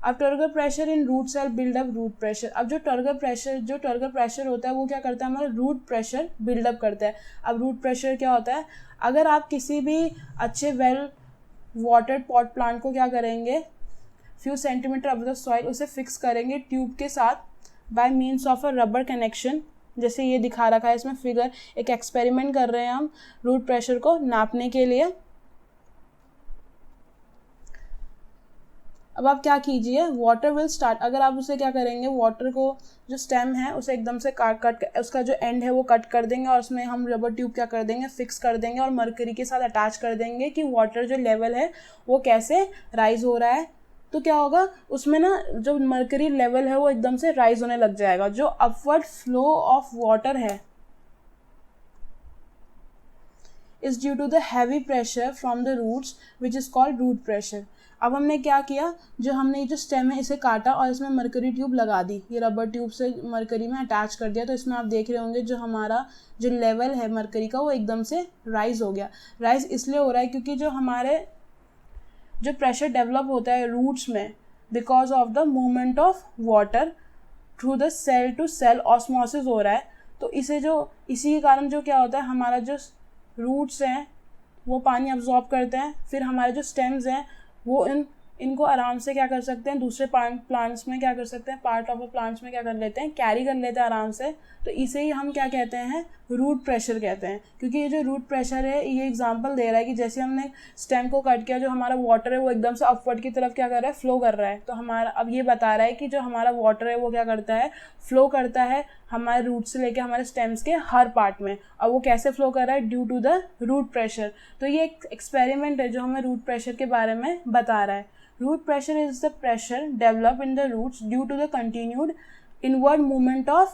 A: अब turgor pressure in root cell build up root pressure. अब जो टर्गर प्रेशर होता है वो क्या करता है, हमारा रूट प्रेशर बिल्डअप करता है। अब रूट प्रेशर क्या होता है, अगर आप किसी भी अच्छे वेल वाटर पॉट प्लांट को क्या करेंगे, few centimetre above the soil उसे फिक्स करेंगे ट्यूब के साथ bye means of a rubber connection, जैसे ये दिखा रखा है इसमें फिगर। एक एक्सपेरिमेंट कर रहे हैं हम रूट प्रेशर को नापने के लिए। अब आप क्या कीजिए, वाटर विल स्टार्ट, अगर आप उसे क्या करेंगे, वाटर को जो स्टेम है उसे एकदम से कट उसका जो एंड है वो कट कर देंगे और उसमें हम रबर ट्यूब क्या कर देंगे, फिक्स कर देंगे और मरकरी के साथ अटैच कर देंगे कि वाटर जो लेवल है वो कैसे राइज हो रहा है। तो क्या होगा, उसमें ना जो मरकरी लेवल है वो एकदम से राइज होने लग जाएगा। जो अपवर्ड फ्लो ऑफ वाटर है is due to the heavy pressure from the roots which is called root pressure. अब हमने क्या किया, जो हमने जो स्टेम है इसे काटा और इसमें मरकरी ट्यूब लगा दी, ये रबर ट्यूब से मरकरी में अटैच कर दिया। तो इसमें आप देख रहे होंगे जो हमारा जो लेवल है मरकरी का वो एकदम से राइज हो गया। राइज इसलिए हो रहा है क्योंकि जो हमारे जो प्रेशर डेवलप होता है रूट्स में because of the movement of water through the cell to cell osmosis हो रहा है। तो इसी के कारण जो क्या होता है, हमारा जो रूट्स हैं वो पानी अब्जॉर्ब करते हैं, फिर हमारे जो स्टेम्स हैं वो इनको आराम से क्या कर सकते हैं, दूसरे प्लांट्स में क्या कर सकते हैं, पार्ट ऑफ प्लांट्स में क्या कर लेते हैं, कैरी कर लेते हैं आराम से। तो इसे ही हम क्या कहते हैं, रूट प्रेशर कहते हैं। क्योंकि ये जो रूट प्रेशर है ये एग्जांपल दे रहा है कि जैसे हमने स्टेम को कट किया, जो हमारा वाटर है वो एकदम से अपवर्ड की तरफ क्या कर रहा है, फ्लो कर रहा है। तो हमारा अब ये बता रहा है कि जो हमारा वाटर है वो क्या करता है, फ्लो करता है हमारे रूट से लेके हमारे स्टेम्स के हर पार्ट में। अब वो कैसे फ्लो कर रहा है, due to the root pressure. तो ये एक एक्सपेरिमेंट है जो हमें रूट प्रेशर के बारे में बता रहा है। Root pressure is the pressure developed in the roots due to the continued inward movement of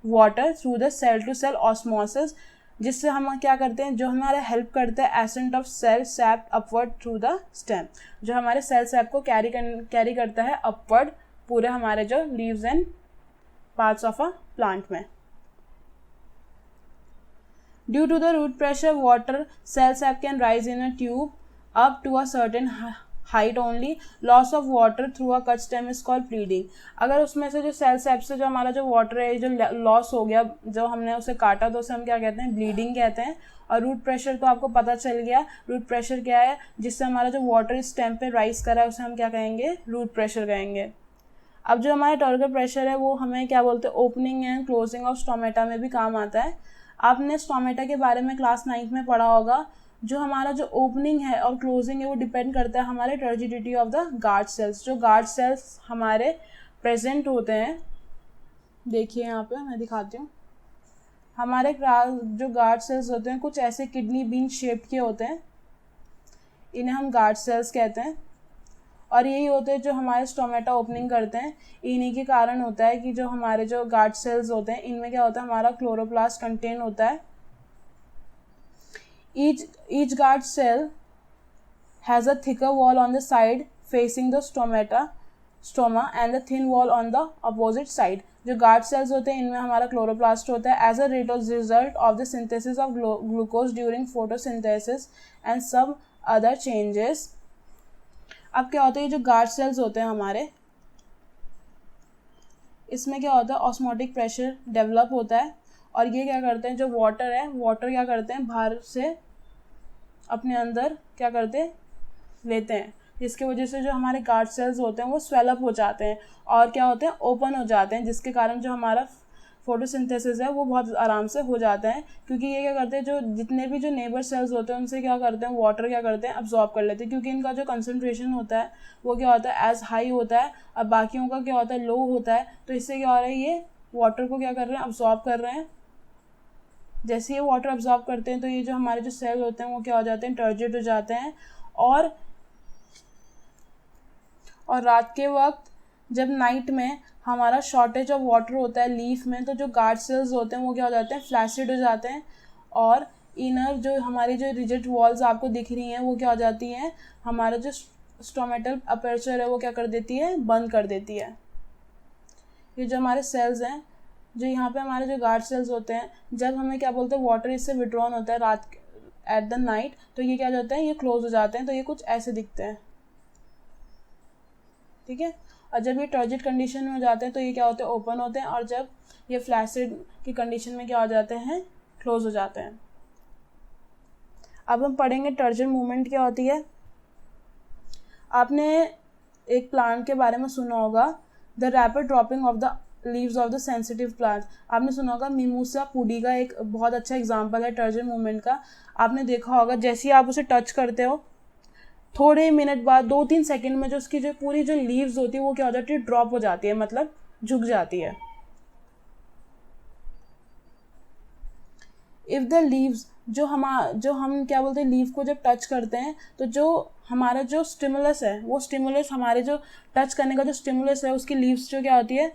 A: water through the cell to cell osmosis, जिससे हम क्या करते हैं, जो हमारा हेल्प करता है ascent of cell sap upward through the stem, जो हमारे सेल सैप को कैरी करता है अपवर्ड पूरे हमारे जो leaves and parts of a plant में। Due to the root pressure, water cell sap can rise in a tube up to a certain height only. Loss of water through a cut stem is called bleeding. अगर उसमें से जो सेल सैप से जो हमारा जो वाटर है जो लॉस हो गया, जो हमने उसे काटा, तो उसे हम क्या कहते हैं, ब्लीडिंग कहते हैं। और रूट प्रेशर तो आपको पता चल गया, रूट प्रेशर क्या है, जिससे हमारा जो वाटर स्टेम पे राइज करा है उसे हम क्या कहेंगे, रूट प्रेशर कहेंगे। अब जो हमारा टर्गर प्रेशर है वो हमें क्या बोलते हैं, opening and closing of stomata में भी काम आता है। आपने स्टोमेटा के बारे में क्लास 9th में पढ़ा होगा। जो हमारा जो ओपनिंग है और क्लोजिंग है वो डिपेंड करता है हमारे turgidity of the guard cells. जो गार्ड सेल्स हमारे प्रेजेंट होते हैं, देखिए यहाँ पे मैं दिखाती हूँ, हमारे जो गार्ड सेल्स होते हैं कुछ ऐसे किडनी बीन शेप्ड के होते हैं, इन्हें हम गार्ड सेल्स कहते हैं। और यही होते हैं जो हमारे स्टोमेटा ओपनिंग करते हैं। इन्हीं के कारण होता है कि जो हमारे जो गार्ड सेल्स होते हैं इनमें क्या होता है, हमारा क्लोरोप्लास्ट कंटेन होता है। Each guard cell has a thicker wall on the side facing the stoma and a thin wall on the opposite side. जो गार्ड सेल्स होते हैं इनमें हमारा क्लोरोप्लास्ट होता है as a result of the synthesis of glucose during photosynthesis and सब अदर चेंजेस। अब क्या होता है, ये जो गार्ड सेल्स होते हैं हमारे, इसमें क्या होता है, ऑस्मोटिक प्रेशर डेवलप होता है और ये क्या करते हैं, जो वाटर है, वाटर क्या करते हैं, बाहर से अपने अंदर क्या करते हैं, लेते हैं, जिसकी वजह से जो हमारे गार्ड सेल्स होते हैं वो स्वेलअप हो जाते हैं और क्या होते हैं, ओपन हो जाते हैं, जिसके कारण जो हमारा फोटोसिंथेसिस है वो बहुत आराम से हो जाता है। क्योंकि ये क्या करते हैं, जो जितने भी जो नेबर सेल्स होते हैं उनसे क्या करते हैं, वाटर क्या करते हैं, अब्जॉर्ब कर लेते हैं। क्योंकि इनका जो कंसनट्रेशन होता है वो क्या होता है, एज हाई होता है, और बाकियों का क्या होता है, लो होता है। तो इससे क्या हो रहा है, ये वाटर को क्या कर रहे हैं, अब्जॉर्ब कर रहे हैं। जैसे ये वाटर अब्जॉर्ब करते हैं तो ये जो हमारे जो सेल होते हैं वो क्या हो जाते हैं, टर्जिड हो जाते हैं। और रात के वक्त जब नाइट में हमारा शॉर्टेज ऑफ वाटर होता है लीफ में, तो जो गार्ड सेल्स होते हैं वो क्या हो जाते हैं, फ्लैसिड हो जाते हैं। और इनर जो हमारी जो रिजिड वॉल्स आपको दिख रही हैं वो क्या हो जाती हैं, हमारा जो स्टोमेटल अपर्चर है वो क्या कर देती है, बंद कर देती है। ये जो हमारे सेल्स हैं, जो यहाँ पे हमारे जो गार्ड सेल्स होते हैं, जब हमें क्या बोलते हैं, वाटर इससे विड्रॉन होता है रात एट द नाइट, तो ये क्या जाता है, ये क्लोज हो जाते हैं। तो ये कुछ ऐसे दिखते हैं, ठीक है। और जब ये टर्जिड कंडीशन में हो जाते हैं तो ये क्या होते हैं, ओपन होते हैं। और जब ये फ्लैसिड की कंडीशन में क्या हो जाते हैं, क्लोज हो जाते हैं। अब हम पढ़ेंगे टर्जिड मूवमेंट क्या होती है। आपने एक प्लांट के बारे में सुना होगा, the rapid dropping of the leaves of the sensitive plant. आपने सुना होगा, मिमोसा पुडिका एक बहुत अच्छा एग्जाम्पल है टर्जिड मूवमेंट का। आपने देखा होगा, जैसे ही आप उसे टच करते हो थोड़े मिनट बाद, 2-3 सेकंड में जो उसकी जो पूरी जो लीव्स होती है वो क्या हो जाती है, ड्रॉप हो जाती है, मतलब झुक जाती है। इफ द लीव्स, जो हम क्या बोलते हैं, लीव को जब टच करते हैं तो जो हमारा जो स्टिमुलस है, वो स्टिमुलस हमारे जो टच करने का जो स्टिमुलस है उसकी लीव्स जो क्या होती है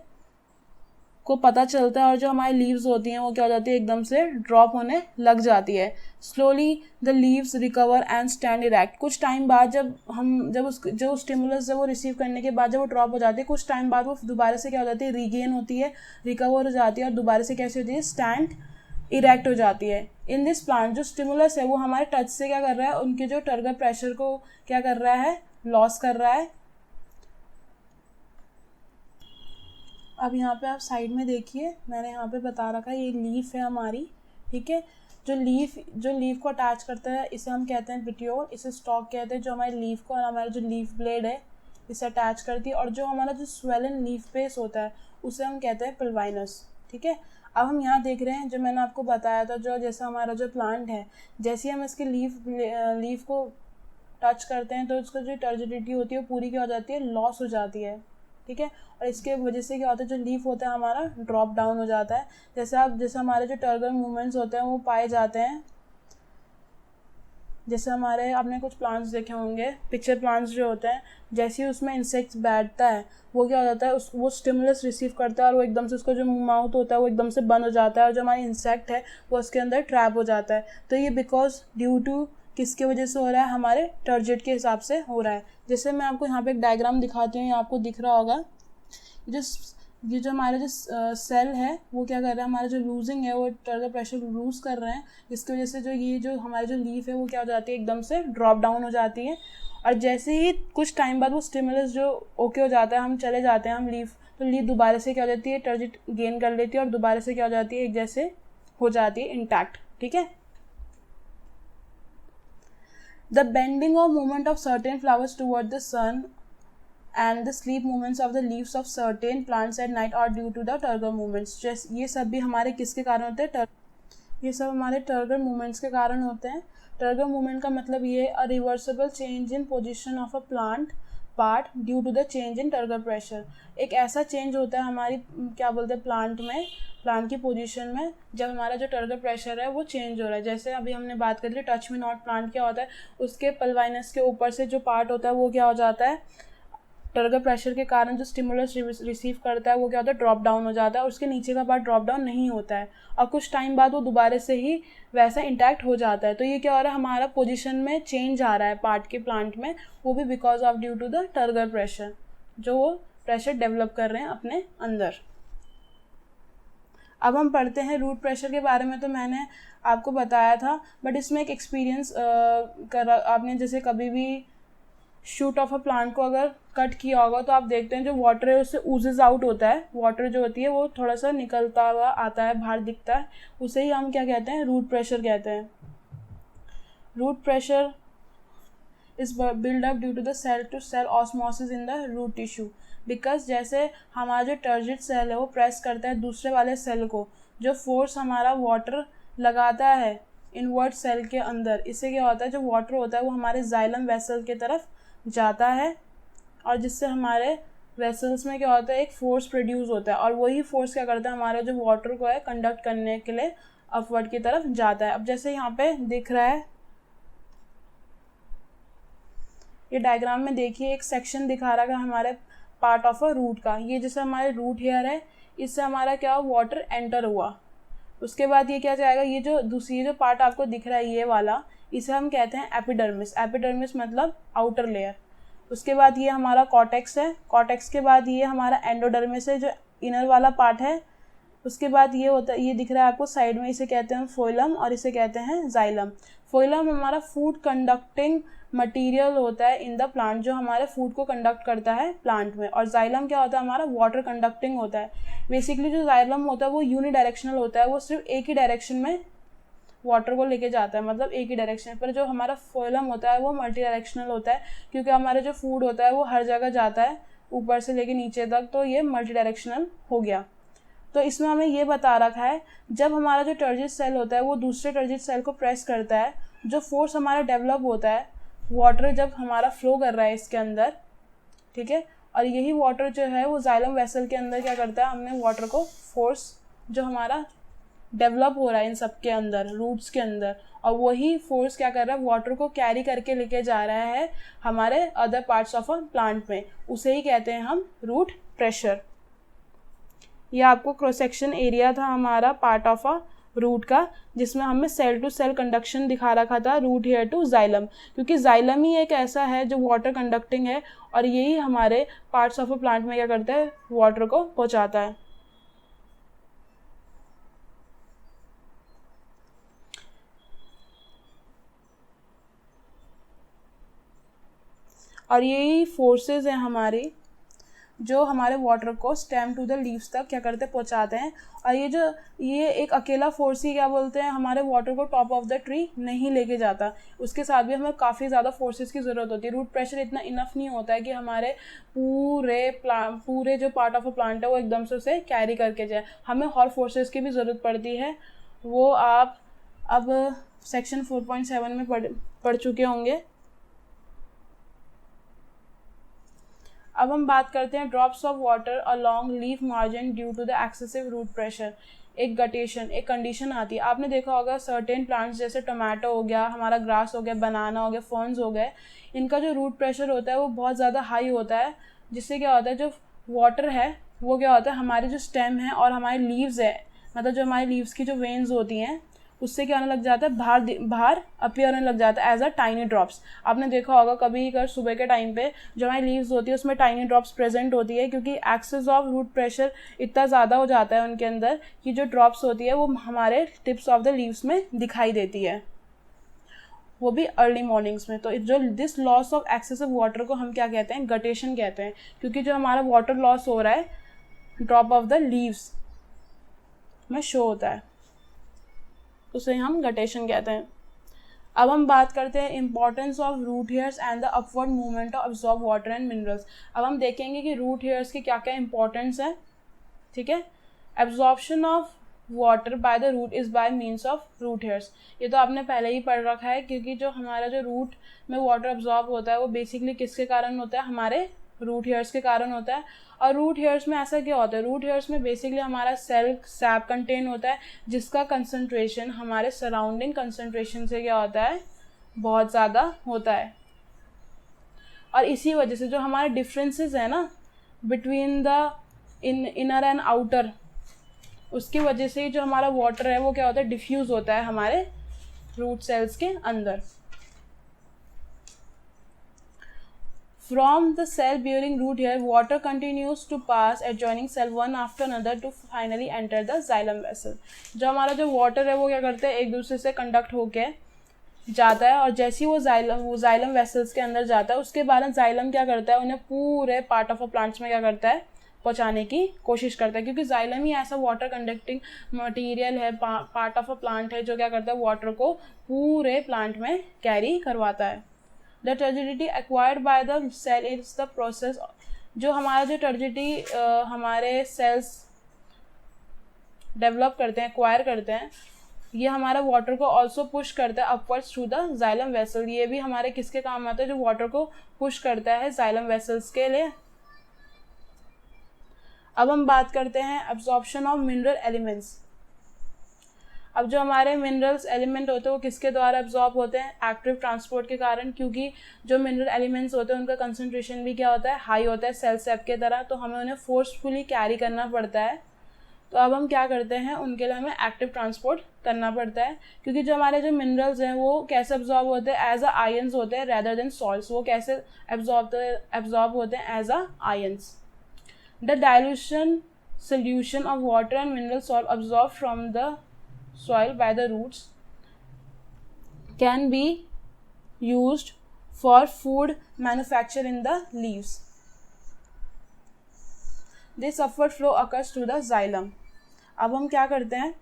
A: को पता चलता है, और जो हमारी लीव्स होती हैं वो क्या हो जाती है, एकदम से ड्रॉप होने लग जाती है। Slowly the leaves recover and stand erect. कुछ टाइम बाद जब उस जो स्टिमुलस है वो रिसीव करने के बाद जब वो ड्रॉप हो जाती है, कुछ टाइम बाद वो दोबारा से क्या हो जाती है, रीगेन होती है, रिकवर हो जाती है और दोबारा से कैसे होती है, स्टैंड इरेक्ट हो जाती है। इन दिस प्लांट जो स्टिमुलस है वो हमारे टच से क्या कर रहा है, उनके जो टर्गर प्रेशर को क्या कर रहा है, लॉस कर रहा है। अब यहाँ पे आप साइड में देखिए, मैंने यहाँ पे बता रखा है, ये लीफ है हमारी, ठीक है। जो लीफ को अटैच करता है इसे हम कहते हैं पिटियोल, इसे स्टॉक कहते हैं, जो हमारे लीफ को और हमारा जो लीफ ब्लेड है इसे अटैच करती है। और जो हमारा जो स्वेलन लीफ बेस होता है उसे हम कहते हैं पिलवाइनस, ठीक है। अब हम यहाँ देख रहे हैं, जो मैंने आपको बताया था, जो जैसा हमारा जो प्लांट है, जैसे हम इसके लीफ को टच करते हैं तो उसका जो टर्जिडिटी होती है वो पूरी क्या हो जाती है, लॉस हो जाती है, ठीक है। और इसके वजह से क्या होता है, जो लीफ होता है हमारा ड्रॉप डाउन हो जाता है। जैसे हमारे जो टर्गर मूवमेंट्स होते हैं वो पाए जाते हैं, जैसे हमारे आपने कुछ प्लांट्स देखे होंगे, पिक्चर प्लांट्स जो होते हैं, जैसे ही उसमें इंसेक्ट्स बैठता है वो क्या हो जाता है, वो स्टिमुलस रिसीव करता है और वो एकदम से उसका जो माउथ होता है वो एकदम से बंद हो जाता है और जो हमारा इंसेक्ट है वो उसके अंदर ट्रैप हो जाता है। तो ये बिकॉज ड्यू टू किसके वजह से हो रहा है, हमारे टर्जिड के हिसाब से हो रहा है। जैसे मैं आपको यहाँ पे एक डायग्राम दिखाती हूँ, ये आपको दिख रहा होगा, ये जो हमारा जो सेल है वो क्या कर रहा है, हमारा जो लूजिंग है वो टर्गर प्रेशर लूज कर रहे हैं, जिसकी वजह से जो हमारी जो लीफ है वो क्या हो जाती है, एकदम से ड्रॉप डाउन हो जाती है। और जैसे ही कुछ टाइम बाद वो स्टिमुलस जो ओके हो जाता है, हम चले जाते हैं, हम लीफ, तो लीफ दोबारा से क्या हो जाती है, टर्जिड गेन कर लेती है और दोबारा से क्या हो जाती है, एक जैसे हो जाती है, इंटैक्ट, ठीक है। द बेंडिंग और movement of certain flowers toward the sun and the sleep movements of the leaves of certain plants at night are due to the turgor movements। जैसे ये सब भी हमारे किसके कारण होते हैं, ये सब हमारे टर्गर मूवमेंट्स के कारण होते हैं। टर्गर मूवमेंट का मतलब ये a reversible change in position of a plant part due to the change in turgor pressure. एक ऐसा चेंज होता है हमारी क्या बोलते हैं प्लांट में, प्लांट की पोजीशन में, जब हमारा जो टर्गर प्रेशर है वो चेंज हो रहा है। जैसे अभी हमने बात करी थी टच मी नॉट प्लांट, क्या होता है उसके पल्वाइनस के ऊपर से जो पार्ट होता है वो क्या हो जाता है, टर्गर प्रेशर के कारण जो स्टिमुलस रिसीव करता है वो क्या होता है, ड्रॉप डाउन हो जाता है, और उसके नीचे का पार्ट ड्रॉप डाउन नहीं होता है, और कुछ टाइम बाद वो दोबारा से ही वैसा इंटैक्ट हो जाता है। तो ये क्या हो रहा है, हमारा पोजीशन में चेंज आ रहा है पार्ट के प्लांट में, वो भी because of due to the turgor pressure, जो वो प्रेशर डेवलप कर रहे हैं अपने अंदर। अब हम पढ़ते हैं रूट प्रेशर के बारे में। तो मैंने आपको बताया था, बट इसमें एक एक्सपीरियंस आपने जैसे कभी भी शूट ऑफ अ प्लांट को अगर कट किया होगा तो आप देखते हैं जो वाटर है उससे ऊजेज आउट होता है, वाटर जो होती है वो थोड़ा सा निकलता हुआ आता है, बाहर दिखता है, उसे ही हम क्या कहते हैं, रूट प्रेशर कहते हैं। Root pressure is build up due to the cell to cell osmosis in the root tissue, because जैसे हमारा जो टर्जिट सेल है वो प्रेस करता है दूसरे वाले सेल को, जो फोर्स हमारा वाटर लगाता है इनवर्ट सेल के अंदर, इससे क्या होता है जो वाटर होता है वो हमारे जाइलम वेसल की तरफ जाता है, और जिससे हमारे वेसल्स में क्या होता है एक फोर्स प्रोड्यूस होता है, और वही फोर्स क्या करता है हमारे जो वाटर को है कंडक्ट करने के लिए अपवर्ड की तरफ जाता है। अब जैसे यहाँ पे दिख रहा है, ये डायग्राम में देखिए एक सेक्शन दिखा रहा है हमारे पार्ट ऑफ अ रूट का, ये जैसे हमारे रूट हेयर है, इससे हमारा क्या वाटर एंटर हुआ, उसके बाद ये क्या जाएगा, ये जो दूसरी जो पार्ट आपको दिख रहा है ये वाला, इसे हम कहते हैं एपिडर्मिस। एपिडर्मिस मतलब आउटर लेयर। उसके बाद ये हमारा कॉर्टेक्स है, कॉर्टेक्स के बाद ये हमारा एंडोडर्मिस है जो इनर वाला पार्ट है। उसके बाद ये होता है, ये दिख रहा है आपको साइड में, इसे कहते हैं फोइलम और इसे कहते हैं जाइलम। फोइलम हमारा फूड कंडक्टिंग मटेरियल होता है इन द प्लांट, जो हमारे फूड को कंडक्ट करता है प्लांट में, और जाइलम क्या होता है हमारा वाटर कंडक्टिंग होता है। बेसिकली जो जाइलम होता है वो यूनिडायरेक्शनल होता है, वो सिर्फ एक ही डायरेक्शन में वाटर को लेके जाता है, मतलब एक ही डायरेक्शन पर। जो हमारा फोइलम होता है वो मल्टी डायरेक्शनल होता है, क्योंकि हमारे जो फूड होता है वो हर जगह जाता है ऊपर से लेके नीचे तक, तो ये मल्टी डायरेक्शनल हो गया। तो इसमें हमें ये बता रखा है जब हमारा जो टर्जिट सेल होता है वो दूसरे टर्जिट सेल को प्रेस करता है, जो फोर्स हमारा डेवलप होता है, वाटर जब हमारा फ्लो कर रहा है इसके अंदर, ठीक है, और यही वाटर जो है वो जाइलम वेसल के अंदर क्या करता है, हमने वाटर को फोर्स जो हमारा डेवलप हो रहा है इन सब के अंदर, रूट्स के अंदर, और वही फोर्स क्या कर रहा है वाटर को कैरी करके लेके जा रहा है हमारे other parts of a plant में, उसे ही कहते हैं हम रूट प्रेशर। यह आपको क्रॉस सेक्शन एरिया था हमारा पार्ट ऑफ अ रूट का, जिसमें हमें सेल टू सेल कंडक्शन दिखा रखा था रूट हेयर टू जाइलम, क्योंकि जाइलम ही एक ऐसा है जो वाटर कंडक्टिंग है, और यही हमारे पार्ट्स ऑफ अ प्लांट में क्या करता है वाटर को पहुंचाता है। और यही फोर्सेस हैं हमारी जो हमारे वाटर को स्टेम टू द लीव्स तक क्या करते हैं पहुंचाते हैं। और ये एक अकेला फोर्स ही क्या बोलते हैं हमारे वाटर को टॉप ऑफ द ट्री नहीं लेके जाता, उसके साथ भी हमें काफ़ी ज़्यादा फोर्सेस की ज़रूरत होती है। रूट प्रेशर इतना इनफ नहीं होता है कि हमारे पूरे जो पार्ट ऑफ अ प्लांट है वो एकदम से उसे कैरी करके जाए, हमें और फोर्सेस की भी ज़रूरत पड़ती है। वो आप अब सेक्शन 4.7 में पढ़ चुके होंगे। अब हम बात करते हैं drops of water along leaf margin due to the excessive root pressure. एक गटेशन, एक कंडीशन आती है, आपने देखा होगा सर्टेन प्लांट्स जैसे टोमेटो हो गया, हमारा ग्रास हो गया, बनाना हो गया, फर्न्स हो गए, इनका जो रूट प्रेशर होता है वो बहुत ज़्यादा हाई होता है, जिससे क्या होता है जो वाटर है वो क्या होता है हमारे जो स्टेम है और हमारे लीव्स है, मतलब जो हमारी लीव्स की जो वेन्स होती हैं उससे क्या होने लग जाता है बाहर अपीयर होने लग जाता है एज अ टाइनी ड्रॉप्स। आपने देखा होगा कभी अगर सुबह के टाइम पे जो हमारी लीव्स होती है उसमें टाइनी ड्रॉप्स प्रेजेंट होती है, क्योंकि एक्सेस ऑफ रूट प्रेशर इतना ज़्यादा हो जाता है उनके अंदर कि जो ड्रॉप्स होती है वो हमारे टिप्स ऑफ द लीव्स में दिखाई देती है, वो भी अर्ली मॉर्निंग्स में। तो जो this loss of excessive water को हम क्या कहते हैं, गटेशन कहते हैं, क्योंकि जो हमारा वाटर लॉस हो रहा है ड्रॉप ऑफ द लीव्स में शो होता है, उसे हम गटेशन कहते हैं। अब हम बात करते हैं importance of root hairs and the upward movement of absorb water and minerals. अब हम देखेंगे कि रूट हेयर्स की क्या क्या इंपॉर्टेंस है, ठीक है। Absorption of water by the root is by means of root hairs. ये तो आपने पहले ही पढ़ रखा है, क्योंकि जो हमारा जो रूट में वाटर अब्जॉर्ब होता है वो बेसिकली किसके कारण होता है, हमारे रूट हेयर्स के कारण होता है। और रूट हेयर्स में ऐसा क्या होता है, रूट हेयर्स में बेसिकली हमारा सेल सैप कंटेन होता है, जिसका कंसंट्रेशन हमारे सराउंडिंग कंसंट्रेशन से क्या होता है, बहुत ज़्यादा होता है। और इसी वजह से जो हमारे डिफरेंसेस है ना between the inner and outer, उसकी वजह से जो हमारा वाटर है वो क्या होता है, डिफ्यूज होता है हमारे रूट सेल्स के अंदर। From the cell bearing root hair, water continues to pass adjoining cell one after another to finally enter the xylem vessel। जो हमारा जो वाटर है वो क्या करते हैं, एक दूसरे से कंडक्ट होके जाता है, और जैसे ही वो जाइलम वेसल्स के अंदर जाता है, उसके बाद जाइलम क्या करता है, उन्हें पूरे पार्ट ऑफ अ प्लांट्स में क्या करता है, पहुंचाने की कोशिश करता है, क्योंकि जाइलम ही ऐसा वाटर कंडक्टिंग मटेरियल है, पार्ट ऑफ अ प्लांट है, जो क्या करता है, वाटर को पूरे प्लांट में कैरी करवाता है। The turgidity acquired by the cell is the process. जो हमारा जो टर्जिडिटी हमारे सेल्स डेवलप करते हैं, एक्वायर करते हैं, ये हमारा वाटर को ऑल्सो पुश करता है upwards through the xylem vessel. ये भी हमारे किसके काम आता है, जो वाटर को पुश करता है जाइलम वेसल्स के लिए। अब हम बात करते हैं एब्जॉर्प्शन ऑफ मिनरल एलिमेंट्स। अब जो हमारे मिनरल्स एलिमेंट होते हैं वो किसके द्वारा एब्जॉर्ब होते हैं, एक्टिव ट्रांसपोर्ट के कारण, क्योंकि जो मिनरल एलिमेंट्स होते हैं उनका कंसंट्रेशन भी क्या होता है, हाई होता है सेल सेप के तरह, तो हमें उन्हें फोर्सफुली कैरी करना पड़ता है। तो अब हम क्या करते हैं, उनके लिए हमें एक्टिव ट्रांसपोर्ट करना पड़ता है, क्योंकि जो हमारे जो मिनरल्स हैं वो कैसे एब्जॉर्ब होते हैं, एज अ आयंस होते हैं रेदर देन सॉल्ट्स। वो कैसे एब्जॉर्ब होते हैं, as a ions. The dilution solution of water and mineral salt absorb from the soil by the roots can be used for food manufacture in the leaves. This upward flow occurs to the xylem। अब हम क्या करते हैं,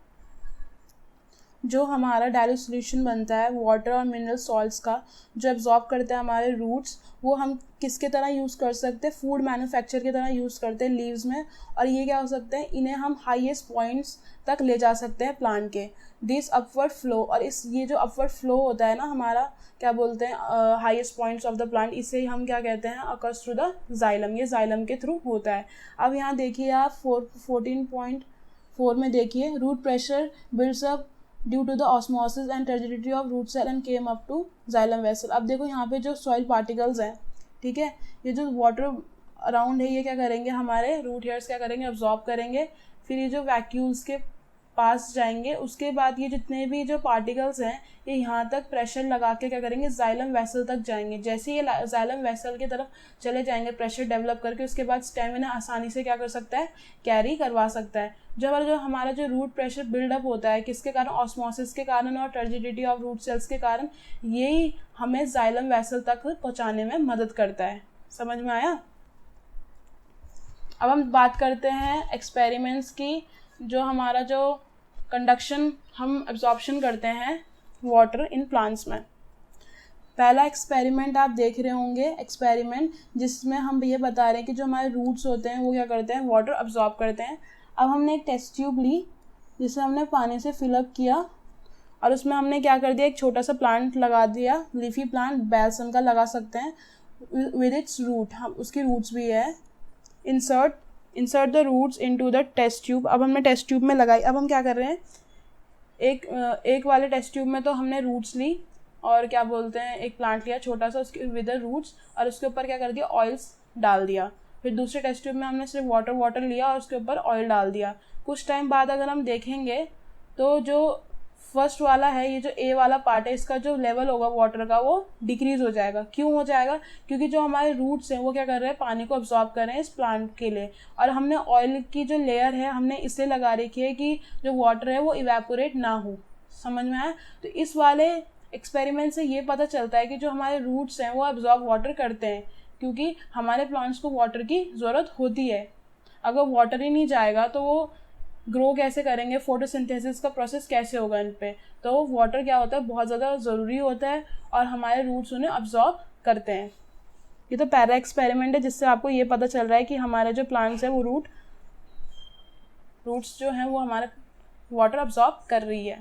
A: जो हमारा डाइल्यूट सोल्यूशन बनता है वाटर और मिनरल सॉल्ट्स का, जो एब्जॉर्ब करते हैं हमारे रूट्स, वो हम किसके तरह यूज़ कर सकते हैं, फूड मैन्युफैक्चर की तरह यूज़ करते हैं लीव्स में। और ये क्या हो सकते हैं, इन्हें हम हाईएस्ट पॉइंट्स तक ले जा सकते हैं प्लांट के। दिस अपवर्ड फ्लो, और ये जो अपवर्ड फ्लो होता है ना हमारा, क्या बोलते हैं, highest points of the plant, इसे हम क्या कहते हैं, अकर्स थ्रू द जाइलम। ये जाइलम के थ्रू होता है। अब यहाँ देखिए आप 14.4 में देखिए, root pressure builds up due to the osmosis and turgidity of root cell and came up to xylem vessel. अब देखो यहाँ पे जो सॉइल पार्टिकल्स हैं, ठीक है, ये जो वाटर अराउंड है ये क्या करेंगे, हमारे रूट हेयर्स क्या करेंगे, अब्जॉर्ब करेंगे, फिर ये जो वैक्यूल्स के पास जाएंगे, उसके बाद ये जितने भी जो पार्टिकल्स हैं ये यहाँ तक प्रेशर लगा के क्या करेंगे, जाइलम वेसल तक जाएंगे। जैसे ये जाइलम वेसल की तरफ चले जाएंगे प्रेशर डेवलप करके, उसके बाद स्टेम इन्हें आसानी से क्या कर सकता है, कैरी करवा सकता है। जो हमारा जो रूट प्रेशर बिल्डअप होता है किसके कारण, ऑस्मोसिस के कारण और टर्जिडिटी ऑफ रूट सेल्स के कारण, यही हमें जाइलम वेसल तक पहुँचाने में मदद करता है। समझ में आया। अब हम बात करते हैं एक्सपेरिमेंट्स की, जो हमारा जो कंडक्शन हम एब्जॉर्प्शन करते हैं वाटर इन प्लांट्स में। पहला एक्सपेरिमेंट आप देख रहे होंगे, एक्सपेरिमेंट जिसमें हम ये बता रहे हैं कि जो हमारे रूट्स होते हैं वो क्या करते हैं, वाटर अब्जॉर्ब करते हैं। अब हमने एक टेस्ट ट्यूब ली जिसे हमने पानी से फिलअप किया, और उसमें हमने क्या कर दिया, एक छोटा सा प्लांट लगा दिया, लीफी प्लांट, बैल्सम का लगा सकते हैं, विद इट्स रूट, हम उसकी रूट्स भी है। Insert the roots into the test tube. अब हमने टेस्ट ट्यूब में लगाई। अब हम क्या कर रहे हैं, एक वाले टेस्ट ट्यूब में तो हमने रूट्स ली, और क्या बोलते हैं, एक प्लांट लिया छोटा सा, उसके विद द रूट्स, और उसके ऊपर क्या कर दिया, ऑयल्स डाल दिया। फिर दूसरे टेस्ट ट्यूब में हमने सिर्फ वाटर लिया और उसके ऊपर ऑयल डाल दिया। कुछ टाइम बाद अगर हम देखेंगे तो जो फर्स्ट वाला है, ये जो ए वाला पार्ट है, इसका जो लेवल होगा वाटर का वो डिक्रीज हो जाएगा। क्यों हो जाएगा, क्योंकि जो हमारे रूट्स हैं वो क्या कर रहे हैं, पानी को अब्जॉर्ब कर रहे हैं इस प्लांट के लिए, और हमने ऑयल की जो लेयर है हमने इसलिए लगा रखी है कि जो वाटर है वो इवेपोरेट ना हो। समझ में आया। तो इस वाले एक्सपेरिमेंट से ये पता चलता है कि जो हमारे रूट्स हैं वो अब्जॉर्ब वाटर करते हैं, क्योंकि हमारे प्लांट्स को वाटर की ज़रूरत होती है। अगर वाटर ही नहीं जाएगा तो वो ग्रो कैसे करेंगे, फोटोसिंथेसिस का प्रोसेस कैसे होगा इन पे। तो वाटर क्या होता है, बहुत ज़्यादा ज़रूरी होता है, और हमारे रूट्स उन्हें अब्जॉर्ब करते हैं। ये तो पहला एक्सपेरिमेंट है जिससे आपको ये पता चल रहा है कि हमारे जो प्लांट्स हैं वो रूट्स जो हैं वो हमारे वाटर अब्जॉर्ब कर रही है।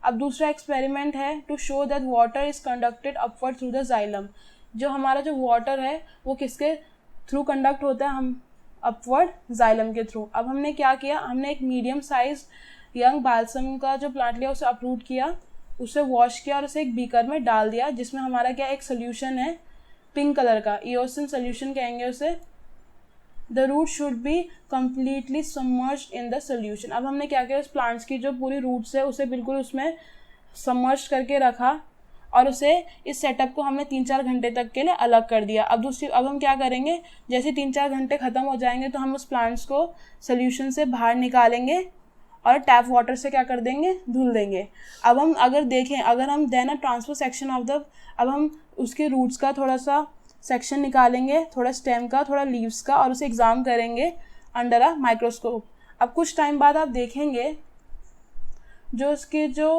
A: अब दूसरा एक्सपेरिमेंट है to show that water is conducted upward through the xylem. जो हमारा जो वाटर है वो किसके थ्रू कंडक्ट होता है, हम अपवर्ड जाइलम के थ्रू। अब हमने क्या किया, हमने एक मीडियम साइज यंग बाल्सम का जो प्लांट लिया उसे अपरूट किया, उसे वॉश किया और उसे एक बीकर में डाल दिया, जिसमें हमारा क्या एक सोल्यूशन है पिंक कलर का, ईओसिन सोल्यूशन कहेंगे उसे। The root should be completely submerged in the solution. अब हमने क्या किया, उस प्लांट्स की जो पूरी रूट्स है उसे बिल्कुल उसमें सबमर्ज करके रखा और उसे इस सेटअप को हमने 3-4 घंटे तक के लिए अलग कर दिया। अब हम क्या करेंगे, जैसे 3-4 घंटे ख़त्म हो जाएंगे तो हम उस प्लांट्स को सोल्यूशन से बाहर निकालेंगे और टैप वाटर से क्या कर देंगे, धुल देंगे। अब हम अगर देखें, अगर हम then a transfer section of the, अब हम उसके रूट्स का थोड़ा सा सेक्शन निकालेंगे, थोड़ा स्टेम का, थोड़ा लीव्स का, और उसे एग्जाम करेंगे अंडर अ माइक्रोस्कोप। अब कुछ टाइम बाद आप देखेंगे जो उसके जो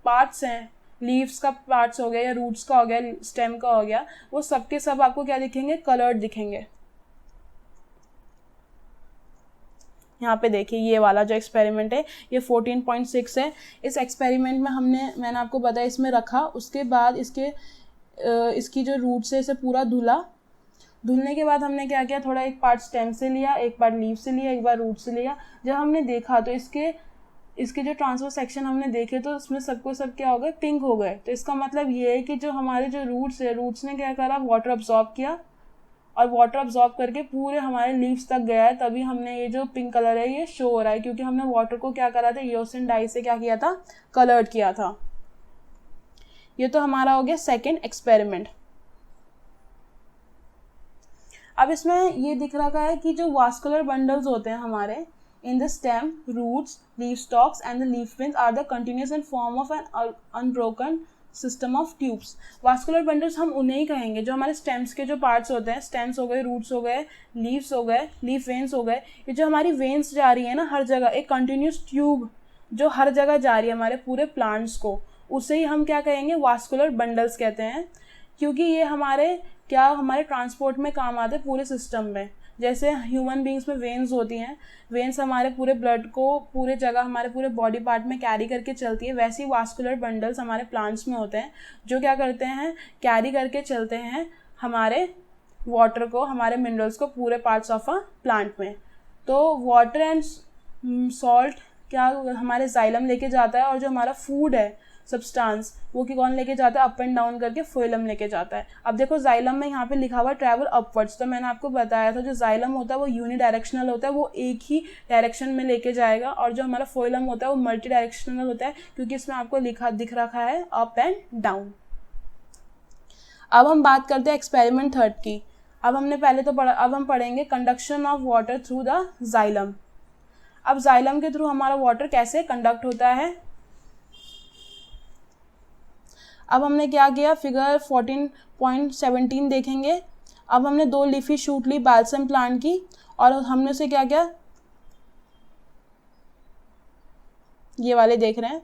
A: पार्ट्स हैं, लीव्स का पार्ट्स हो गया या रूट्स का हो गया, स्टेम का हो गया, वो सबके सब आपको क्या दिखेंगे, कलर्ड दिखेंगे। यहाँ पे देखिए ये वाला जो एक्सपेरिमेंट है ये 14.6 है। इस एक्सपेरिमेंट में मैंने आपको बताया इसमें रखा, उसके बाद इसकी जो रूट्स है इसे पूरा धुलने के बाद हमने क्या किया, थोड़ा एक पार्ट स्टेम से लिया, एक पार्ट लीव से लिया, एक बार रूट से लिया। जब हमने देखा तो इसके जो ट्रांसफर सेक्शन हमने देखे तो इसमें सब क्या हो गए, पिंक हो गए। तो इसका मतलब ये है कि जो हमारे जो रूट्स ने क्या करा, वाटर अब्जॉर्ब किया और वाटर अब्जॉर्ब करके पूरे हमारे लीव्स तक गया है, तभी हमने ये जो पिंक कलर है ये शो हो रहा है, क्योंकि हमने वाटर को क्या करा था, ईओसिन डाई से क्या किया था, कलर्ड किया था। ये तो हमारा हो गया सेकेंड एक्सपेरिमेंट। अब इसमें ये दिख रखा है कि जो वास्कुलर बंडल्स होते हैं हमारे in the stem, roots, leaf stalks and the leaf veins are the continuous and form of an unbroken system of tubes. Vascular bundles हम उन्हें ही कहेंगे जो हमारे स्टेम्स के जो पार्ट्स होते हैं, स्टेम्स हो गए, रूट्स हो गए, लीव्स हो गए, लीफ वेन्स हो गए। ये जो हमारी वेन्स जा रही है ना हर जगह, एक कंटिन्यूस ट्यूब जो हर जगह जा रही है हमारे पूरे प्लांट्स को, उसे ही हम क्या कहेंगे, वास्कुलर बंडल्स कहते हैं। क्योंकि ये हमारे ट्रांसपोर्ट में काम आते हैं पूरे सिस्टम में। जैसे ह्यूमन बींग्स में वेन्स होती हैं, वेन्स हमारे पूरे ब्लड को पूरे जगह हमारे पूरे बॉडी पार्ट में कैरी करके चलती है, वैसे ही वास्कुलर बंडल्स हमारे प्लांट्स में होते हैं जो क्या करते हैं, कैरी करके चलते हैं हमारे वाटर को, हमारे मिनरल्स को पूरे पार्ट्स ऑफ अ प्लांट में। तो वाटर एंड सॉल्ट क्या हमारे जाइलम लेके जाता है, और जो हमारा फूड है सब्सटेंस वो कि कौन लेके जाता है, अप एंड डाउन करके फोइलम लेके जाता है। अब देखो जाइलम में यहाँ पे लिखा हुआ ट्रैवल अपवर्ड्स, तो मैंने आपको बताया था जो जाइलम होता है वो यूनिडायरेक्शनल होता है, वो एक ही डायरेक्शन में लेके जाएगा, और जो हमारा फोइलम होता है वो मल्टी डायरेक्शनल होता है, क्योंकि इसमें आपको दिख रखा है अप एंड डाउन। अब हम बात करते हैं एक्सपेरिमेंट थर्ड की। अब हम पढ़ेंगे conduction of water through the xylem. अब जाइलम के थ्रू हमारा वाटर कैसे कंडक्ट होता है। अब हमने क्या किया, फिगर 14.17 देखेंगे। अब हमने 2 लीफी शूट ली बाल्सम प्लांट की, और हमने उसे क्या किया, ये वाले देख रहे हैं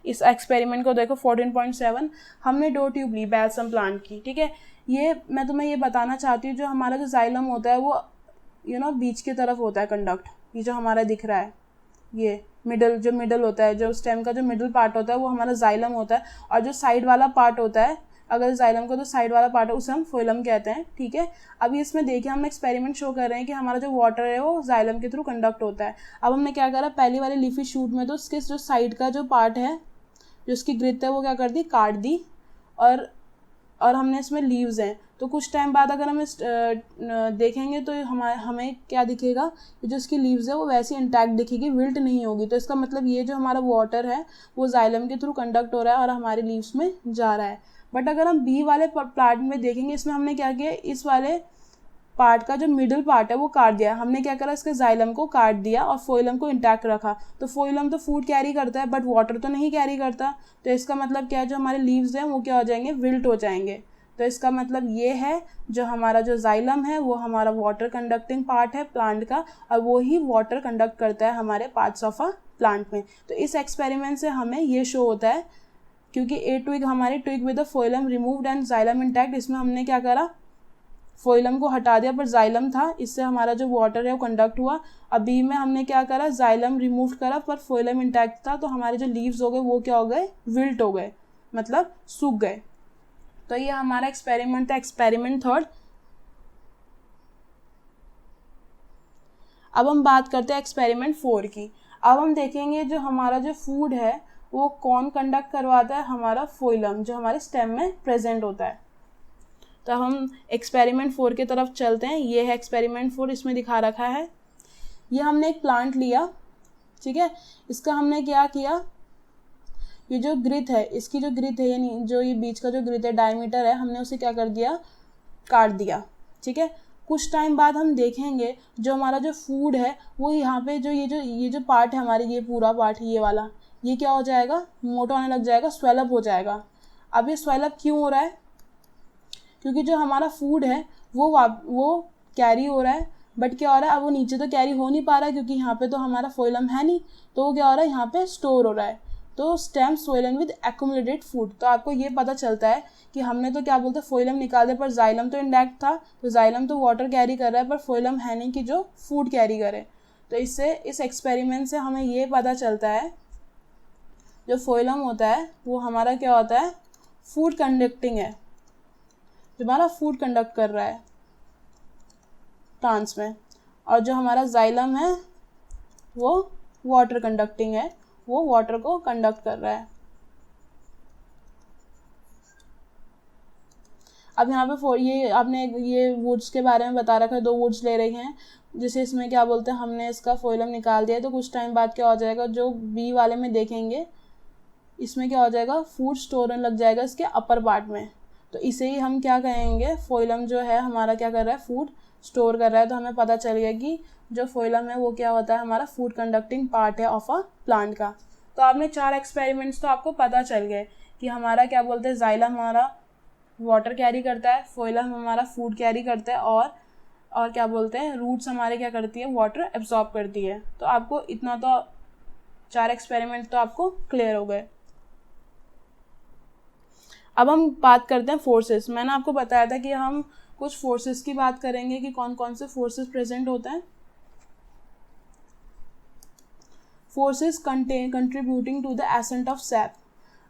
A: इस एक्सपेरिमेंट को, देखो 14.7 हमने 2 ट्यूब ली बाल्सम प्लांट की, ठीक है। ये मैं तुम्हें ये बताना चाहती हूँ, जो हमारा जो जाइलम होता है वो बीच की तरफ होता है कंडक्ट। ये जो हमारा दिख रहा है ये मिडल होता है, जो स्टेम का जो मिडल पार्ट होता है वो हमारा जाइलम होता है, और जो साइड वाला पार्ट होता है, अगर जाइलम का जो साइड वाला पार्ट है उसे हम फोइलम कहते हैं, ठीक है। अभी इसमें देखिए हम एक्सपेरिमेंट शो कर रहे हैं कि हमारा जो वाटर है वो जाइलम के थ्रू कंडक्ट होता है। अब हमने क्या करा, पहली वाली लीफी शूट में तो उसके जो साइड का जो पार्ट है, जो उसकी ग्रिथ है वो क्या कर दी, काट दी, और हमने इसमें लीव्स हैं। तो कुछ टाइम बाद अगर हम देखेंगे तो हमें क्या दिखेगा, जो इसकी लीव्स है वो वैसी इंटैक्ट दिखेगी, विल्ट नहीं होगी। तो इसका मतलब ये जो हमारा वाटर है वो जाइलम के थ्रू कंडक्ट हो रहा है और हमारे लीव्स में जा रहा है। बट अगर हम बी वाले प्लांट में देखेंगे, इसमें हमने क्या किया, इस वाले पार्ट का जो मिडिल पार्ट है वो काट दिया। हमने क्या करा, इसके जाइलम को काट दिया और फोइलम को इंटैक्ट रखा। तो फोइलम तो फूड कैरी करता है बट वाटर तो नहीं कैरी करता। तो इसका मतलब क्या है, जो हमारे लीव्स हैं वो क्या हो जाएंगे, विल्ट हो जाएंगे। तो इसका मतलब ये है, जो हमारा जो जाइलम है वो हमारा वाटर कंडक्टिंग पार्ट है प्लांट का, और वो ही वाटर कंडक्ट करता है हमारे पार्ट्स ऑफ अ प्लांट में। तो इस एक्सपेरिमेंट से हमें ये शो होता है, क्योंकि ए ट्विग हमारी twig with the phloem removed and xylem intact, इसमें हमने क्या करा, फोइलम को हटा दिया पर जाइलम था, इससे हमारा जो वाटर है वो कंडक्ट हुआ। अब बी में हमने क्या करा, जाइलम रिमूव करा पर फोइलम इंटैक्ट था, तो हमारे जो लीव्स हो गए वो क्या हो गए, विल्ट हो गए, मतलब सूख गए। तो ये हमारा एक्सपेरिमेंट था, एक्सपेरिमेंट थर्ड। अब हम बात करते हैं एक्सपेरिमेंट 4 की। अब हम देखेंगे जो हमारा जो फूड है वो कौन कंडक्ट करवाता है, हमारा फोइलम जो हमारे स्टेम में प्रेजेंट होता है। तो हम एक्सपेरिमेंट 4 की तरफ चलते हैं। ये है एक्सपेरिमेंट 4, इसमें दिखा रखा है। ये हमने एक प्लांट लिया, ठीक है, इसका हमने क्या किया, ये जो ग्रिथ है, इसकी जो ग्रिथ है यानी जो ये बीच का जो ग्रिथ है, डायमीटर है, हमने उसे क्या कर दिया, काट दिया, ठीक है। कुछ टाइम बाद हम देखेंगे जो हमारा जो फूड है वो यहाँ पे जो ये जो पार्ट है हमारे, ये पूरा पार्ट ये वाला, ये क्या हो जाएगा, मोटा होने लग जाएगा, स्वेलअप हो जाएगा। अब ये स्वेलअप क्यों हो रहा है, क्योंकि जो हमारा फूड है वो कैरी हो रहा है, बट क्या हो रहा है, अब वो नीचे तो कैरी हो नहीं पा रहा है क्योंकि यहाँ पे तो हमारा फोइलम है नहीं, तो वो क्या हो रहा है, यहाँ पे स्टोर हो रहा है। तो stem swollen with accumulated food. तो आपको ये पता चलता है कि हमने तो क्या बोलते हैं, फोइलम निकाल दिया पर जाइलम तो इंटैक्ट था, तो जाइलम तो वाटर कैरी कर रहा है पर फोइलम है नहीं कि जो फूड कैरी करे। तो इससे इस एक्सपेरिमेंट से हमें ये पता चलता है जो फोइलम होता है वो हमारा क्या होता है, फूड कंडक्टिंग है, जो हमारा फूड कंडक्ट कर रहा है प्लांट्स में, और जो हमारा जाइलम है वो वाटर कंडक्टिंग है, वो वाटर को कंडक्ट कर रहा है। अब यहाँ पे ये आपने ये वुड्स के बारे में बता रखा है, 2 वुड्स ले रहे हैं, जैसे इसमें क्या बोलते हैं, हमने इसका फोइलम निकाल दिया, तो कुछ टाइम बाद क्या हो जाएगा, जो बी वाले में देखेंगे इसमें क्या हो जाएगा, फूड स्टोर होने लग जाएगा इसके अपर पार्ट में। तो इसे ही हम क्या कहेंगे, फोइलम जो है हमारा क्या कर रहा है, फूड स्टोर कर रहा है। तो हमें पता चल गया कि जो फोइलम है वो क्या होता है, हमारा फूड कंडक्टिंग पार्ट है ऑफ अ प्लांट का। तो आपने 4 एक्सपेरिमेंट्स तो आपको पता चल गए कि हमारा क्या बोलते हैं, जाइलम हमारा वाटर कैरी करता है, फोइलम हमारा फूड कैरी करता है, और क्या बोलते हैं, रूट्स हमारे क्या करती है, वाटर एब्जॉर्ब करती है। तो आपको इतना तो 4 एक्सपेरिमेंट तो आपको क्लियर हो गए। अब हम बात करते हैं फोर्सेस। मैंने आपको बताया था कि हम कुछ फोर्सेस की बात करेंगे कि कौन कौन से फोर्सेस प्रेजेंट होते हैं। Forces contributing to the ascent of sap.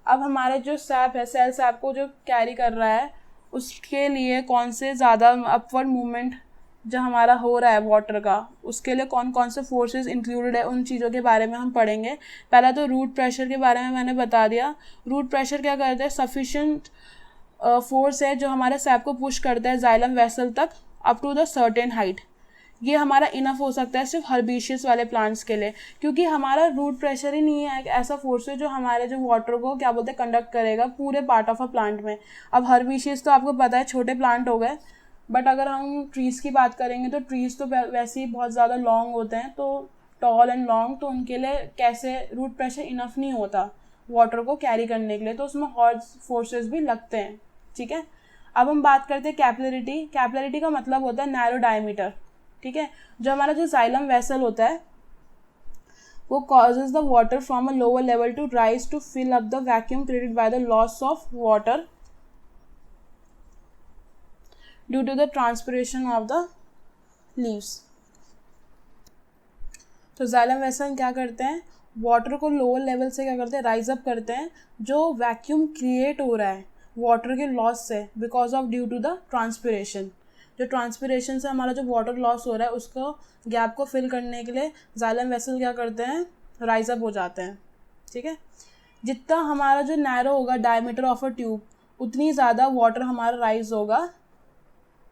A: अब हमारे जो सैप है, सेल सैप को जो कैरी कर रहा है, उसके लिए कौन से ज़्यादा अपवर्ड मूवमेंट जो हमारा हो रहा है वाटर का, उसके लिए कौन कौन से फोर्सेस इंक्लूडेड है, उन चीज़ों के बारे में हम पढ़ेंगे। पहला तो रूट प्रेशर के बारे में मैंने बता दिया। रूट प्रेशर क्या करता है, सफिशिएंट फोर्स है जो हमारे सैप को पुश करता है जाइलम वेसल तक up to the certain height. ये हमारा इनफ हो सकता है सिर्फ हर्बिशियस वाले प्लांट्स के लिए, क्योंकि हमारा रूट प्रेशर ही नहीं है एक ऐसा फोर्स है जो हमारे जो वाटर को क्या बोलते हैं, कंडक्ट करेगा पूरे पार्ट ऑफ अ प्लांट में। अब हर्बिशियस तो आपको पता है छोटे प्लांट हो गए, बट अगर हम ट्रीज़ की बात करेंगे तो ट्रीज़ तो वैसे ही बहुत ज़्यादा लॉन्ग होते हैं, तो टॉल एंड लॉन्ग, तो उनके लिए कैसे रूट प्रेशर इनफ नहीं होता वाटर को कैरी करने के लिए, तो उसमें हॉर्स फोर्सेस भी लगते हैं, ठीक है। अब हम बात करते हैं कैपिलरिटी। कैपिलरिटी का मतलब होता है नैरो डायमीटर, ठीक है। जो हमारा जो जाइलम वेसल होता है वो causes the water from a lower level to rise to fill up the vacuum created by the loss of water due to the transpiration of the leaves. तो जाइलम वेसल क्या करते हैं, वाटर को लोअर लेवल से क्या करते हैं, राइज अप करते हैं, जो वैक्यूम क्रिएट हो रहा है वाटर के लॉस से because of due to the transpiration. जो ट्रांसपिरेशन से हमारा जो वाटर लॉस हो रहा है उसको गैप को फिल करने के लिए जाइलम वेसल क्या करते हैं, राइज अप हो जाते हैं, ठीक है। जितना हमारा जो नैरो होगा डायमीटर ऑफ अ ट्यूब, उतनी ज़्यादा वाटर हमारा राइज होगा,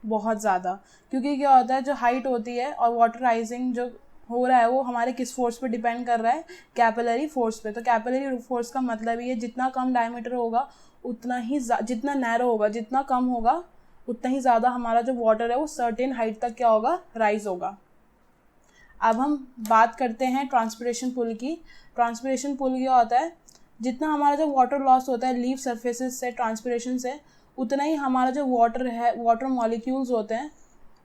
A: बहुत ज़्यादा, क्योंकि क्या होता है जो हाइट होती है और वाटर राइजिंग जो हो रहा है वो हमारे किस फोर्स पे डिपेंड कर रहा है, कैपिलरी फोर्स पे। तो कैपिलरी फोर्स का मतलब ये जितना कम डायमीटर होगा उतना ही जितना नैरो होगा, जितना कम होगा उतना ही ज़्यादा हमारा जो वाटर है वो सर्टेन हाइट तक क्या होगा, राइज होगा। अब हम बात करते हैं ट्रांसपिरेशन पुल की। ट्रांसपिरेशन पुल क्या होता है, जितना हमारा जो वाटर लॉस होता है लीफ सरफेसेस से ट्रांसपिरेशन से, उतना ही हमारा जो वाटर है, वाटर मॉलिक्यूल्स होते हैं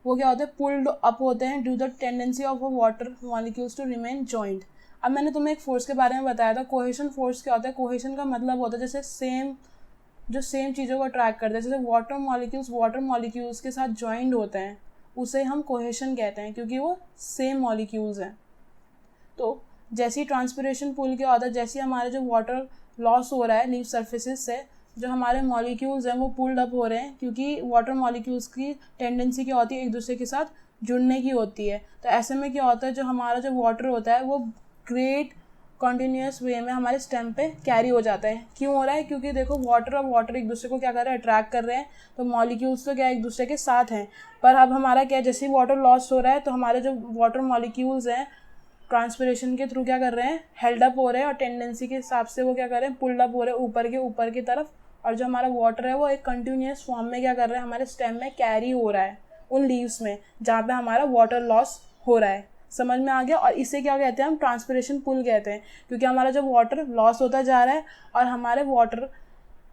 A: वो क्या होते हैं, पुल्ड अप होते हैं due the tendency of water molecules to remain joint. अब मैंने तुम्हें एक फोर्स के बारे में बताया था, कोहेशन फोर्स क्या होता है। कोहेशन का मतलब होता है जैसे सेम जो सेम चीज़ों को अट्रैक्ट करते हैं, जैसे वाटर मॉलिक्यूल्स के साथ ज्वाइंट होते हैं, उसे हम कोहेशन कहते हैं क्योंकि वो सेम मॉलिक्यूल्स हैं। तो जैसे ही ट्रांसपिरेशन पुल क्या होता है, जैसे ही हमारे जो वाटर लॉस हो रहा है लीफ सर्फेसिस से, जो हमारे मॉलिक्यूल्स हैं वो पुल्ड अप हो रहे हैं, क्योंकि वाटर मॉलिक्यूल्स की टेंडेंसी क्या होती है, एक दूसरे के साथ जुड़ने की होती है। तो ऐसे में क्या होता है, जो हमारा जो वाटर होता है वो ग्रेट कॉन्टीन्यूस वे में हमारे स्टेम पे कैरी हो जाता है। क्यों हो रहा है, क्योंकि देखो वाटर और वाटर एक दूसरे को क्या कर रहे हैं, अट्रैक्ट कर रहे हैं। तो मॉलिक्यूल्स तो क्या एक दूसरे के साथ हैं, पर अब हमारा क्या है, जैसे ही वाटर लॉस हो रहा है तो हमारे जो वाटर मॉलिक्यूल्स हैं ट्रांसपिरेशन के थ्रू क्या कर रहे हैं, हेल्ड अप हो रहे हैं, और टेंडेंसी के हिसाब से वो क्या कर रहे हैं, पुल्ड अप हो रहे हैं ऊपर की तरफ। और जो हमारा वाटर है वो एक कंटिन्यूस फॉर्म में क्या कर रहा है, हमारे स्टेम में कैरी हो रहा है उन लीव्स में जहाँ पे हमारा वाटर लॉस हो रहा है। समझ में आ गया। और इसे क्या कहते हैं, हम ट्रांसपिरेशन पुल कहते हैं, क्योंकि हमारा जब वाटर लॉस होता जा रहा है और हमारे वाटर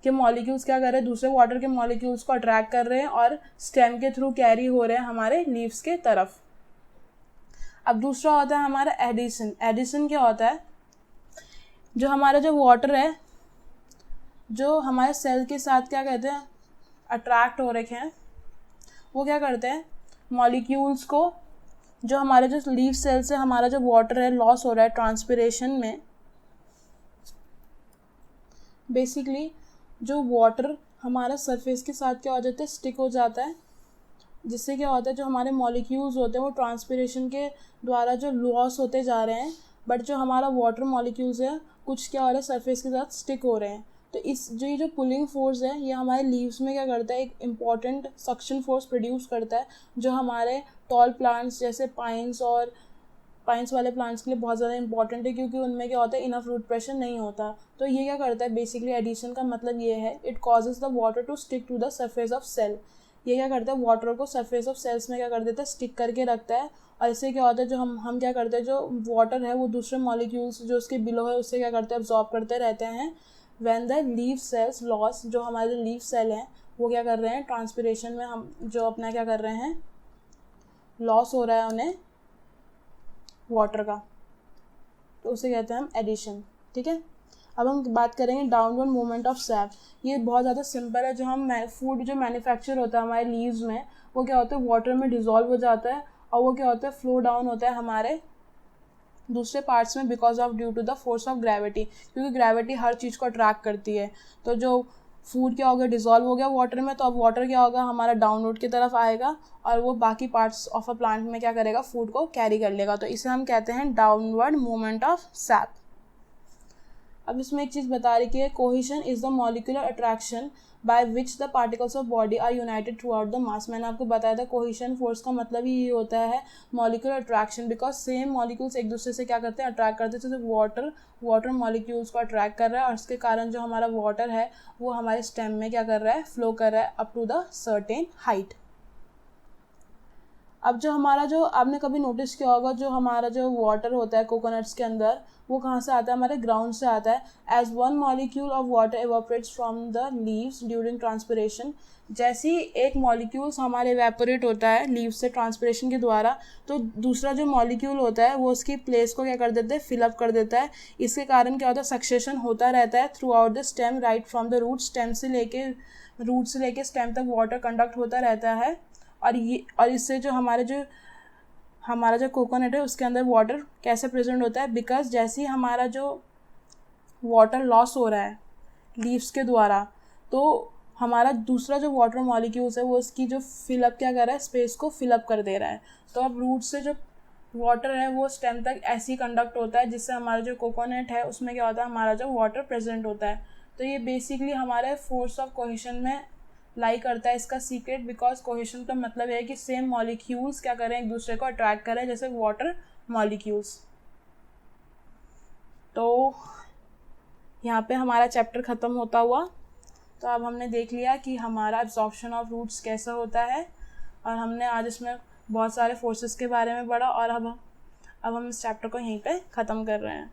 A: के मॉलिक्यूल्स क्या कर रहे हैं, दूसरे वाटर के मॉलिक्यूल्स को अट्रैक्ट कर रहे हैं और स्टेम के थ्रू कैरी हो रहे हैं हमारे लीव्स के तरफ। अब दूसरा होता है हमारा एडिशन। एडिशन क्या होता है, जो हमारा जो वाटर है जो हमारे सेल के साथ क्या कहते हैं अट्रैक्ट हो रखे हैं, वो क्या करते हैं, मॉलिक्यूल्स को, जो हमारे जो लीफ सेल से हमारा जो वाटर है लॉस हो रहा है ट्रांसपिरेशन में, बेसिकली जो वाटर हमारा सरफेस के साथ क्या हो जाता है, स्टिक हो जाता है, जिससे क्या होता है, जो हमारे मॉलिक्यूल्स होते हैं वो ट्रांसपिरेशन के द्वारा जो लॉस होते जा रहे हैं, बट जो हमारा वाटर मॉलिक्यूल्स है कुछ क्या हो रहा है, सरफेस के साथ स्टिक हो रहे हैं। तो ये जो पुलिंग फोर्स है ये हमारे लीव्स में क्या करता है, एक इम्पॉर्टेंट सक्शन फोर्स प्रोड्यूस करता है, जो हमारे टॉल प्लांट्स जैसे पाइन्स वाले प्लांट्स के लिए बहुत ज़्यादा इंपॉर्टेंट है, क्योंकि उनमें क्या होता है, इनफ रूट प्रेशर नहीं होता। तो ये क्या करता है, बेसिकली एडिशन का मतलब ये है, it causes the water to stick to the surface of cell. ये क्या करता है, वाटर को सरफेस ऑफ सेल्स में क्या कर देता है, स्टिक करके रखता है। और इससे क्या होता है, जो हम क्या करते हैं, जो वाटर है वो दूसरे मॉलिक्यूल्स जो उसके बिलो है उससे क्या करते हैं, अब्जॉर्ब करते रहते हैं। When the leaf cells loss, जो हमारे लीफ सेल हैं वो क्या कर रहे हैं, ट्रांसपिरेशन में हम जो अपना क्या कर रहे हैं, लॉस हो रहा है उन्हें वाटर का, तो उसे कहते हैं हम एडिशन। ठीक है, अब हम बात करेंगे डाउनवर्ड मूवमेंट ऑफ सैप। ये बहुत ज़्यादा सिंपल है। जो हम फूड जो मैन्युफैक्चर होता है हमारे लीव्स में, वो क्या होता है, वाटर में डिज़ोल्व हो जाता है और वो क्या होता है, फ्लो डाउन होता है हमारे दूसरे पार्ट्स में because of due to the force of gravity, क्योंकि ग्रेविटी हर चीज़ को अट्रैक्ट करती है। तो जो फूड क्या हो गया, डिज़ोल्व हो गया वाटर में, तो अब वाटर क्या होगा, हमारा डाउनवर्ड की तरफ आएगा और वो बाकी पार्ट्स ऑफ अ प्लांट में क्या करेगा, फूड को कैरी कर लेगा। तो इसे हम कहते हैं डाउनवर्ड मूवमेंट ऑफ सैप। अब इसमें एक चीज़ बता रही है, cohesion is the molecular attraction by which the particles of body are united throughout the mass. मैंने आपको बताया था कोहेशन फोर्स का मतलब ही ये होता है molecular attraction, because same molecules एक दूसरे से क्या करते हैं, अट्रैक्ट करते हैं। जैसे वाटर मॉलिक्यूल्स को अट्रैक्ट कर रहा है और इसके कारण जो हमारा वाटर है वो हमारे स्टेम में क्या कर रहा है, फ्लो कर रहा है up to the certain height. अब जो हमारा जो आपने कभी नोटिस किया होगा, जो हमारा जो वाटर होता है कोकोनट्स के अंदर, वो कहाँ से आता है, हमारे ग्राउंड से आता है। As one molecule of water evaporates from the leaves during transpiration. जैसे ही एक मॉलिक्यूल्स हमारे एवेपोरेट होता है लीव्स से ट्रांसपिरेशन के द्वारा, तो दूसरा जो मॉलिक्यूल होता है वो उसकी प्लेस को क्या कर देता है, फिलअप कर देता है। इसके कारण क्या होता है, सक्सेशन होता रहता है throughout the stem, right from the root से लेके स्टेम तक वाटर कंडक्ट होता रहता है। और इससे जो हमारा जो कोकोनट है उसके अंदर वाटर कैसे प्रेजेंट होता है, बिकॉज जैसे ही हमारा जो वाटर लॉस हो रहा है लीव्स के द्वारा, तो हमारा दूसरा जो वाटर मॉलिक्यूल्स है वो इसकी जो फिलअप क्या कर रहा है, स्पेस को फिलअप कर दे रहा है। तो अब रूट से जो वाटर है वो स्टेम तक ऐसे ही कंडक्ट होता है, जिससे हमारा जो कोकोनट है उसमें क्या होता है, हमारा जो वाटर प्रेजेंट होता है। तो ये बेसिकली हमारे फोर्स ऑफ कोहेशन में लाई करता है, इसका सीक्रेट। बिकॉज कोहेशन का मतलब है कि सेम मॉलिक्यूल्स क्या करें, एक दूसरे को अट्रैक्ट करें, जैसे वाटर मॉलिक्यूल्स। तो यहाँ पे हमारा चैप्टर ख़त्म होता हुआ। तो अब हमने देख लिया कि हमारा एब्जॉर्प्शन ऑफ रूट्स कैसा होता है, और हमने आज इसमें बहुत सारे फोर्सेस के बारे में पढ़ा, और अब हम इस चैप्टर को यहीं पे ख़त्म कर रहे हैं।